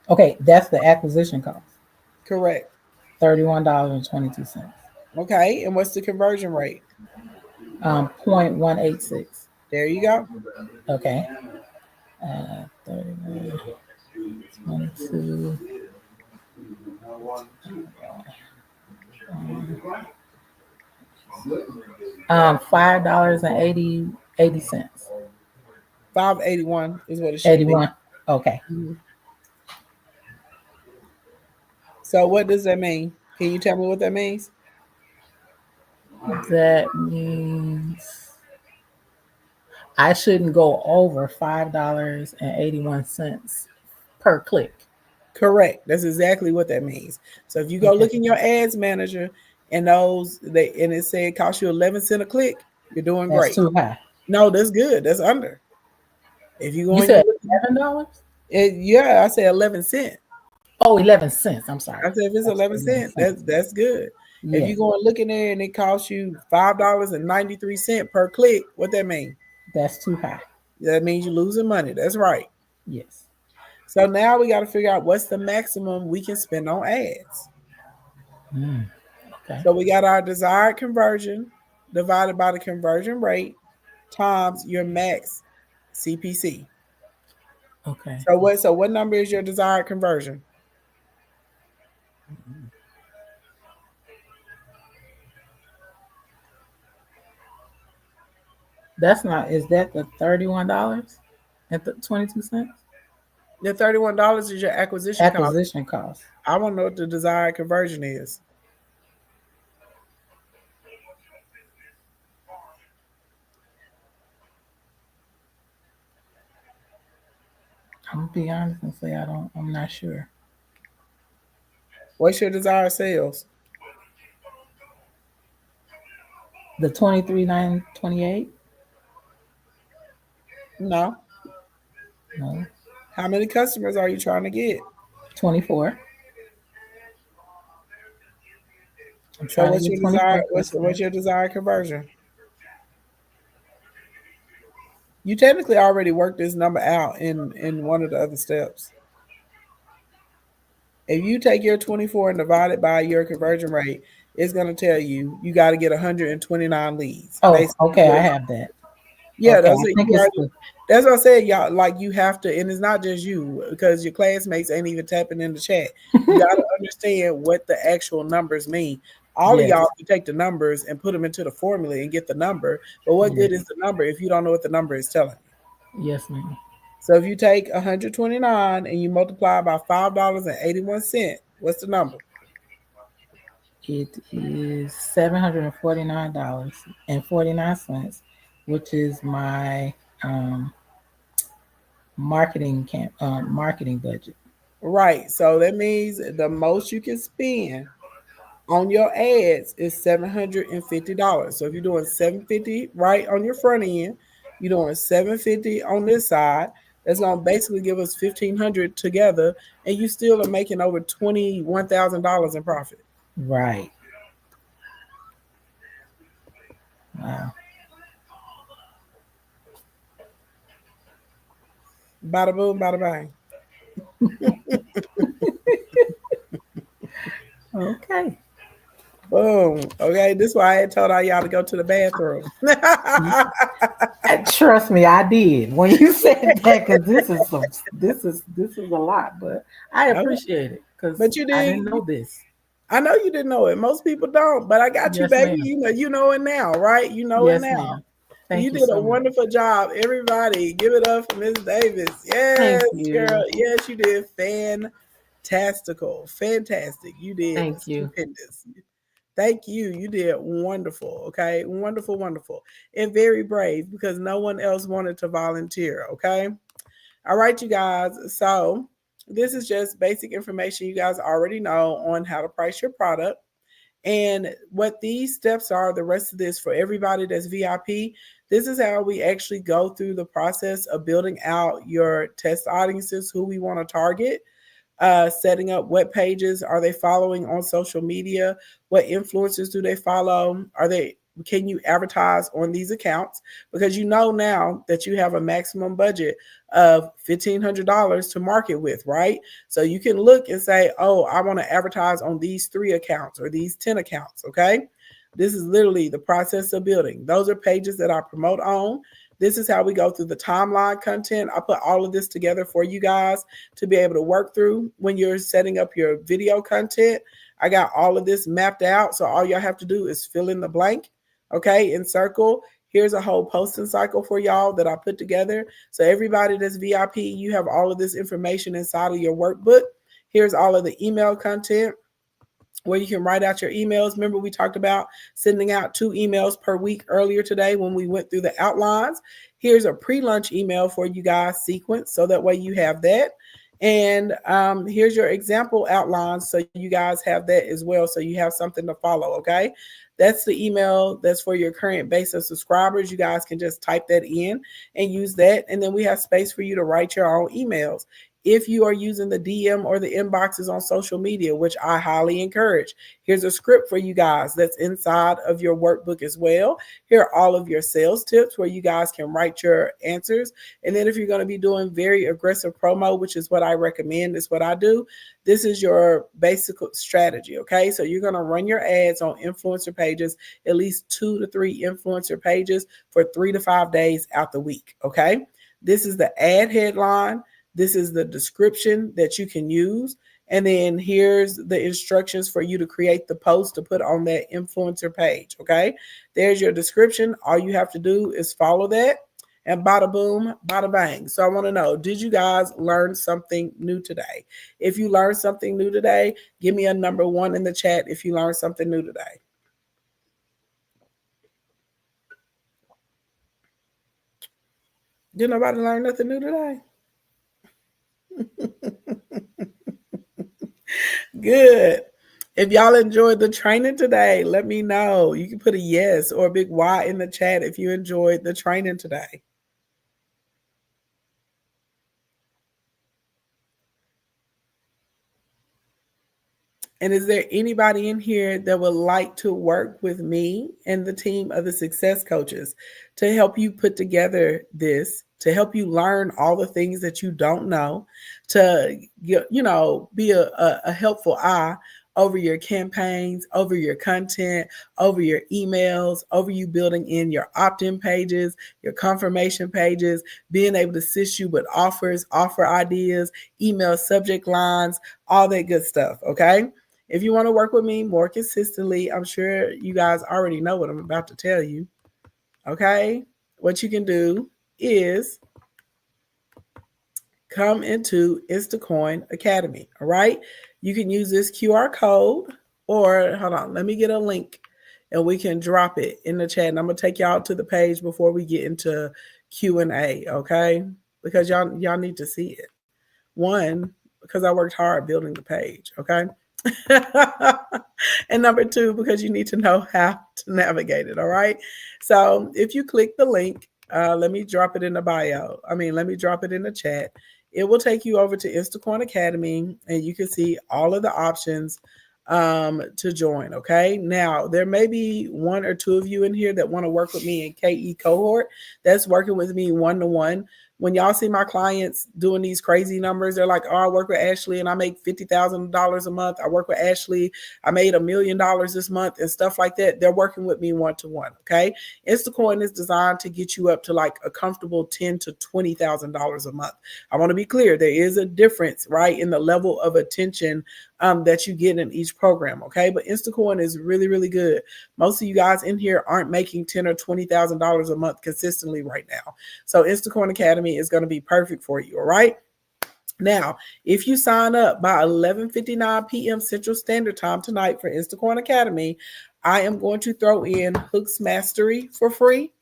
Okay, that's the acquisition cost. Correct. $31.22. Okay. And what's the conversion rate? 0.186. There you go. Okay. 31, 22. $5.80. 581 is what it should be. 81. Okay. So what does that mean? Can you tell me what that means? That means I shouldn't go over $5.81 per click. Correct. That's exactly what that means. So if you go look in your ads manager and it said it costs you 11 cents a click, you're doing That's great. too high. No, that's good. That's under. If you go You in said your $11? yeah, I said 11 cents. Oh, 11 cents. I'm sorry. I said if it's 11 cents, that's good. If Yeah, you go and look in there and it costs you $5.93 per click, what that mean? that's too high. That means you're losing money. That's right. Yes. So now we got to figure out what's the maximum we can spend on ads. Okay. So we got our desired conversion divided by the conversion rate times your max CPC. Okay. So what number is your desired conversion? That's not, is that the $31 and 22 cents? The $31 is your acquisition cost. Acquisition cost. I want to know what the desired conversion is. I'm gonna be honest and say I'm not sure. What's your desired sales? The 23,928? No. No. How many customers are you trying to get? 24. I'm So trying what's to your get 24 what's your desired conversion? You technically already worked this number out in one of the other steps. If you take your 24 and divide it by your conversion rate, it's going to tell you got to get 129 leads. Oh, okay, I have that. Yeah, Okay, that's what I said, y'all. Like you have to, and it's not just you because your classmates ain't even tapping in the chat. You got to understand what the actual numbers mean. All of y'all can take the numbers and put them into the formula and get the number. But what good is the number if you don't know what the number is telling you? Yes, ma'am. So if you take 129 and you multiply by $5.81, what's the number? It is $749.49, which is my marketing budget. Right. So that means the most you can spend on your ads is $750. So if you're doing $750 right on your front end, you're doing $750 on this side. That's gonna basically give us $1,500 together, and you still are making over $21,000 in profit. Right. Wow. Bada boom, bada bang. Okay. Boom. Okay, this is why I told all y'all to go to the bathroom. Trust me, I did when you said that, because this is a lot, but I appreciate it because But you I did. didn't know this. I know you didn't know it. Most people don't, but I got you, Yes, baby. ma'am. You know it now, right? You know Yes, it now. ma'am. Thank You you did so a much. wonderful job. Everybody, give it up for Miss Davis. Yes, Thank you. girl. Yes, you did fantastical. Fantastic. You did Thank you. stupendous. Thank you. You did wonderful. Okay. Wonderful, wonderful. And very brave because no one else wanted to volunteer. Okay. All right, you guys. So this is just basic information you guys already know on how to price your product. And what these steps are, the rest of this for everybody that's VIP, this is how we actually go through the process of building out your test audiences, who we want to target, setting up what pages are they following on social media, what influencers do they follow, can you advertise on these accounts, because you know now that you have a maximum budget of $1,500 to market with, right? So you can look and say, oh, I want to advertise on these 3 accounts or these 10 accounts. Okay, this is literally the process of building. Those are pages that I promote on. This is how we go through the timeline content. I put all of this together for you guys to be able to work through when you're setting up your video content. I got all of this mapped out. So all y'all have to do is fill in the blank. Okay, in circle. Here's a whole posting cycle for y'all that I put together. So everybody that's VIP, you have all of this information inside of your workbook. Here's all of the email content where you can write out your emails. Remember, we talked about sending out 2 emails per week earlier today when we went through the outlines. Here's a pre-lunch email for you guys sequence, so that way you have that. And here's your example outlines, so you guys have that as well, so you have something to follow, okay? That's the email that's for your current base of subscribers. You guys can just type that in and use that. And then we have space for you to write your own emails. If you are using the DM or the inboxes on social media, which I highly encourage, here's a script for you guys that's inside of your workbook as well. Here are all of your sales tips where you guys can write your answers. And then if you're going to be doing very aggressive promo, which is what I recommend, is what I do, this is your basic strategy, okay? So you're going to run your ads on influencer pages, at least 2 to 3 influencer pages for 3 to 5 days out the week, okay? This is the ad headline. This is the description that you can use. And then here's the instructions for you to create the post to put on that influencer page, okay? There's your description. All you have to do is follow that, and bada boom, bada bang. So I want to know, did you guys learn something new today? If you learned something new today, give me a number 1 in the chat if you learned something new today. Did nobody learn nothing new today? Good. If y'all enjoyed the training today, let me know. You can put a yes or a big Y in the chat if you enjoyed the training today. And is there anybody in here that would like to work with me and the team of the Success Coaches to help you put together this, to help you learn all the things that you don't know, to be a helpful eye over your campaigns, over your content, over your emails, over you building in your opt-in pages, your confirmation pages, being able to assist you with offers, offer ideas, email subject lines, all that good stuff, okay? If you want to work with me more consistently, I'm sure you guys already know what I'm about to tell you, okay? What you can do is come into Instacoin Academy, all right? You can use this QR code, or hold on, let me get a link and we can drop it in the chat. And I'm going to take y'all to the page before we get into Q&A, okay? because y'all need to see it. One, because I worked hard building the page, okay? And number two, because you need to know how to navigate it, all right? So if you click the link, let me drop it in the bio. Let me drop it in the chat. It will take you over to Instacoin Academy, and you can see all of the options to join, okay? Now, there may be one or two of you in here that want to work with me in KE cohort. That's working with me one-to-one. When y'all see my clients doing these crazy numbers, they're like, oh, I work with Ashley and I make $50,000 a month. I work with Ashley, I made $1 million this month and stuff like that. They're working with me one-to-one, okay? Instacoin is designed to get you up to like a comfortable $10,000 to $20,000 a month. I want to be clear, there is a difference, right, in the level of attention that you get in each program, okay? But Instacoin is really, really good. Most of you guys in here aren't making $10,000 or $20,000 a month consistently right now. So Instacoin Academy is going to be perfect for you, all right? Now, if you sign up by 11:59 p.m. Central Standard Time tonight for Instacoin Academy, I am going to throw in Hooks Mastery for free.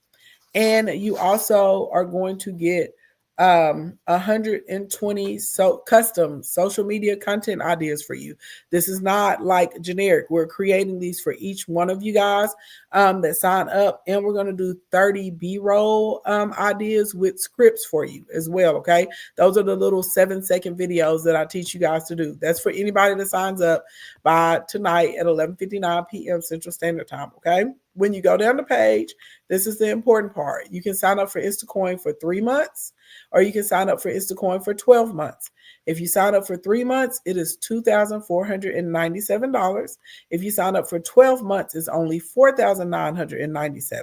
And you also are going to get 120 custom social media content ideas for you. This is not like generic. We're creating these for each one of you guys that sign up, and we're going to do 30 B-roll ideas with scripts for you as well, okay? Those are the little 7-second videos that I teach you guys to do. That's for anybody that signs up by tonight at 11:59 p.m. Central Standard Time, okay? When you go down the page, this is the important part. You can sign up for Instacoin for 3 months, or you can sign up for Instacoin for 12 months. If you sign up for 3 months, it is $2,497. If you sign up for 12 months, it's only $4,997.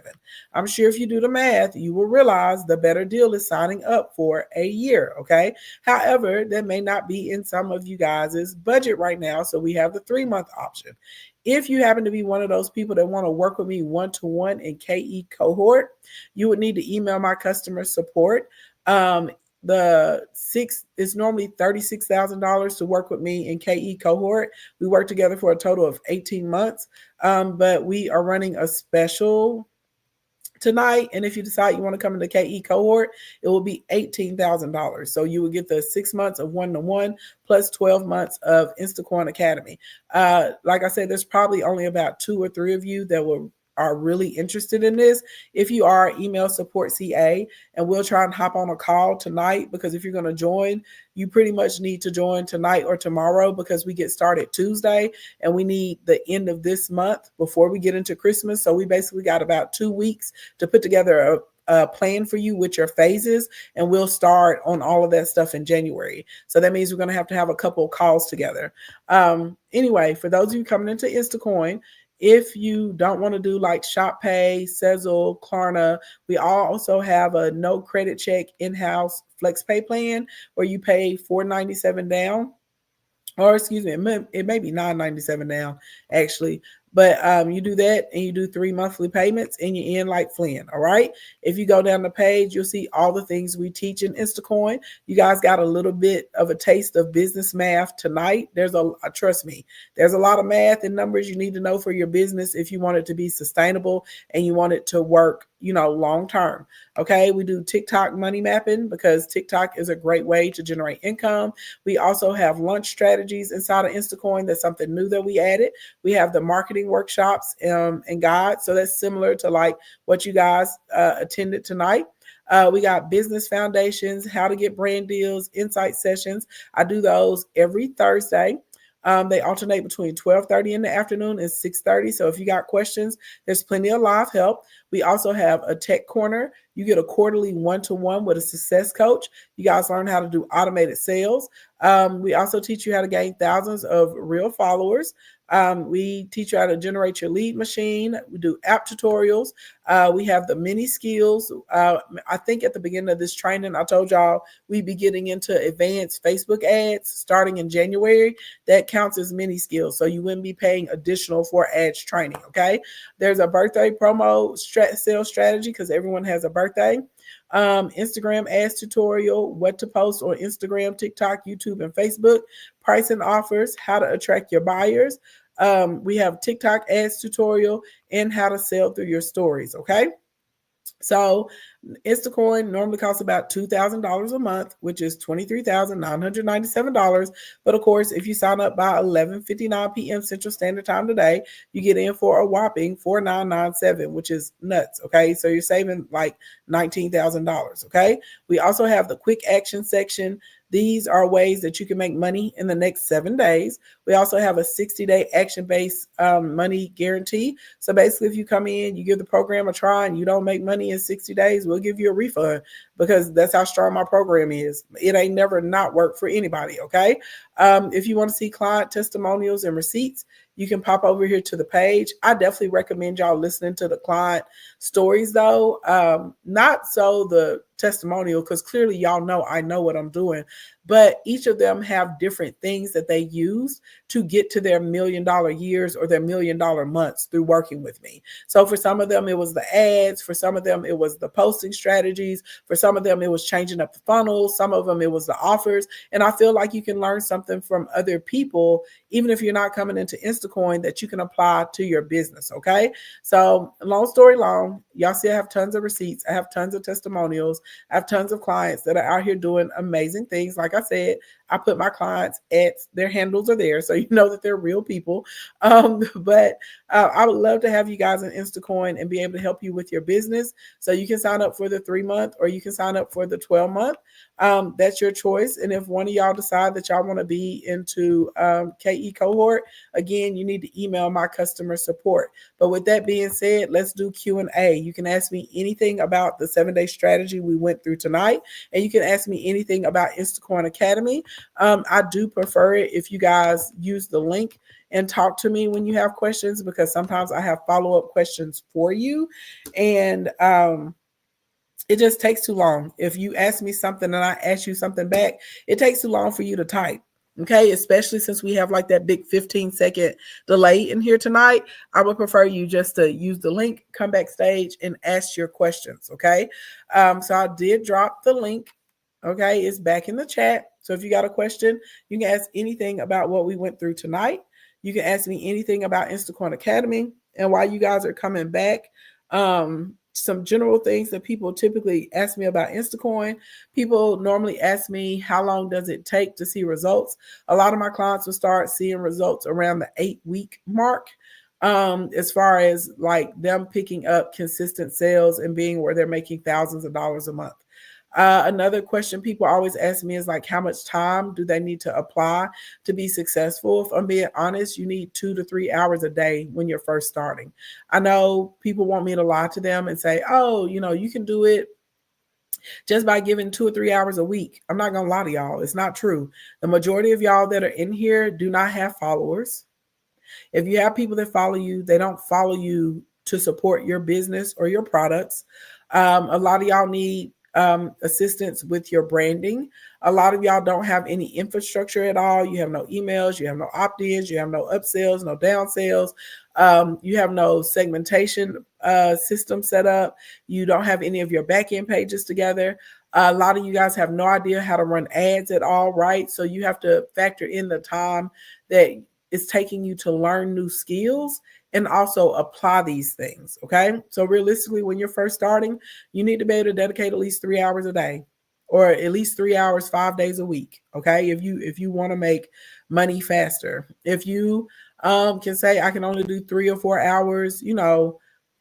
I'm sure if you do the math, you will realize the better deal is signing up for a year, okay? However, that may not be in some of you guys' budget right now, so we have the 3-month option. If you happen to be one of those people that want to work with me one-to-one in KE cohort, you would need to email my customer support. It's normally $36,000 to work with me in KE cohort. We work together for a total of 18 months, but we are running a special tonight, and if you decide you want to come into KE cohort, it will be $18,000. So you will get the 6 months of one-to-one plus 12 months of Instacoin Academy. Like I said, there's probably only about 2 or 3 of you that are really interested in this. If you are, email support CA, and we'll try and hop on a call tonight, because if you're going to join, you pretty much need to join tonight or tomorrow, because we get started Tuesday and we need the end of this month before we get into Christmas. So we basically got about 2 weeks to put together a plan for you with your phases, and we'll start on all of that stuff in January. So that means we're going to have a couple of calls together. Anyway, for those of you coming into Instacoin, if you don't want to do like ShopPay, Sezzle, Klarna, we also have a no credit check in-house FlexPay plan where you pay $4.97 down, or excuse me, it may be $9.97 down actually. But you do that, and you do 3 monthly payments, and you end like Flynn, all right? If you go down the page, you'll see all the things we teach in Instacoin. You guys got a little bit of a taste of business math tonight. Trust me, there's a lot of math and numbers you need to know for your business if you want it to be sustainable and you want it to work, long term, okay? We do TikTok money mapping, because TikTok is a great way to generate income. We also have lunch strategies inside of Instacoin. That's something new that we added. We have the marketing workshops and guides. So that's similar to like what you guys attended tonight. We got business foundations, how to get brand deals, insight sessions. I do those every Thursday. They alternate between 12:30 in the afternoon and 6:30. So if you got questions, there's plenty of live help. We also have a tech corner. You get a quarterly one-to-one with a success coach. You guys learn how to do automated sales. We also teach you how to gain thousands of real followers. We teach you how to generate your lead machine. We do app tutorials. We have the mini skills. I think at the beginning of this training, I told y'all we'd be getting into advanced Facebook ads starting in January. That counts as mini skills. So you wouldn't be paying additional for ads training, okay? There's a birthday promo sales strategy, because everyone has a birthday. Instagram ads tutorial, what to post on Instagram, TikTok, YouTube, and Facebook, pricing offers, how to attract your buyers. We have TikTok ads tutorial, and how to sell through your stories, okay? So Instacoin normally costs about $2,000 a month, which is $23,997. But of course, if you sign up by 11:59 p.m. Central Standard Time today, you get in for a whopping $4,997, which is nuts. Okay, so you're saving like $19,000. Okay, we also have the quick action section. These are ways that you can make money in the next 7 days. We also have a 60-day action-based money guarantee. So basically, if you come in, you give the program a try, and you don't make money in 60 days, we'll give you a refund, because that's how strong my program is. It ain't never not worked for anybody, okay? If you want to see client testimonials and receipts, you can pop over here to the page. I definitely recommend y'all listening to the client stories, though. Not so the testimonial, because clearly y'all know I know what I'm doing, but each of them have different things that they use to get to their $1 million years or their $1 million months through working with me. So for some of them, it was the ads. For some of them, it was the posting strategies. For some of them, it was changing up the funnel. Some of them, it was the offers. And I feel like you can learn something from other people, even if you're not coming into Instacoin, that you can apply to your business, okay? So long story long, y'all see I have tons of receipts. I have tons of testimonials. I have tons of clients that are out here doing amazing things. Like I said, I put my clients at their handles are there, so you know that they're real people. But I would love to have you guys in Instacoin and be able to help you with your business. So you can sign up for the 3-month, or you can sign up for the 12-month. That's your choice. And if one of y'all decide that y'all want to be into KE cohort, again, you need to email my customer support. But with that being said, let's do Q&A. You can ask me anything about the 7-day strategy we went through tonight, and you can ask me anything about Instacoin Academy. I do prefer it if you guys use the link and talk to me when you have questions, because sometimes I have follow-up questions for you. And it just takes too long. If you ask me something and I ask you something back, it takes too long for you to type. Okay, especially since we have like that big 15-second delay in here tonight. I would prefer you just to use the link, come backstage, and ask your questions. Okay, so I did drop the link. Okay, it's back in the chat. So if you got a question, you can ask anything about what we went through tonight. You can ask me anything about Instacoin Academy. And while you guys are coming back, some general things that people typically ask me about Instacoin. People normally ask me, how long does it take to see results? A lot of my clients will start seeing results around the 8-week mark. As far as like them picking up consistent sales and being where they're making thousands of dollars a month. Another question people always ask me is like, how much time do they need to apply to be successful? If I'm being honest, you need 2 to 3 hours a day when you're first starting. I know people want me to lie to them and say, oh, you can do it just by giving 2 or 3 hours a week. I'm not going to lie to y'all. It's not true. The majority of y'all that are in here do not have followers. If you have people that follow you, they don't follow you to support your business or your products. A lot of y'all need assistance with your branding. A lot of y'all don't have any infrastructure at all. You have no emails, you have no opt-ins, you have no upsells, no downsells. You have no segmentation system set up. You don't have any of your back-end pages together. A lot of you guys have no idea how to run ads at all, right? So you have to factor in the time that it's taking you to learn new skills and also apply these things, okay? So realistically, when you're first starting, you need to be able to dedicate at least 3 hours a day, or at least 3 hours, 5 days a week, okay? If you want to make money faster. If you can say, I can only do 3 or 4 hours,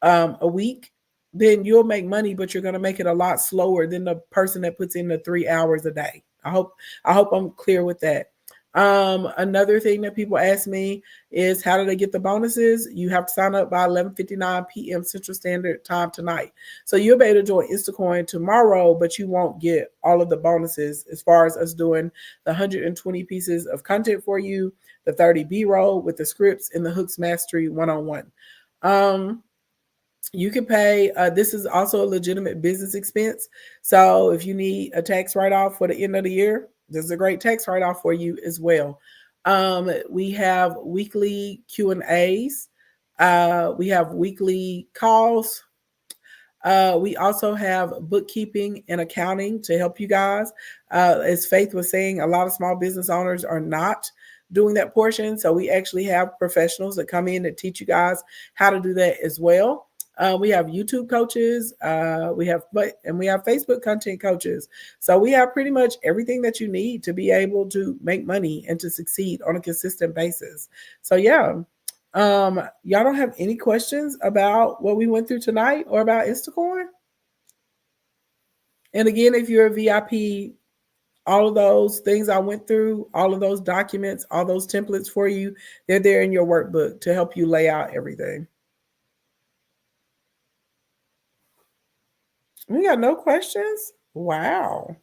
a week, then you'll make money, but you're going to make it a lot slower than the person that puts in the 3 hours a day. I hope I'm clear with that. Another thing that people ask me is, how do they get the bonuses? You have to sign up by 11:59 p.m. Central Standard Time tonight. So you'll be able to join Instacoin tomorrow, but you won't get all of the bonuses as far as us doing the 120 pieces of content for you, the 30 B-roll with the scripts, and the Hooks Mastery 1-on-1. You can pay. This is also a legitimate business expense. So if you need a tax write-off for the end of the year, this is a great tax write-off for you as well. We have weekly Q&As. We have weekly calls. We also have bookkeeping and accounting to help you guys. As Faith was saying, a lot of small business owners are not doing that portion. So we actually have professionals that come in and teach you guys how to do that as well. We have YouTube coaches. We have Facebook content coaches. So we have pretty much everything that you need to be able to make money and to succeed on a consistent basis. So yeah, y'all don't have any questions about what we went through tonight or about Instacoin? And again, if you're a VIP, all of those things I went through, all of those documents, all those templates for you, they're there in your workbook to help you lay out everything. We got no questions? Wow.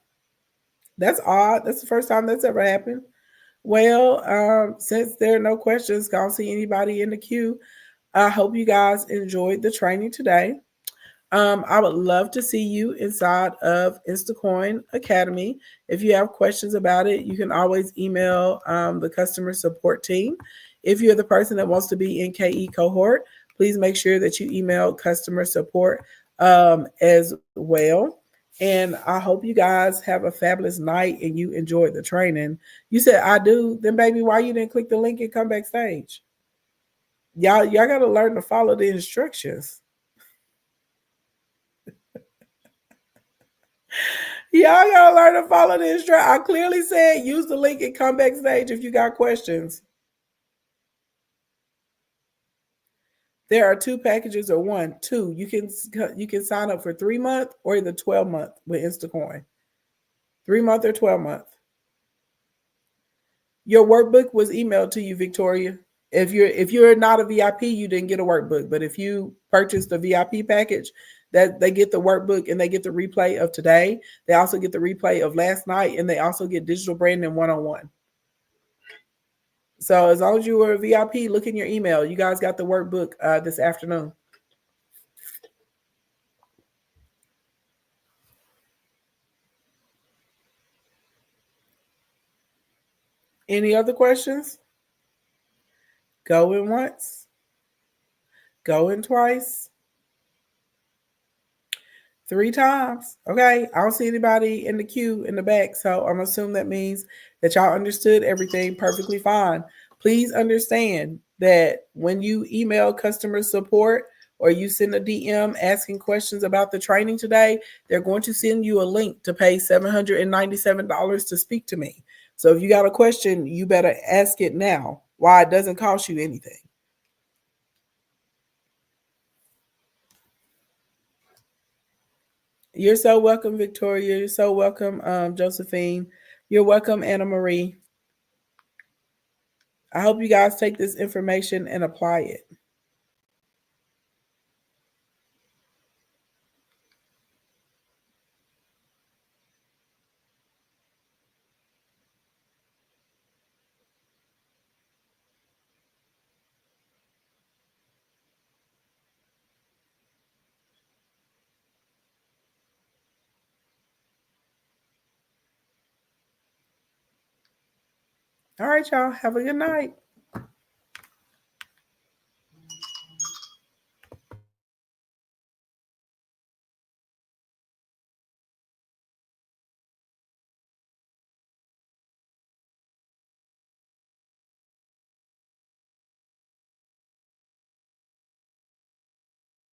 That's odd. That's the first time that's ever happened. Well, since there are no questions, I don't see anybody in the queue. I hope you guys enjoyed the training today. I would love to see you inside of Instacoin Academy. If you have questions about it, you can always email the customer support team. If you're the person that wants to be in KE cohort, please make sure that you email customer support as well. And I hope you guys have a fabulous night and you enjoyed the training. You said I do, then baby, why you didn't click the link and come backstage? Y'all got to learn to follow the instructions. Y'all gotta learn to follow the instructions. I clearly said use the link and come backstage if you got questions. There are 2 packages or 1, 2. You can sign up for 3-month or the 12-month with Instacoin. 3-month or 12-month. Your workbook was emailed to you, Victoria. If you're not a VIP, you didn't get a workbook. But if you purchased the VIP package, that they get the workbook and they get the replay of today. They also get the replay of last night, and they also get digital branding 101. So as long as you were a VIP, look in your email. You guys got the workbook this afternoon. Any other questions? Going once. Going twice. 3 times. Okay. I don't see anybody in the queue in the back. So I'm assuming that means that y'all understood everything perfectly fine. Please understand that when you email customer support or you send a DM asking questions about the training today, they're going to send you a link to pay $797 to speak to me. So if you got a question, you better ask it now. Why? It doesn't cost you anything. You're so welcome, Victoria. You're so welcome, Josephine. You're welcome, Anna Marie. I hope you guys take this information and apply it. All right, y'all. Have a good night.